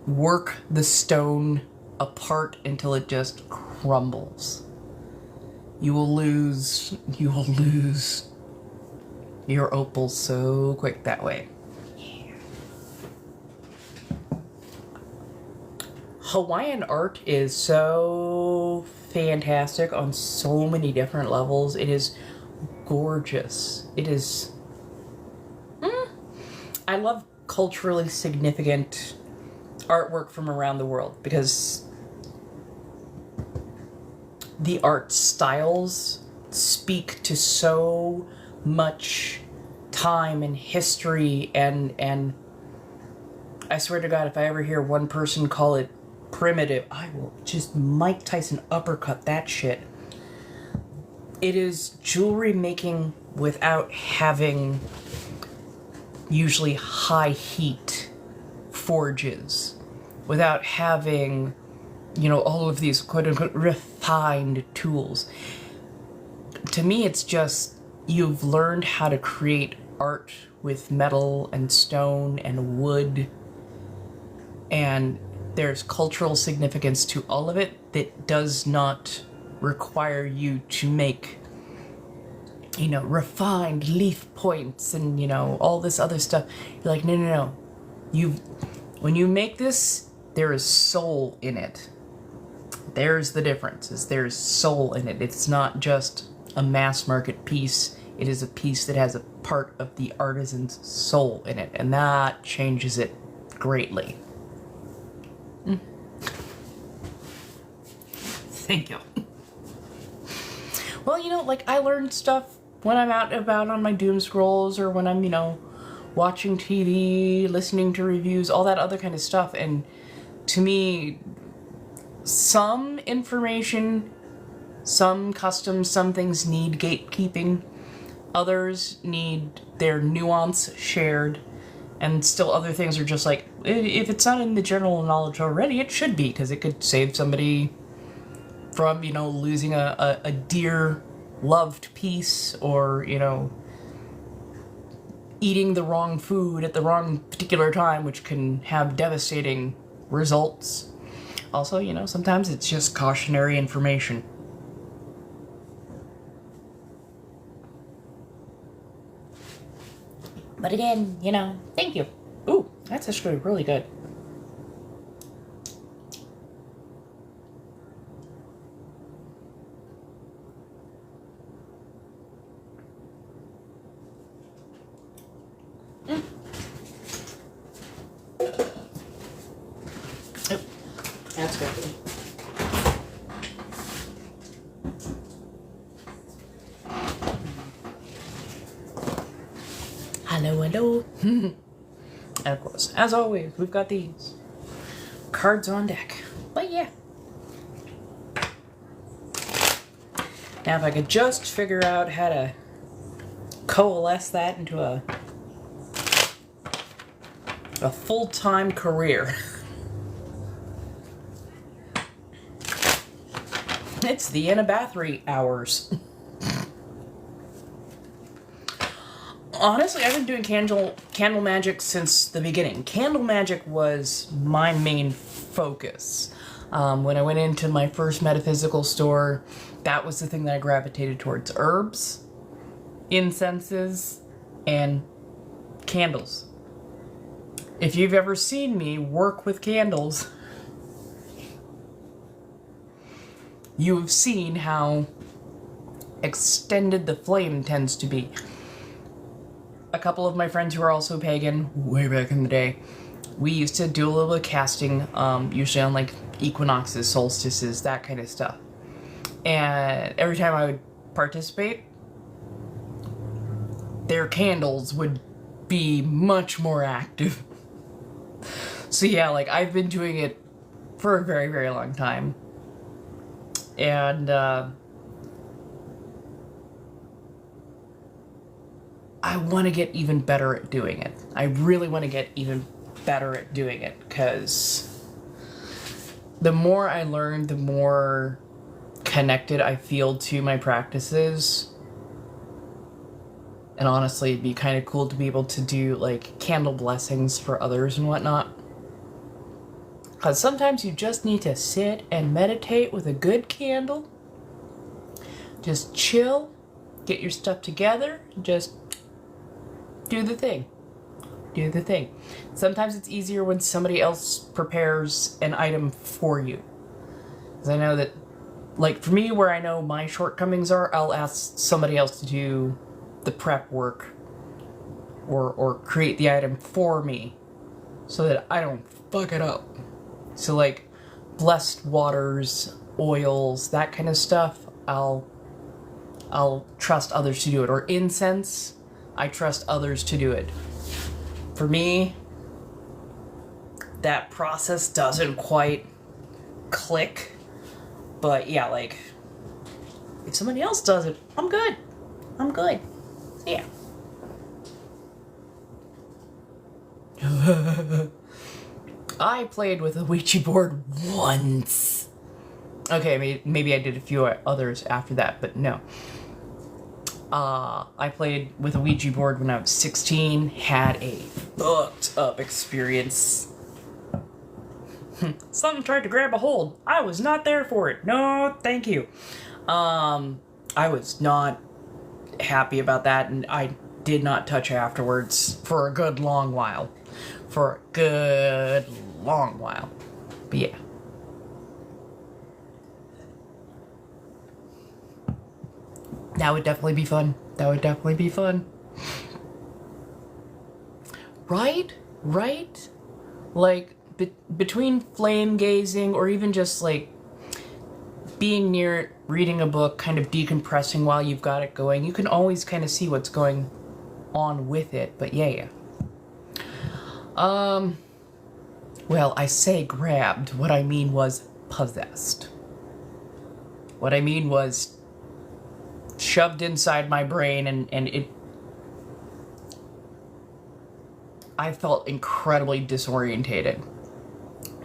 work the stone apart until it just crumbles. You will lose your opal so quick that way. Yeah. Hawaiian art is so fantastic on so many different levels. It is gorgeous. It is... I love culturally significant artwork from around the world because the art styles speak to so much time and history, and I swear to God, if I ever hear one person call it primitive, I will just Mike Tyson uppercut that shit. It is jewelry making without having usually high heat forges, without having, you know, all of these quote unquote refined tools. To me, it's just, you've learned how to create art with metal and stone and wood, and there's cultural significance to all of it that does not require you to make, you know, refined leaf points and, you know, all this other stuff. You're like, no. When you make this, there is soul in it. There's the difference, is there's soul in it. It's not just a mass market piece. It is a piece that has a part of the artisan's soul in it, and that changes it greatly. Thank you. Well, you know, like, I learned stuff when I'm out and about on my doom scrolls, or when I'm, you know, watching TV, listening to reviews, all that other kind of stuff, and to me, some information, some customs, some things need gatekeeping, others need their nuance shared, and still other things are just like, if it's not in the general knowledge already, it should be, because it could save somebody from, you know, losing a dear loved piece, or, you know, eating the wrong food at the wrong particular time, which can have devastating results. Also, you know, sometimes it's just cautionary information. But again, you know, thank you. Ooh, that's actually really good. Oh, that's good. Hello. And of course, as always, we've got these cards on deck. But yeah. Now, if I could just figure out how to coalesce that into a full-time career. It's the Inna2 hours. Honestly, I've been doing candle magic since the beginning. Candle magic was my main focus. When I went into my first metaphysical store, that was the thing that I gravitated towards. Herbs, incenses, and candles. If you've ever seen me work with candles, you have seen how extended the flame tends to be. A couple of my friends who are also pagan, way back in the day, we used to do a little bit of casting, usually on like equinoxes, solstices, that kind of stuff. And every time I would participate, their candles would be much more active. So yeah, like I've been doing it for a very, very long time. And I want to get even better at doing it. I really want to get even better at doing it, because the more I learn, the more connected I feel to my practices. And honestly, it'd be kind of cool to be able to do like candle blessings for others and whatnot. Because sometimes you just need to sit and meditate with a good candle. Just chill, get your stuff together, just do the thing. Do the thing. Sometimes it's easier when somebody else prepares an item for you. Because I know that, like for me, where I know my shortcomings are, I'll ask somebody else to do the prep work or create the item for me so that I don't fuck it up. So like blessed waters, oils, that kind of stuff, I'll trust others to do it. Or incense, I trust others to do it. For me, that process doesn't quite click. But yeah, like, if somebody else does it, I'm good. I'm good. Yeah. I played with a Ouija board once. Okay, maybe I did a few others after that, but no. I played with a Ouija board when I was 16, had a fucked up experience. Something tried to grab a hold. I was not there for it. No, thank you. I was not happy about that, and I did not touch afterwards for a good long while. For a good long while. But yeah. That would definitely be fun. That would definitely be fun. Right? Right? Like, between flame gazing or even just, like, being near it, reading a book, kind of decompressing while you've got it going, you can always kind of see what's going on with it. But yeah. Well, I say grabbed. What I mean was possessed. What I mean was shoved inside my brain, and it... I felt incredibly disorientated.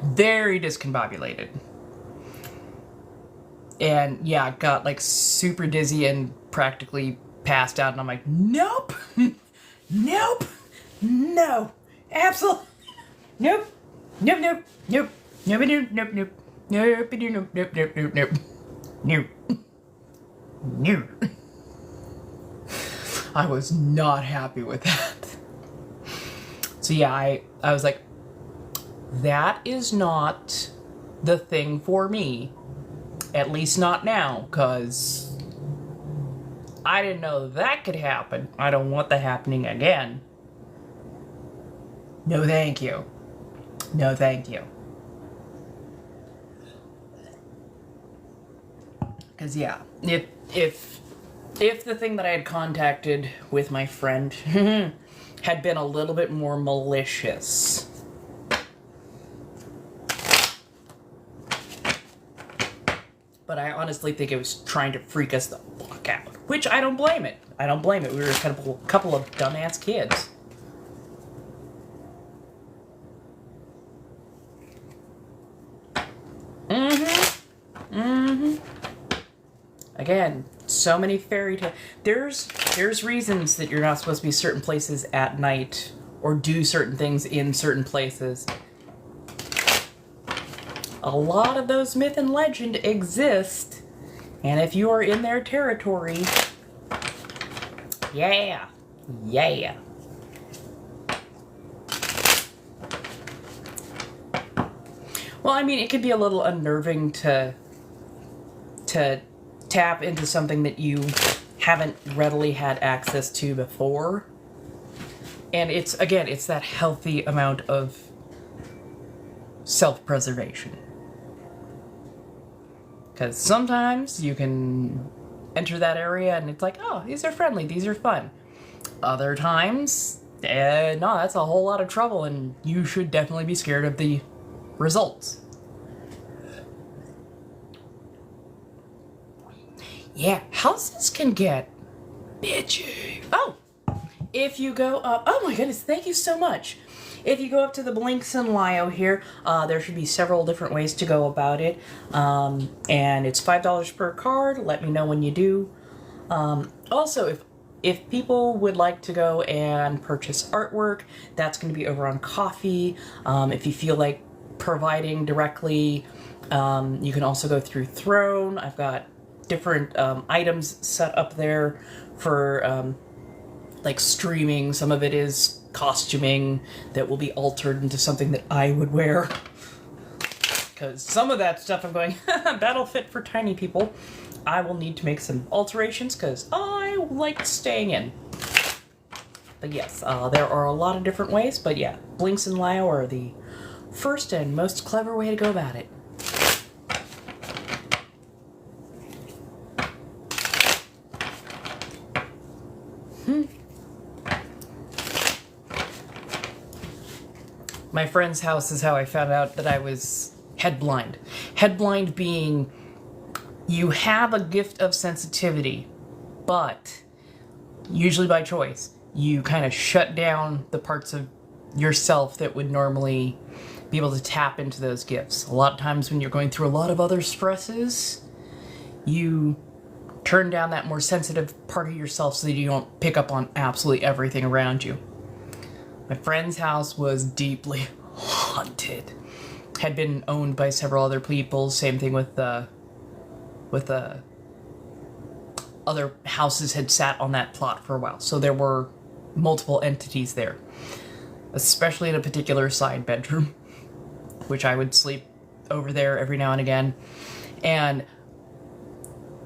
Very discombobulated. And yeah, I got like super dizzy and practically passed out, and I'm like, nope! Nope! No! Absolutely! Nope! Nope, nope, nope. Nope, nope, nope, nope. Nope, nope, nope, nope, nope, nope. Nope. Nope. I was not happy with that. So yeah, I was like, that is not the thing for me. At least not now, because I didn't know that could happen. I don't want that happening again. No, thank you. No, thank you. Because yeah, if the thing that I had contacted with my friend had been a little bit more malicious, but I honestly think it was trying to freak us the fuck out, which I don't blame it. I don't blame it. We were a couple of dumbass kids. Again, So many fairy tales. There's reasons that you're not supposed to be certain places at night or do certain things in certain places. A lot of those myth and legend exist, and if you are in their territory, yeah. Well, I mean, it could be a little unnerving to tap into something that you haven't readily had access to before. And it's that healthy amount of self-preservation. Because sometimes you can enter that area and it's like, oh, these are friendly, these are fun. Other times, no, that's a whole lot of trouble, and you should definitely be scared of the results. Yeah, houses can get bitchy. Oh, if you go up, oh my goodness, thank you so much. If you go up to the Blinks and Lio here, there should be several different ways to go about it. And it's $5 per card. Let me know when you do. Also, if people would like to go and purchase artwork, that's going to be over on Coffee. If you feel like providing directly, you can also go through Throne. I've got different items set up there for like streaming. Some of it is costuming that will be altered into something that I would wear. Because some of that stuff I'm going, that'll fit for tiny people. I will need to make some alterations because I like staying in. But yes, there are a lot of different ways. But yeah, Blinks and Lio are the first and most clever way to go about it. My friend's house is how I found out that I was headblind. Headblind being you have a gift of sensitivity, but usually by choice, you kind of shut down the parts of yourself that would normally be able to tap into those gifts. A lot of times when you're going through a lot of other stresses, you turn down that more sensitive part of yourself so that you don't pick up on absolutely everything around you. My friend's house was deeply haunted. Had been owned by several other people. Same thing with other houses had sat on that plot for a while. So there were multiple entities there. Especially in a particular side bedroom, which I would sleep over there every now and again. And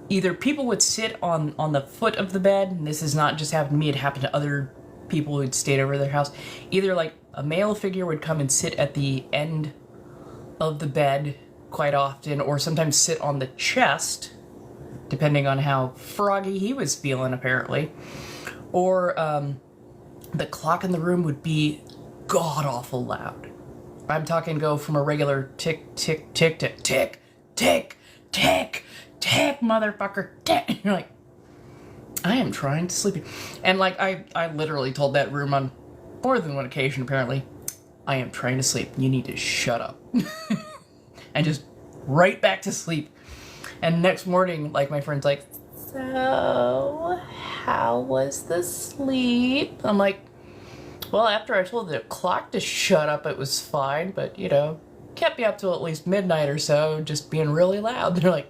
either people would sit on the foot of the bed, and this has not just happened to me, it happened to other people who'd stayed over their house. Either like a male figure would come and sit at the end of the bed quite often, or sometimes sit on the chest, depending on how froggy he was feeling apparently. Or the clock in the room would be god-awful loud. I'm talking go from a regular tick, tick, tick, tick, tick, tick, tick, tick, motherfucker, tick. You're like, I am trying to sleep. And like, I literally told that room on more than one occasion, apparently, I am trying to sleep. You need to shut up. And just right back to sleep. And next morning, like, my friend's like, so, how was the sleep? I'm like, well, after I told the clock to shut up, it was fine, but, you know, kept me up till at least midnight or so, just being really loud. They're like,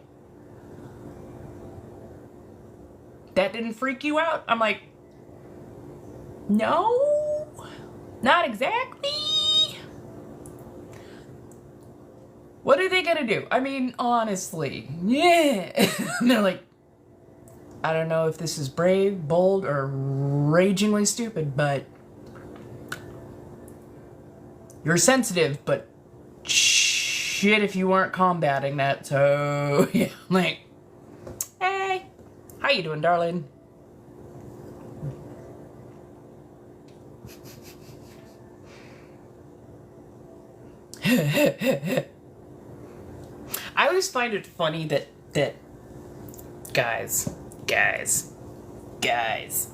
that didn't freak you out? I'm like, no, not exactly. What are they gonna do? I mean, honestly, yeah. And they're like, I don't know if this is brave, bold, or ragingly stupid, but you're sensitive, but shit if you weren't combating that, so yeah. I'm like, hey, how you doing, darling? I always find it funny that guys,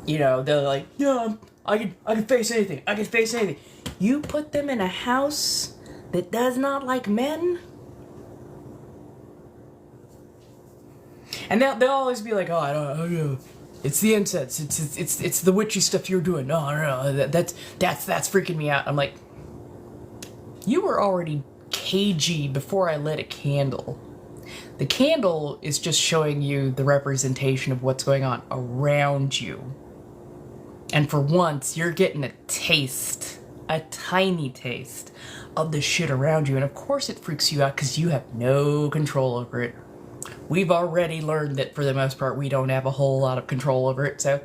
you know, they're like, yeah, I can face anything. I can face anything. You put them in a house that does not like men, And they'll always be like, oh, I don't know. It's the incense. It's the witchy stuff you're doing. No, that's freaking me out. I'm like, you were already cagey before I lit a candle. The candle is just showing you the representation of what's going on around you. And for once, you're getting a taste, a tiny taste of the shit around you. And of course it freaks you out because you have no control over it. We've already learned that for the most part, we don't have a whole lot of control over it, so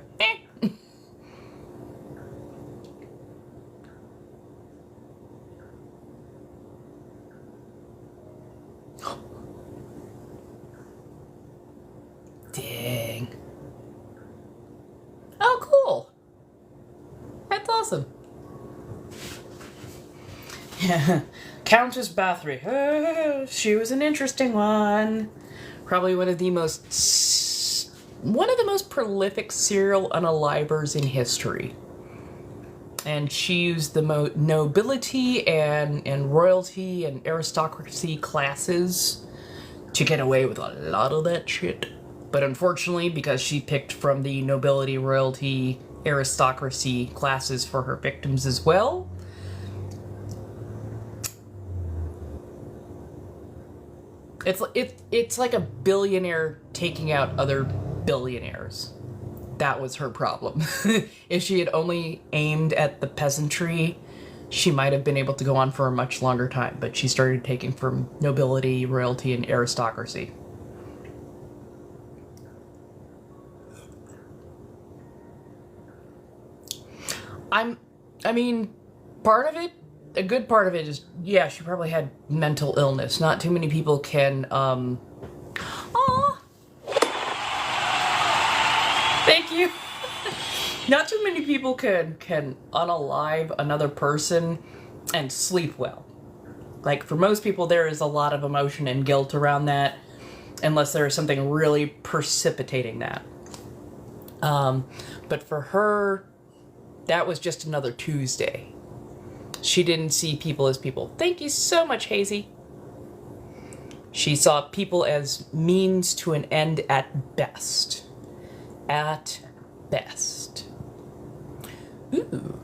Dang. Oh, cool. That's awesome. Yeah. Countess Bathory. She was an interesting one. Probably one of the most prolific serial unalivers in history. And she used the nobility and royalty and aristocracy classes to get away with a lot of that shit. But unfortunately, because she picked from the nobility, royalty, aristocracy classes for her victims as well, it's like a billionaire taking out other billionaires. That was her problem. If she had only aimed at the peasantry, she might have been able to go on for a much longer time, but she started taking from nobility, royalty, and aristocracy. I mean, part of it, a good part of it is, yeah, she probably had mental illness. Not too many people can, Aw! Thank you! Not too many people can unalive another person and sleep well. Like, for most people, there is a lot of emotion and guilt around that, unless there is something really precipitating that. But for her, that was just another Tuesday. She didn't see people as people. Thank you so much, Hazy. She saw people as means to an end at best. At best. Ooh.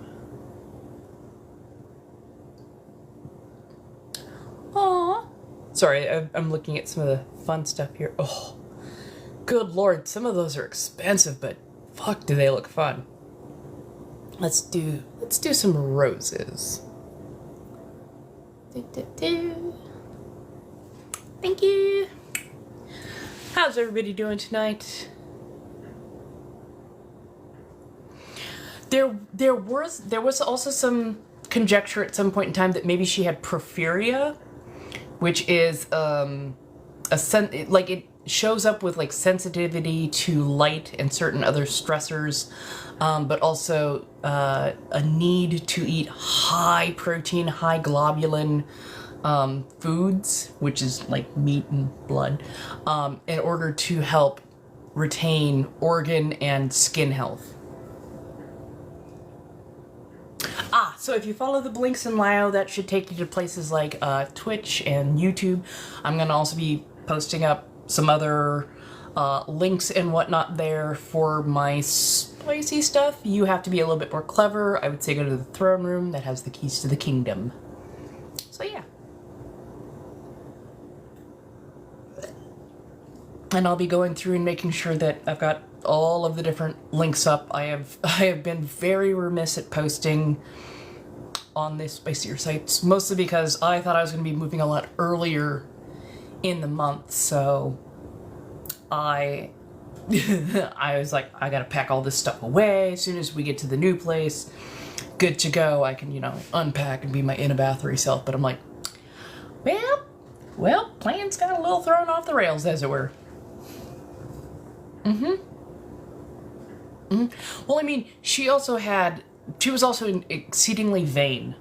Aww. Sorry, I'm looking at some of the fun stuff here. Oh, good lord, some of those are expensive, but fuck, do they look fun. Let's do some roses. Thank you. How's everybody doing tonight? There was also some conjecture at some point in time that maybe she had porphyria, which is it shows up with like sensitivity to light and certain other stressors, but also a need to eat high protein, high globulin foods, which is like meat and blood, in order to help retain organ and skin health. So if you follow the links in Lao, that should take you to places like Twitch and YouTube. I'm going to also be posting up some other links and whatnot there for my spicy stuff. You have to be a little bit more clever. I would say go to the throne room that has the keys to the kingdom. So yeah. And I'll be going through and making sure that I've got all of the different links up. I have been very remiss at posting on the spicier sites, mostly because I thought I was going to be moving a lot earlier in the month, so I was like, I gotta pack all this stuff away. As soon as we get to the new place, good to go, I can, unpack and be my Inna2 self. But I'm like, well, plans got a little thrown off the rails, as it were. Well, I mean, she was also exceedingly vain.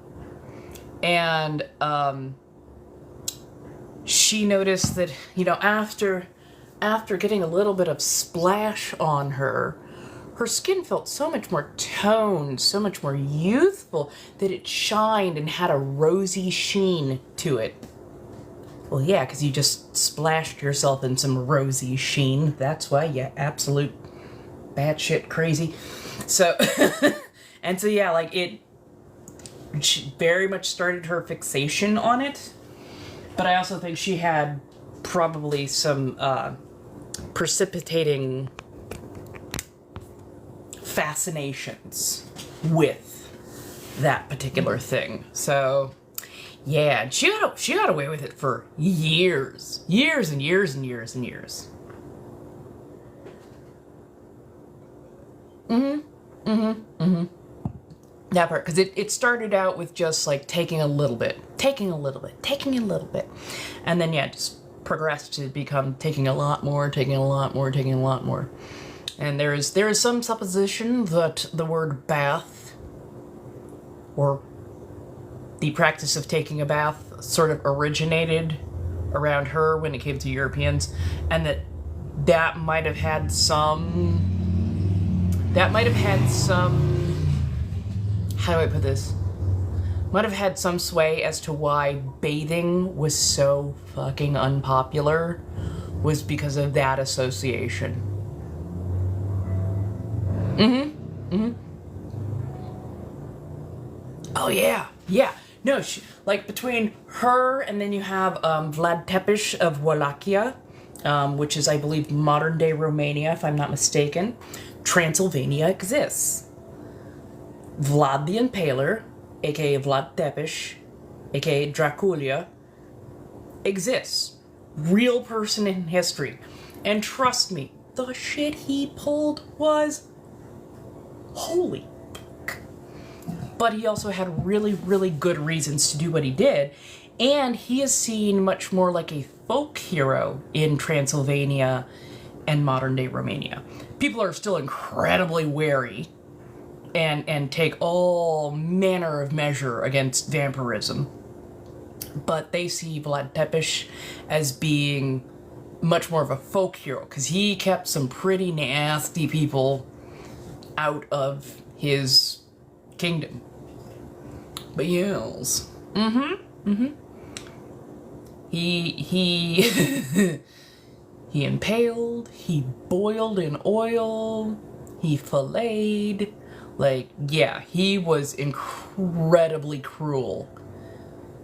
And, she noticed that, after getting a little bit of splash on her skin felt so much more toned, so much more youthful, that it shined and had a rosy sheen to it. Well, yeah, because you just splashed yourself in some rosy sheen. That's why, yeah, absolute batshit crazy. So, and so, yeah, like, she very much started her fixation on it. But I also think she had probably some precipitating fascinations with that particular thing. So, yeah, she got away with it for years and years and years and years. That part, because it started out with just like taking a little bit, and then, yeah, just progressed to become taking a lot more. And there is some supposition that the word bath, or the practice of taking a bath, sort of originated around her when it came to Europeans, and that might have had some, how do I put this? Might have had some sway as to why bathing was so fucking unpopular, was because of that association. Oh, yeah. No, like, between her and then you have Vlad Tepes of Wallachia, which is, I believe, modern-day Romania, if I'm not mistaken. Transylvania exists. Vlad the Impaler, aka Vlad Tepes, aka Dracula, exists. Real person in history. And trust me, the shit he pulled was holy. But he also had really, really good reasons to do what he did. And he is seen much more like a folk hero in Transylvania and modern-day Romania. People are still incredibly wary and take all manner of measure against vampirism. But they see Vlad Tepes as being much more of a folk hero, because he kept some pretty nasty people out of his kingdom. But yes. He he impaled, he boiled in oil, he filleted. Like, yeah, he was incredibly cruel.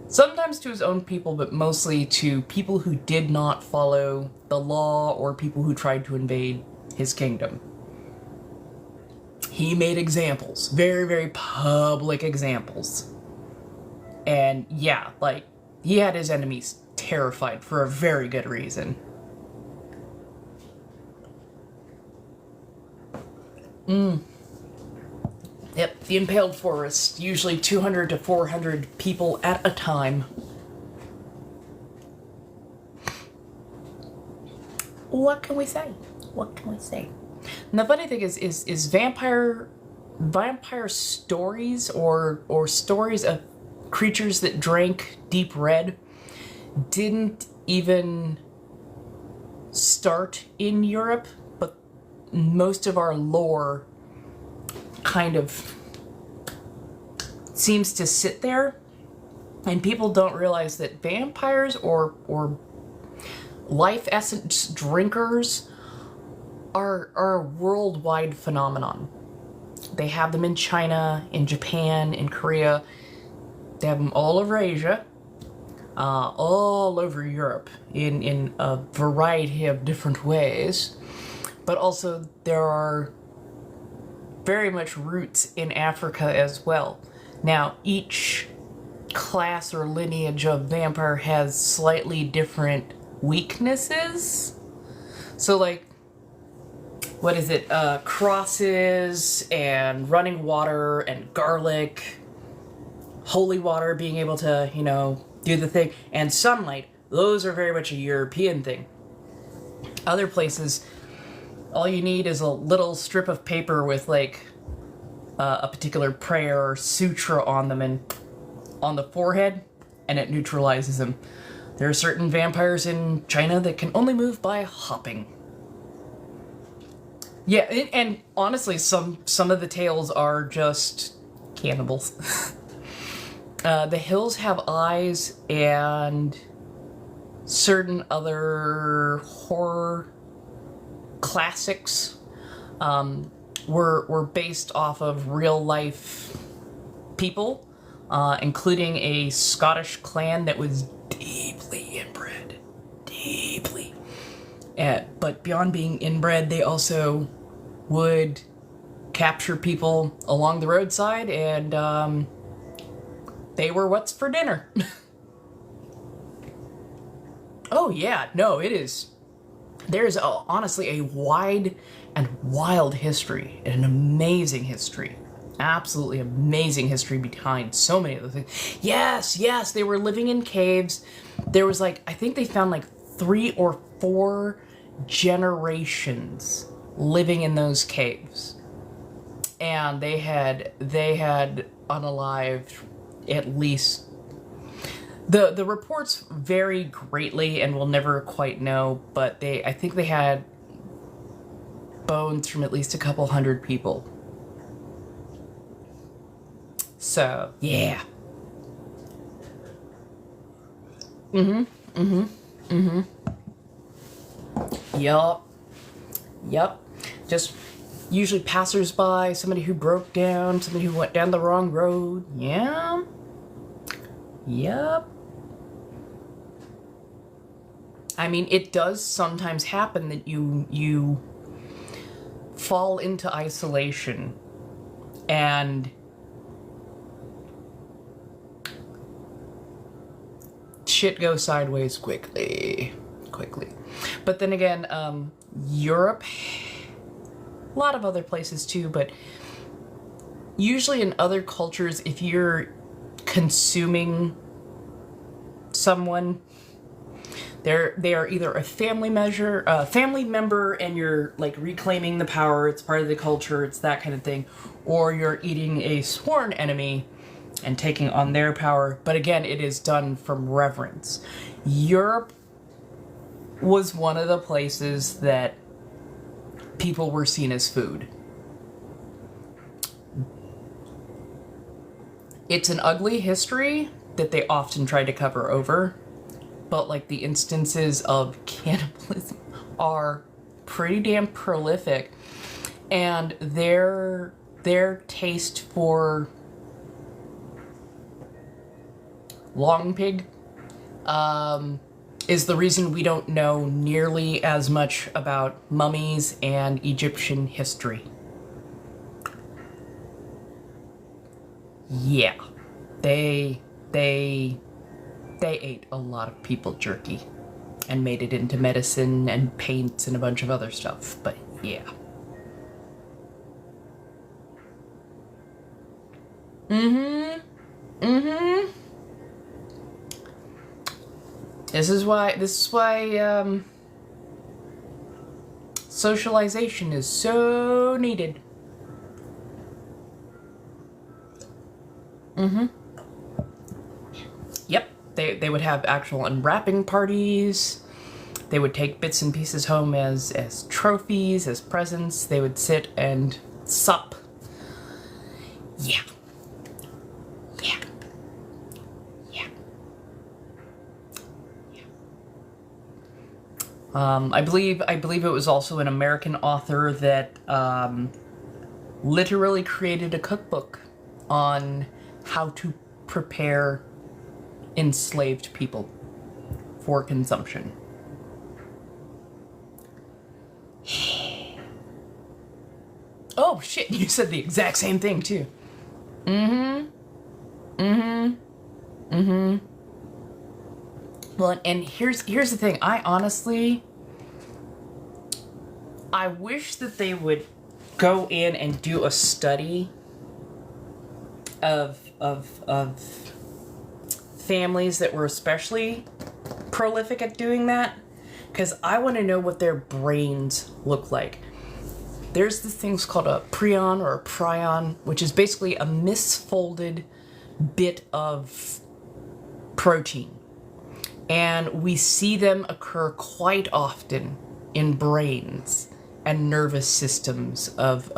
Sometimes to his own people, but mostly to people who did not follow the law or people who tried to invade his kingdom. He made examples, very, very public examples. And yeah, like, he had his enemies terrified for a very good reason. Yep, the impaled forest, usually 200 to 400 people at a time. What can we say? And the funny thing is vampire stories or stories of creatures that drank deep red didn't even start in Europe, but most of our lore kind of seems to sit there, and people don't realize that vampires or life essence drinkers are a worldwide phenomenon. They have them in China, in Japan, in Korea. They have them all over Asia, all over Europe, in a variety of different ways. But also there are very much roots in Africa as well. Now, each class or lineage of vampire has slightly different weaknesses. So, like, what is it? Crosses and running water and garlic, holy water being able to, do the thing, and sunlight. Those are very much a European thing. Other places, all you need is a little strip of paper with, like, a particular prayer or sutra on them and on the forehead, and it neutralizes them. There are certain vampires in China that can only move by hopping. Yeah, and honestly, some of the tales are just cannibals. The hills have eyes, and certain other horror classics were based off of real life people, including a Scottish clan that was deeply inbred. Deeply. But beyond being inbred, they also would capture people along the roadside, and they were what's for dinner. Oh yeah, no, it is. There's honestly a wide and wild history, and an amazing history. Absolutely amazing history behind so many of the things. Yes, they were living in caves. There was I think they found 3 or 4 generations living in those caves. And they had unalived at least. The reports vary greatly, and we'll never quite know, but I think they had bones from at least a couple hundred people. So, yeah. Yup. Just usually passersby, somebody who broke down, somebody who went down the wrong road. Yeah. Yup. I mean, it does sometimes happen that you fall into isolation and shit goes sideways quickly. But then again, Europe, a lot of other places too, but usually in other cultures, if you're consuming someone, they are either a family member, and you're reclaiming the power, it's part of the culture, it's that kind of thing, or you're eating a sworn enemy and taking on their power. But again, it is done from reverence. Europe was one of the places that people were seen as food. It's an ugly history that they often try to cover over, but the instances of cannibalism are pretty damn prolific, and their taste for long pig is the reason we don't know nearly as much about mummies and Egyptian history. Yeah, they ate a lot of people jerky and made it into medicine and paints and a bunch of other stuff, but yeah. This is why socialization is so needed. Yep, they would have actual unwrapping parties. They would take bits and pieces home as trophies, as presents. They would sit and sup. Yeah. I believe it was also an American author that literally created a cookbook on how to prepare enslaved people for consumption. Oh shit, you said the exact same thing too. Well, and here's the thing. I wish that they would go in and do a study of families that were especially prolific at doing that, because I want to know what their brains look like. There's this thing called a prion or a prion, which is basically a misfolded bit of protein. And we see them occur quite often in brains and nervous systems of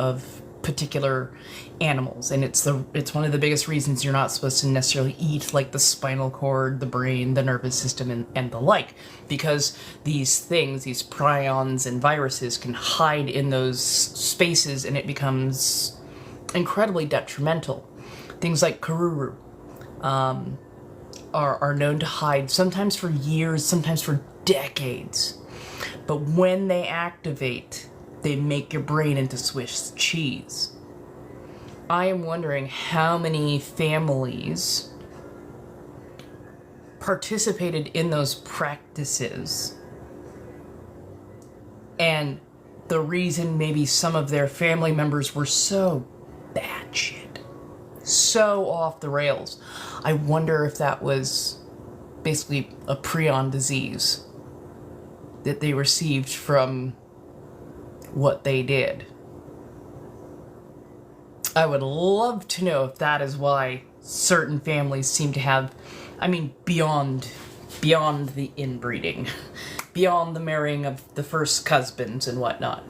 particular animals, and it's one of the biggest reasons you're not supposed to necessarily eat like the spinal cord, the brain, the nervous system, and the like, because these things, these prions and viruses, can hide in those spaces, and it becomes incredibly detrimental. Things like karuru are known to hide sometimes for years, sometimes for decades, but when they activate, they make your brain into Swiss cheese. I am wondering how many families participated in those practices, and the reason maybe some of their family members were so batshit, so off the rails. I wonder if that was basically a prion disease that they received from what they did. I would love to know if that is why certain families seem to have, I mean, beyond the inbreeding, beyond the marrying of the first husbands and whatnot.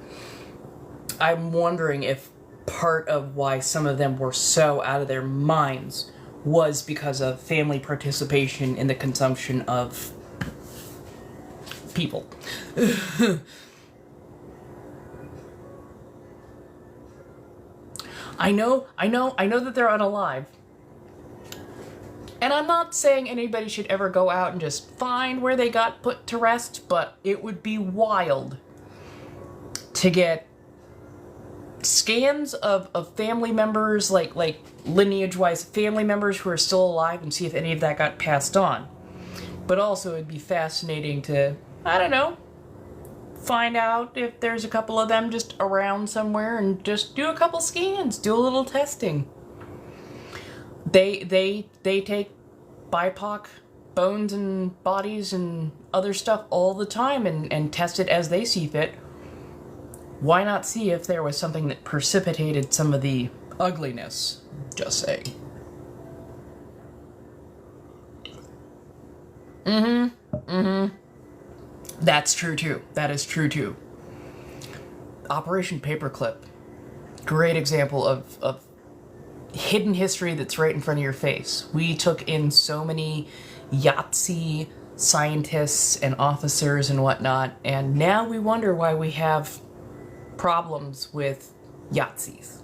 I'm wondering if part of why some of them were so out of their minds was because of family participation in the consumption of people. I know that they're unalive. And I'm not saying anybody should ever go out and just find where they got put to rest, but it would be wild to get scans of family members, like lineage-wise family members who are still alive, and see if any of that got passed on. But also it'd be fascinating to, I don't know, find out if there's a couple of them just around somewhere and just do a couple scans, do a little testing. They take BIPOC bones and bodies and other stuff all the time and test it as they see fit. Why not see if there was something that precipitated some of the ugliness? Just saying. That's true too. That is true too. Operation Paperclip. Great example of hidden history that's right in front of your face. We took in so many Yahtzee scientists and officers and whatnot, and now we wonder why we have problems with Yahtzees.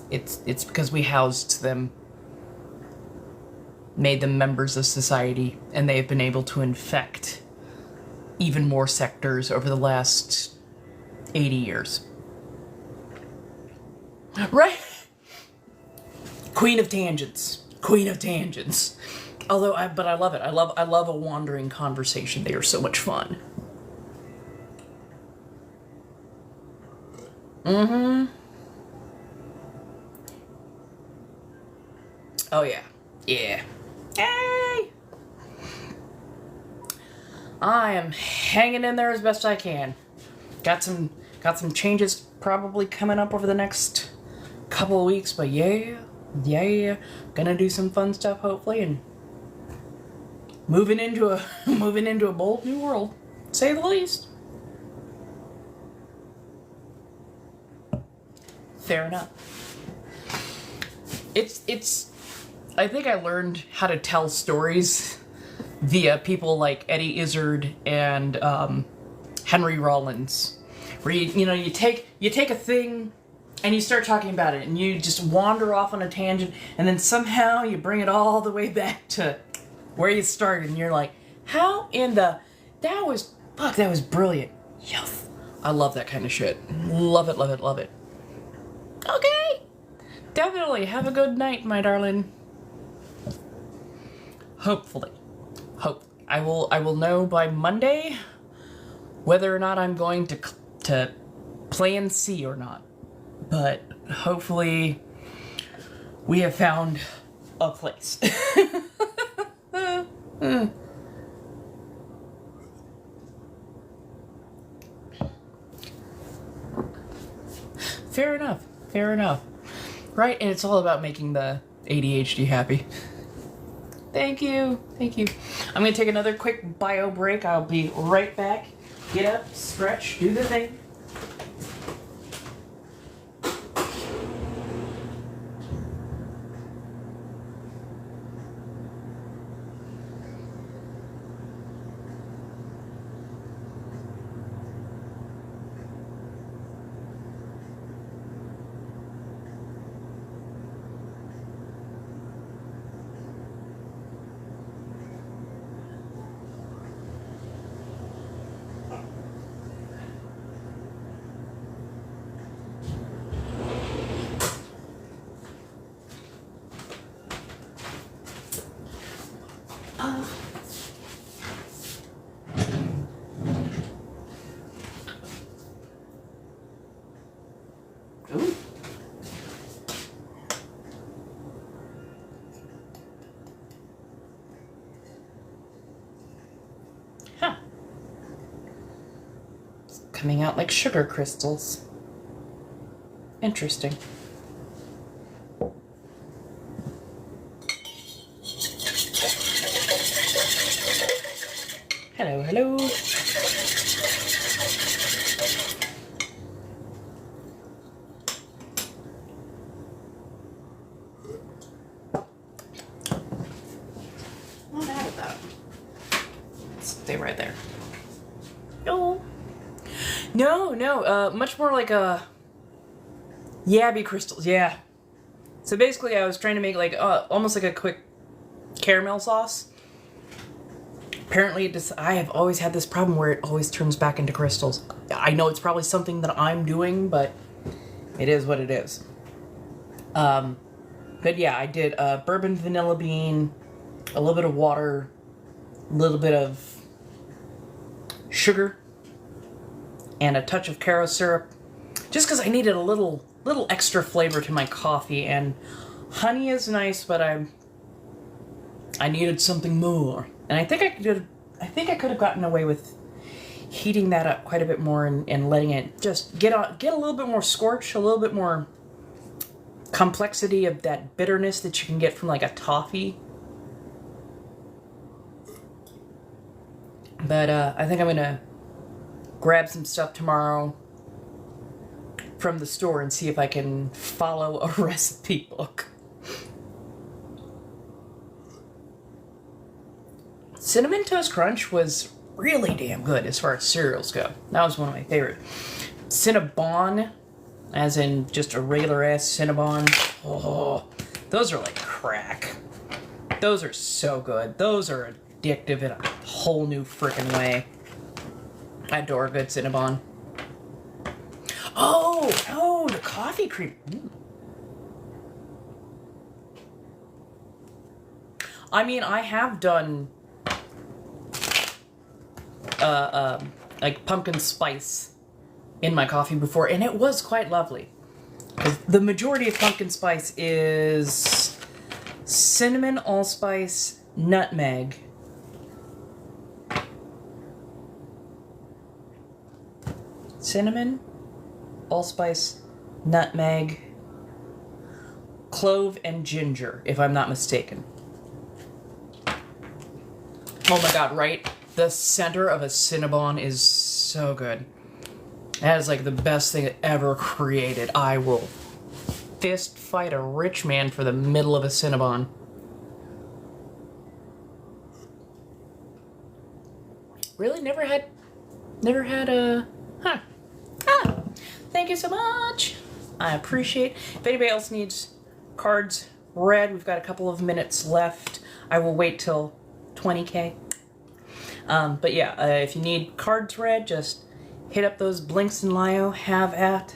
It's because we housed them, made them members of society, and they have been able to infect even more sectors over the last 80 years. Right? Queen of tangents. Queen of tangents. Although, but I love it. I love a wandering conversation. They are so much fun. Oh yeah. Yeah. Hey! I am hanging in there as best I can. Got some changes probably coming up over the next couple of weeks, but yeah. Gonna do some fun stuff hopefully, and moving into a bold new world, to say the least. Fair enough. It's I think I learned how to tell stories via people like Eddie Izzard and Henry Rollins, where you take a thing and you start talking about it and you just wander off on a tangent, and then somehow you bring it all the way back to where you started, and you're like, how in the, that was brilliant. Yes. I love that kind of shit. Love it. Okay. Definitely. Have a good night, my darling. Hopefully. I will know by Monday whether or not I'm going to plan C or not. But hopefully we have found a place. Fair enough. Right, and it's all about making the ADHD happy. Thank you. I'm gonna take another quick bio break. I'll be right back. Get up, stretch, do the thing. Ooh. Huh. It's coming out like sugar crystals. Interesting. Hello, hello. Not out of that. Stay right there. No. No. Much more like a yabby crystals. Yeah. So basically, I was trying to make like almost like a quick caramel sauce. Apparently, I have always had this problem where it always turns back into crystals. I know it's probably something that I'm doing, but it is what it is. But yeah, I did bourbon vanilla bean, a little bit of water, a little bit of sugar, and a touch of caro syrup, just because I needed a little extra flavor to my coffee. And honey is nice, but I needed something more. And I think I could have gotten away with heating that up quite a bit more and letting it just get a little bit more scorch, a little bit more complexity of that bitterness that you can get from like a toffee. But I think I'm gonna grab some stuff tomorrow from the store and see if I can follow a recipe book. Cinnamon Toast Crunch was really damn good as far as cereals go. That was one of my favorite. Cinnabon, as in just a regular ass Cinnabon. Oh, those are like crack. Those are so good. Those are addictive in a whole new freaking way. I adore a good Cinnabon. Oh, the coffee cream. I mean, I have done like pumpkin spice in my coffee before, and it was quite lovely. The majority of pumpkin spice is cinnamon, allspice, nutmeg, cinnamon, allspice, nutmeg, clove, and ginger, if I'm not mistaken. Oh my god, right? The center of a Cinnabon is so good. That is like the best thing ever created. I will fist fight a rich man for the middle of a Cinnabon. Really? Never had a... Huh. Ah! Thank you so much! I appreciate. If anybody else needs cards read, we've got a couple of minutes left. I will wait till 20K. But yeah, if you need cards read, just hit up those Blinks and Lio. Have at.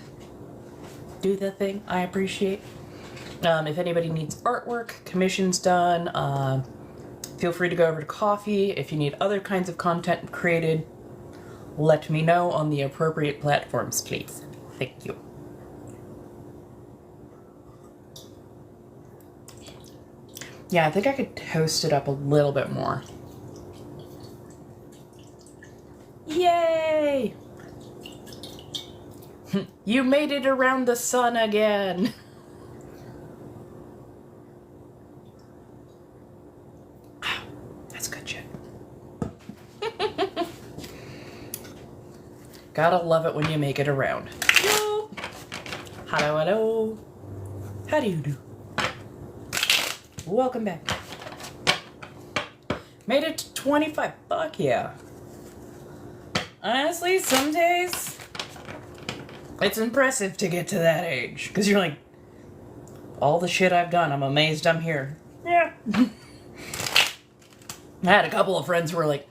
Do the thing. I appreciate. If anybody needs artwork, commissions done, feel free to go over to Coffee. If you need other kinds of content created, let me know on the appropriate platforms, please. Thank you. Yeah, I think I could toast it up a little bit more. Yay! You made it around the sun again! That's good shit. Gotta love it when you make it around. Hello! Hello. How do you do? Welcome back. Made it to 25. Fuck yeah. Honestly, some days it's impressive to get to that age. Because you're like, all the shit I've done, I'm amazed I'm here. Yeah. I had a couple of friends who were like,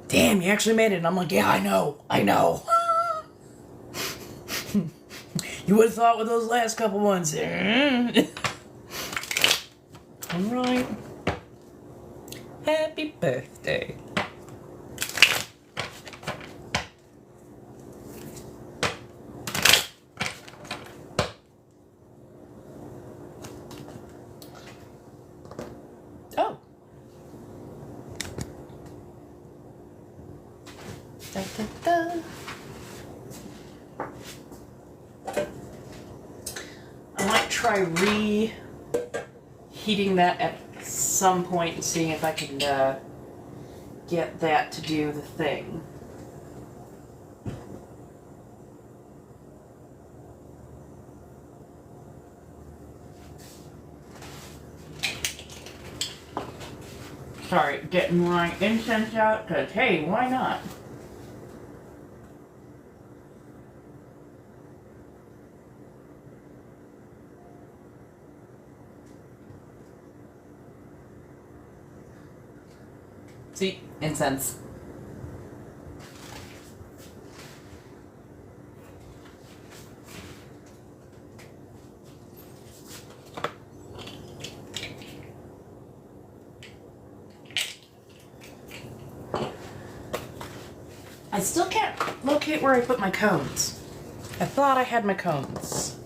damn, you actually made it. And I'm like, yeah, I know. You would have thought with those last couple months. Alright. Happy birthday. Oh. Da, da, da. I might try reheating that at some point and seeing if I can get that to do the thing. Sorry, getting my incense out, because hey, why not? See, incense. I still can't locate where I put my cones. I thought I had my cones.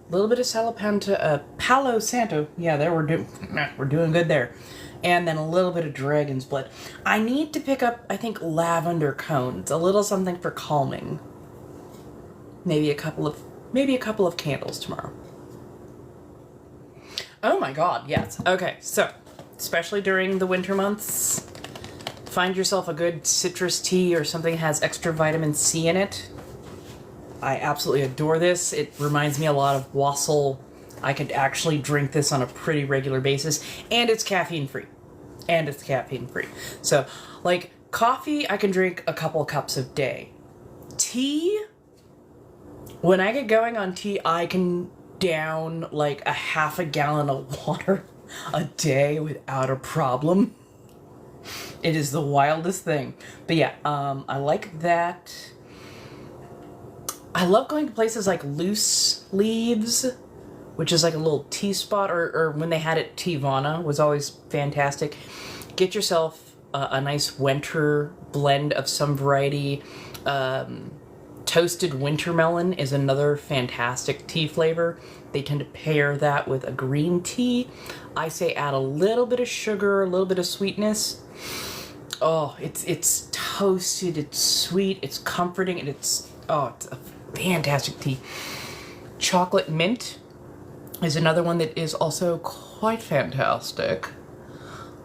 A little bit of Palo Santo. Yeah, there we're doing good there. And then a little bit of dragon's blood. I need to pick up, I think, lavender cones. A little something for calming. Maybe a couple of candles tomorrow. Oh my god, yes. Okay, so, especially during the winter months, find yourself a good citrus tea or something that has extra vitamin C in it. I absolutely adore this. It reminds me a lot of wassail. I could actually drink this on a pretty regular basis, and it's caffeine free. So, like, coffee, I can drink a couple cups a day. Tea, when I get going on tea, I can down like a half a gallon of water a day without a problem. It is the wildest thing. But yeah, I like that. I love going to places like Loose Leaves, which is like a little tea spot, or when they had it, Tivana was always fantastic. Get yourself a nice winter blend of some variety. Toasted winter melon is another fantastic tea flavor. They tend to pair that with a green tea. I say add a little bit of sugar, a little bit of sweetness. Oh, it's toasted, it's sweet, it's comforting, and it's a fantastic tea. Chocolate mint is another one that is also quite fantastic.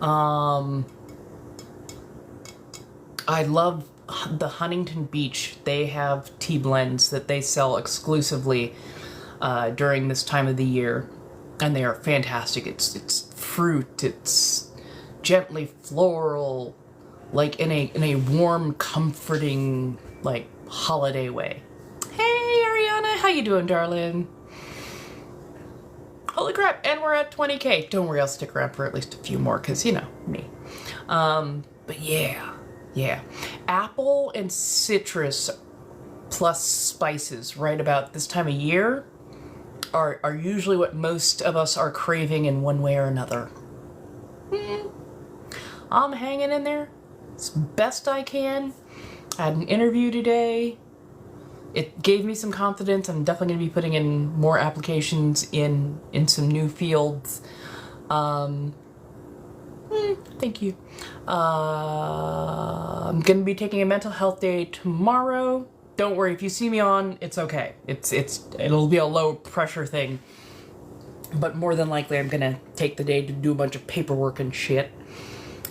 I love the Huntington Beach. They have tea blends that they sell exclusively during this time of the year, and they are fantastic. It's fruit, it's gently floral, like in a warm, comforting, like, holiday way. Hey Ariana, how you doing, darling? Holy crap, and we're at 20K. Don't worry, I'll stick around for at least a few more, because, you know, me. But yeah. Apple and citrus plus spices right about this time of year are usually what most of us are craving in one way or another. I'm hanging in there as best I can. I had an interview today. It gave me some confidence. I'm definitely going to be putting in more applications in some new fields. Thank you. I'm going to be taking a mental health day tomorrow. Don't worry, if you see me on, it's okay. It'll be a low pressure thing. But more than likely, I'm going to take the day to do a bunch of paperwork and shit.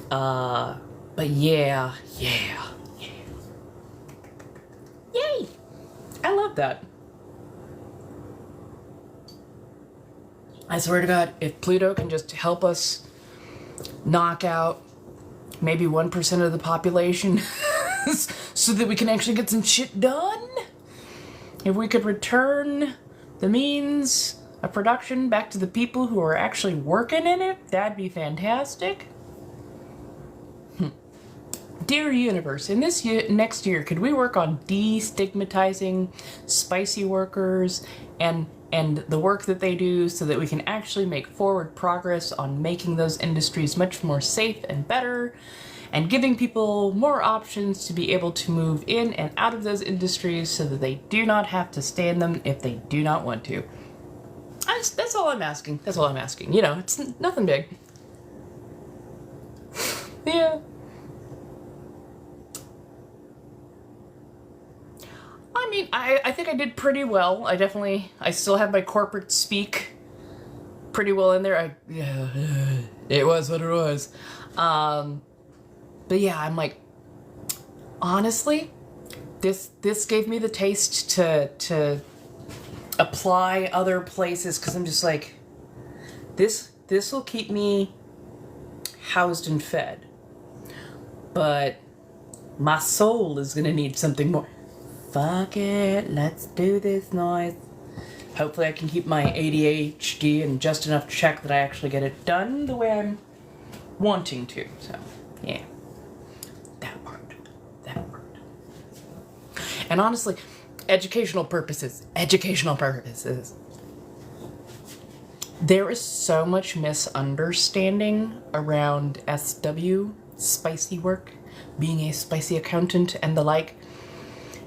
But yeah. Yay! I love that. I swear to God, if Pluto can just help us knock out maybe 1% of the population so that we can actually get some shit done, if we could return the means of production back to the people who are actually working in it, that'd be fantastic. Dear universe, in this next year, could we work on destigmatizing spicy workers and and the work that they do so that we can actually make forward progress on making those industries much more safe and better, and giving people more options to be able to move in and out of those industries so that they do not have to stay in them if they do not want to. That's all I'm asking. That's all I'm asking. You know, it's nothing big. Yeah. I mean, I think I did pretty well. I still have my corporate speak pretty well in there. Yeah, it was what it was. But yeah, I'm like, honestly, this gave me the taste to apply other places, because I'm just like, this will keep me housed and fed, but my soul is gonna need something more. Fuck it, let's do this noise. Hopefully I can keep my ADHD in just enough check that I actually get it done the way I'm wanting to. So, yeah. That part. And honestly, educational purposes. There is so much misunderstanding around SW, spicy work, being a spicy accountant and the like.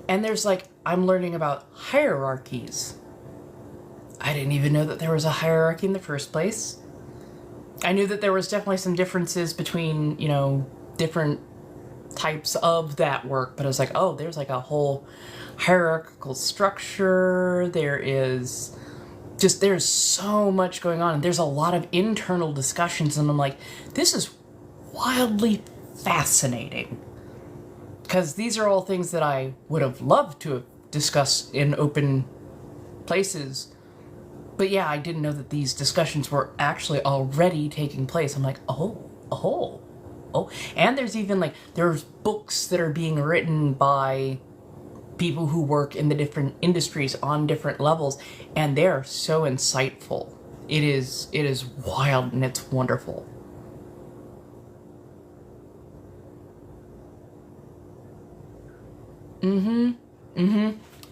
And there's like, I'm learning about hierarchies. I didn't even know that there was a hierarchy in the first place. I knew that there was definitely some differences between, you know, different types of that work, but I was like, oh, there's like a whole hierarchical structure. There's so much going on. And there's a lot of internal discussions, and I'm like, this is wildly fascinating. Because these are all things that I would have loved to have discussed in open places. But yeah, I didn't know that these discussions were actually already taking place. I'm like, oh. And there's even like, there's books that are being written by people who work in the different industries on different levels. And they're so insightful. It is wild and it's wonderful.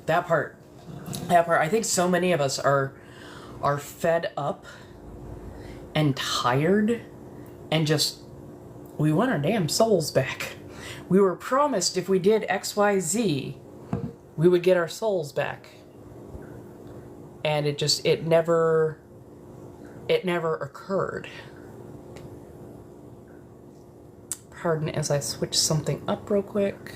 That part. I think so many of us are fed up and tired and just, we want our damn souls back. We were promised if we did XYZ, we would get our souls back. And it never occurred. Pardon as I switch something up real quick.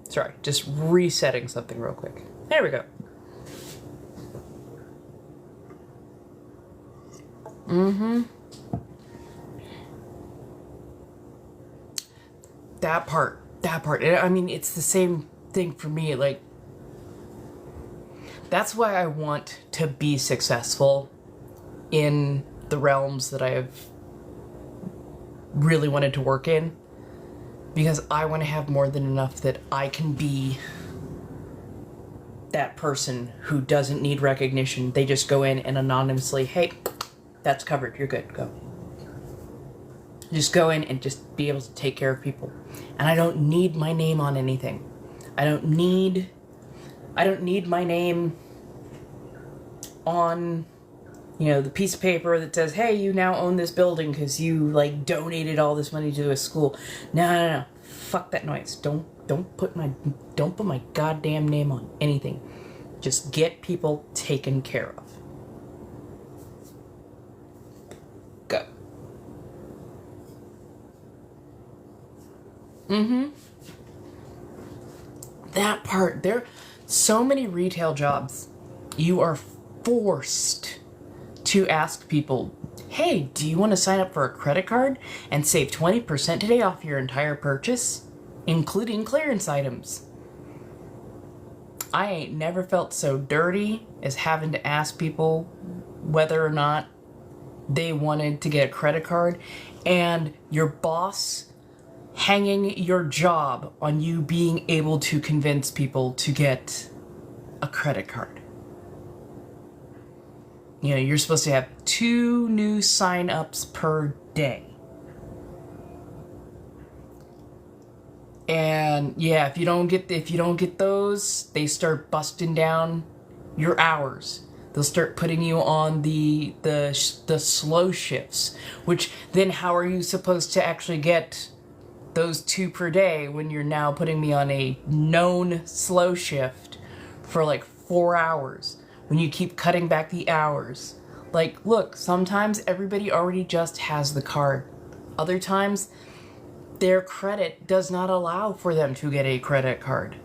Sorry, just resetting something real quick. There we go. That part. I mean, it's the same thing for me. Like, that's why I want to be successful in the realms that I have really wanted to work in. Because I want to have more than enough that I can be that person who doesn't need recognition. They just go in and anonymously, hey, that's covered, you're good, go. Just go in and just be able to take care of people. And I don't need my name on anything. I don't need my name on, you know, the piece of paper that says, hey, you now own this building because you, like, donated all this money to a school. No. Fuck that noise. Don't put my goddamn name on anything. Just get people taken care of. Go. That part. There are so many retail jobs. You are forced to ask people, hey, do you want to sign up for a credit card and save 20% today off your entire purchase, including clearance items? I ain't never felt so dirty as having to ask people whether or not they wanted to get a credit card, and your boss hanging your job on you being able to convince people to get a credit card. You know, you're supposed to have 2 new sign-ups per day. And yeah, if you don't get those, they start busting down your hours. They'll start putting you on the slow shifts, which then how are you supposed to actually get those 2 per day when you're now putting me on a known slow shift for like 4 hours, when you keep cutting back the hours? Like, look, sometimes everybody already just has the card. Other times, their credit does not allow for them to get a credit card.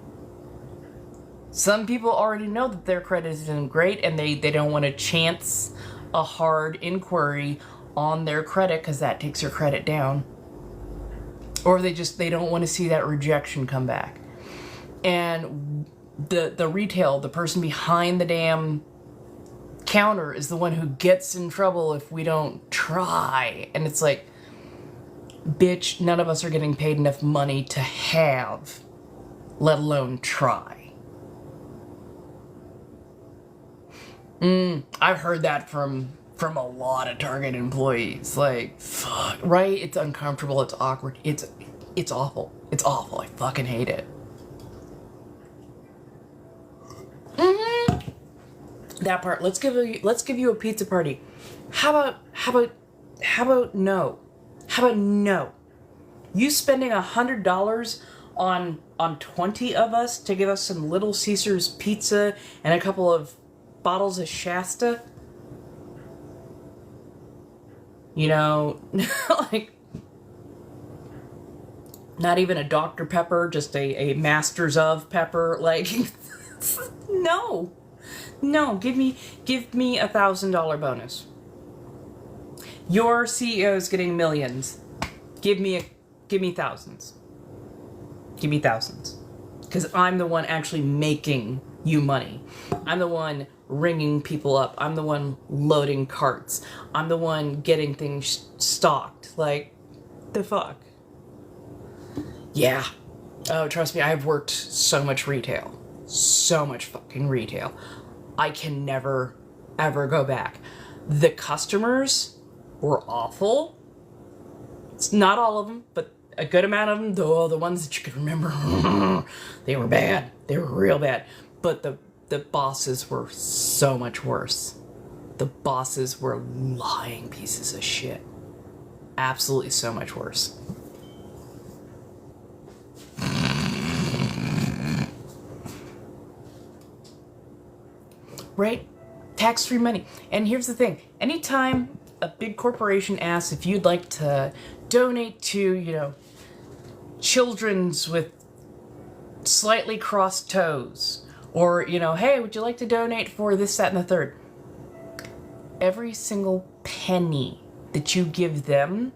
Some people already know that their credit isn't great and they don't want to chance a hard inquiry on their credit because that takes your credit down. Or they don't want to see that rejection come back. And the retail, the person behind the damn counter is the one who gets in trouble if we don't try. And it's like, bitch, none of us are getting paid enough money to have, let alone try. I've heard that from a lot of Target employees. Like, fuck, right? It's uncomfortable, it's awkward, it's awful. It's awful. I fucking hate it. That part. Let's give you a pizza party. How about no? How about no? You spending $100 on 20 of us to give us some Little Caesars pizza and a couple of bottles of Shasta? You know, like, not even a Dr. Pepper, just a Masters of Pepper. Like, no, give me $1,000 bonus. Your CEO's getting millions. Give me thousands. Give me thousands. Because I'm the one actually making you money. I'm the one ringing people up. I'm the one loading carts. I'm the one getting things stocked. Like, the fuck? Yeah. Oh, trust me, I've worked so much retail. So much fucking retail. I can never, ever go back. The customers were awful. It's not all of them, but a good amount of them, though, the ones that you can remember, they were bad. They were real bad. But the bosses were so much worse. The bosses were lying pieces of shit. Absolutely so much worse. Right? Tax-free money. And here's the thing. Anytime a big corporation asks if you'd like to donate to, you know, children's with slightly crossed toes, or, you know, hey, would you like to donate for this, that, and the third? Every single penny that you give them,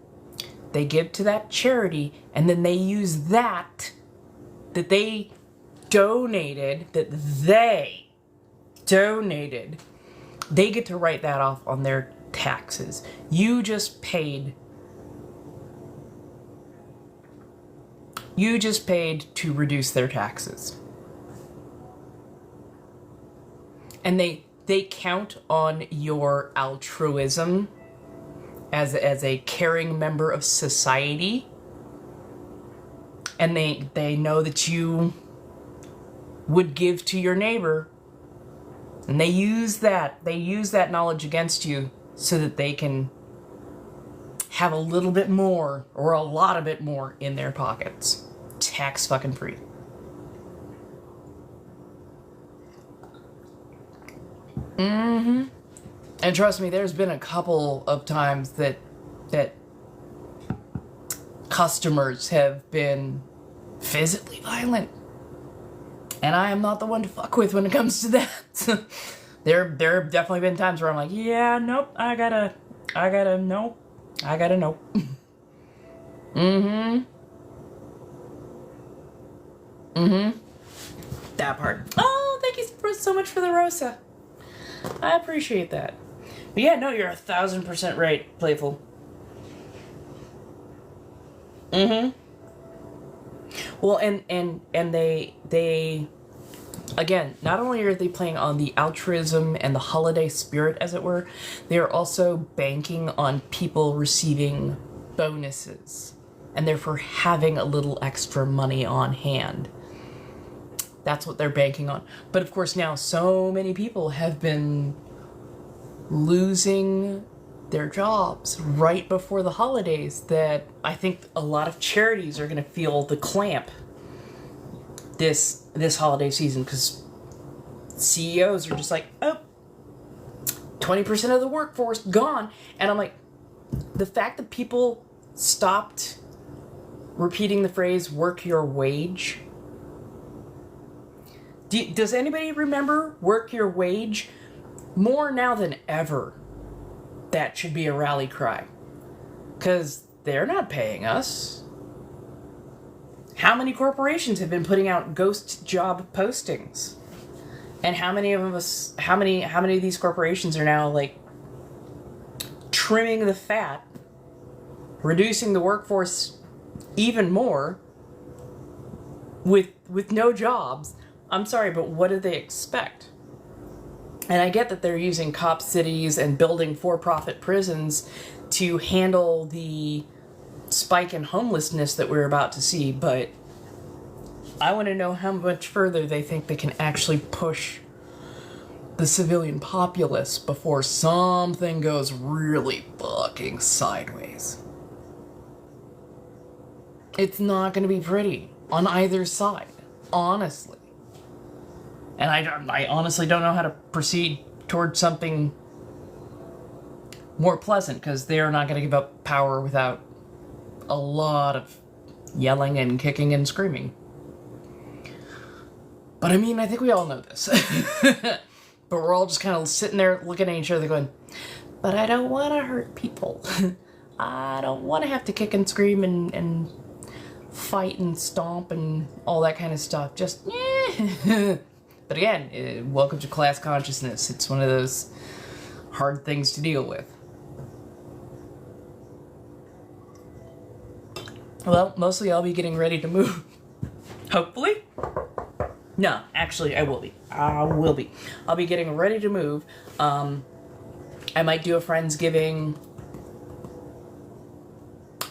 they give to that charity, and then they use that they donated, they get to write that off on their taxes. You just paid to reduce their taxes. And they count on your altruism as a caring member of society. And they know that you would give to your neighbor. And they use that knowledge against you so that they can have a little bit more or a lot of it more in their pockets. Tax fucking free. Mm-hmm. And trust me, there's been a couple of times that customers have been physically violent. And I am not the one to fuck with when it comes to that. There have definitely been times where I'm like, yeah, nope, I gotta nope. Mm-hmm. That part. Oh, thank you so much for the Rosa. I appreciate that. But yeah, no, you're 1,000% right, Playful. Mm-hmm. Well, and they again, not only are they playing on the altruism and the holiday spirit, as it were, they are also banking on people receiving bonuses and therefore having a little extra money on hand. That's what they're banking on. But of course now so many people have been losing their jobs right before the holidays that I think a lot of charities are going to feel the clamp this holiday season, because CEOs are just like, oh, 20% of the workforce gone. And I'm like, the fact that people stopped repeating the phrase work your wage. Does anybody remember work your wage? More now than ever, that should be a rally cry. Because they're not paying us. How many corporations have been putting out ghost job postings? And how many of these corporations are now like trimming the fat, reducing the workforce even more with no jobs? I'm sorry, but what do they expect? And I get that they're using cop cities and building for-profit prisons to handle the spike in homelessness that we're about to see, but I want to know how much further they think they can actually push the civilian populace before something goes really fucking sideways. It's not going to be pretty on either side, honestly. And I honestly don't know how to proceed towards something more pleasant, because they are not going to give up power without a lot of yelling and kicking and screaming. But I mean, I think we all know this. But we're all just kind of sitting there looking at each other going, but I don't want to hurt people. I don't want to have to kick and scream and fight and stomp and all that kind of stuff. Just, But again, welcome to class consciousness. It's one of those hard things to deal with. Well, mostly I'll be getting ready to move. Hopefully. No, actually, I will be. I'll be getting ready to move. I might do a Friendsgiving.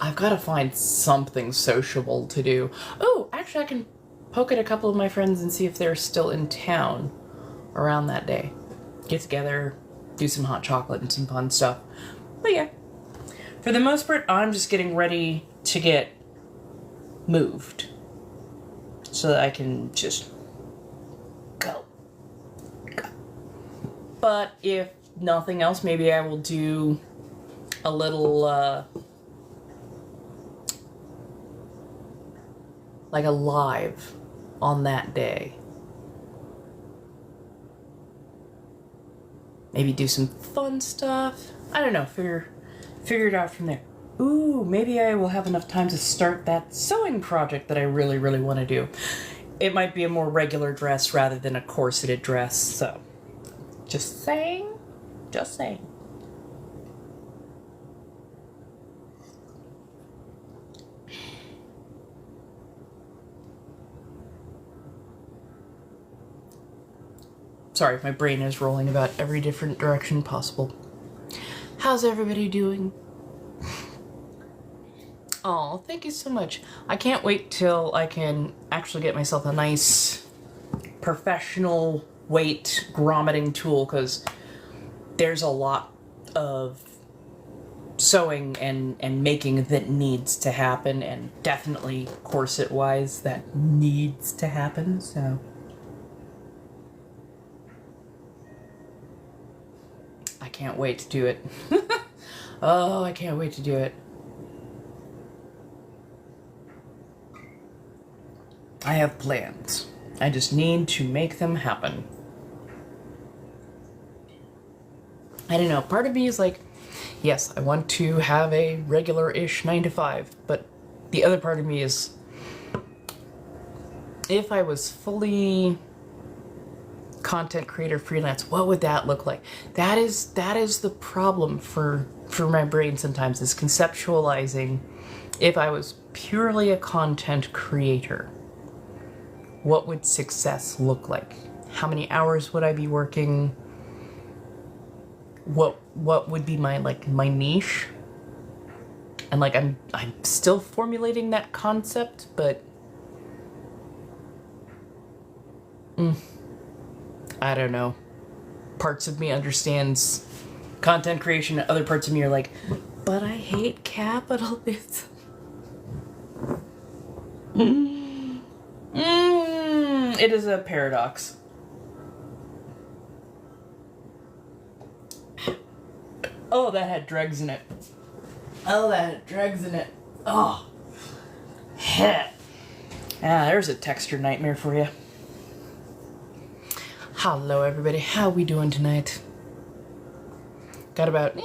I've got to find something sociable to do. Oh, actually, I can poke at a couple of my friends and see if they're still in town around that day. Get together, do some hot chocolate and some fun stuff. But yeah, for the most part, I'm just getting ready to get moved so that I can just go. But if nothing else, maybe I will do a little like a live on that day. Maybe do some fun stuff. I don't know, figure it out from there. Ooh, maybe I will have enough time to start that sewing project that I really, really want to do. It might be a more regular dress rather than a corseted dress, so just saying. Sorry, my brain is rolling about every different direction possible. How's everybody doing? Oh, thank you so much. I can't wait till I can actually get myself a nice professional weight grommeting tool, because there's a lot of sewing and making that needs to happen, and definitely corset wise that needs to happen, so I can't wait to do it. Oh, I can't wait to do it. I have plans. I just need to make them happen. I don't know, part of me is like, yes, I want to have a regular-ish 9 to 5, but the other part of me is, if I was fully content creator freelance. What would that look like? That is the problem for my brain sometimes, is conceptualizing. If I was purely a content creator, what would success look like? How many hours would I be working? What would be my niche? And like I'm still formulating that concept, but I don't know. Parts of me understands content creation, and other parts of me are like, but I hate capitalism. It is a paradox. Oh, that had dregs in it. Oh, that had dregs in it. Oh. There's a texture nightmare for you. Hello, everybody. How we doing tonight? Got about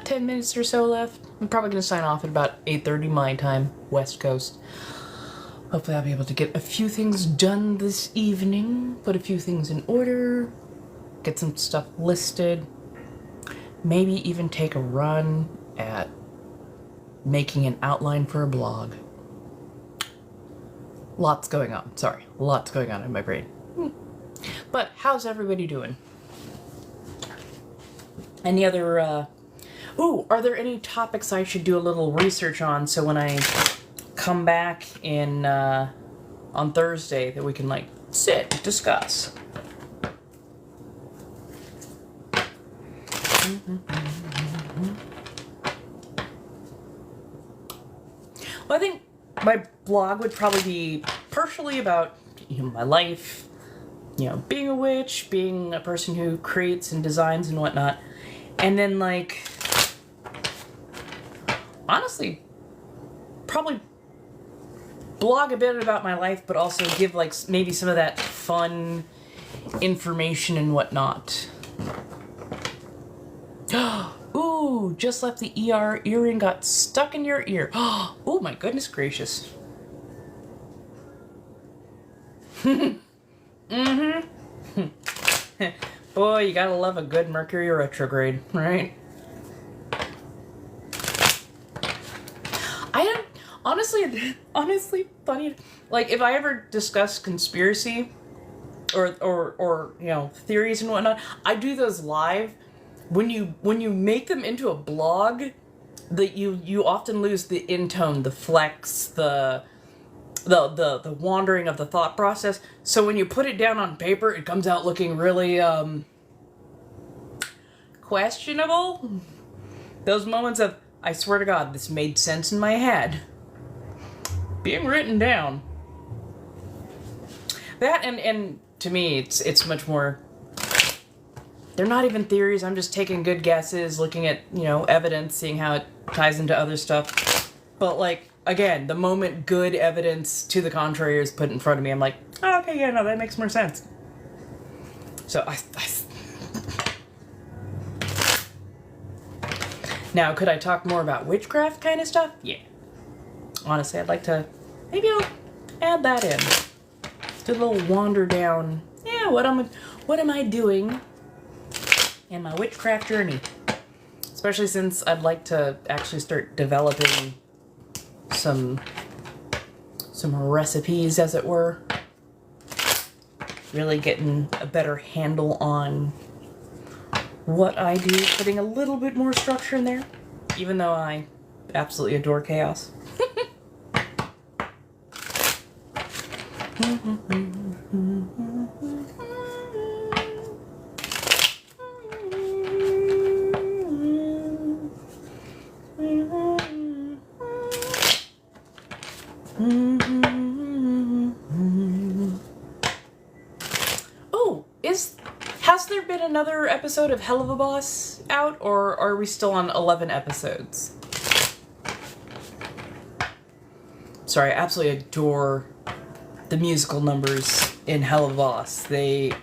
10 minutes or so left. I'm probably going to sign off at about 8:30 my time, West Coast. Hopefully I'll be able to get a few things done this evening, put a few things in order, get some stuff listed, maybe even take a run at making an outline for a blog. Lots going on. Sorry, lots going on in my brain. But how's everybody doing? Any other, are there any topics I should do a little research on, so when I come back in, on Thursday, that we can, like, sit, discuss? Well, I think my blog would probably be partially about, my life, being a witch, being a person who creates and designs and whatnot. And then, like, honestly, probably blog a bit about my life, but also give, like, maybe some of that fun information and whatnot. Ooh, just left the ER. Earring got stuck in your ear. Oh, my goodness gracious. Boy, you gotta love a good Mercury retrograde, right? I am honestly funny. Like, if I ever discuss conspiracy or theories and whatnot, I do those live. When you make them into a blog, you often lose the intone, the flex, the wandering of the thought process. So when you put it down on paper, it comes out looking really questionable. Those moments of, I swear to God, this made sense in my head, being written down. That and to me, it's much more. They're not even theories. I'm just taking good guesses, looking at, evidence, seeing how it ties into other stuff. But, like, again, the moment good evidence to the contrary is put in front of me, I'm like, oh, okay, yeah, no, that makes more sense. So, Now, could I talk more about witchcraft kind of stuff? Yeah. Honestly, I'd like to, maybe I'll add that in. Do a little wander down, what am I doing in my witchcraft journey? Especially since I'd like to actually start developing some recipes, as it were. Really getting a better handle on what I do, putting a little bit more structure in there, even though I absolutely adore chaos. Has there been another episode of Hell of a Boss out, or are we still on 11 episodes? Sorry, I absolutely adore the musical numbers in Hell of a Boss. They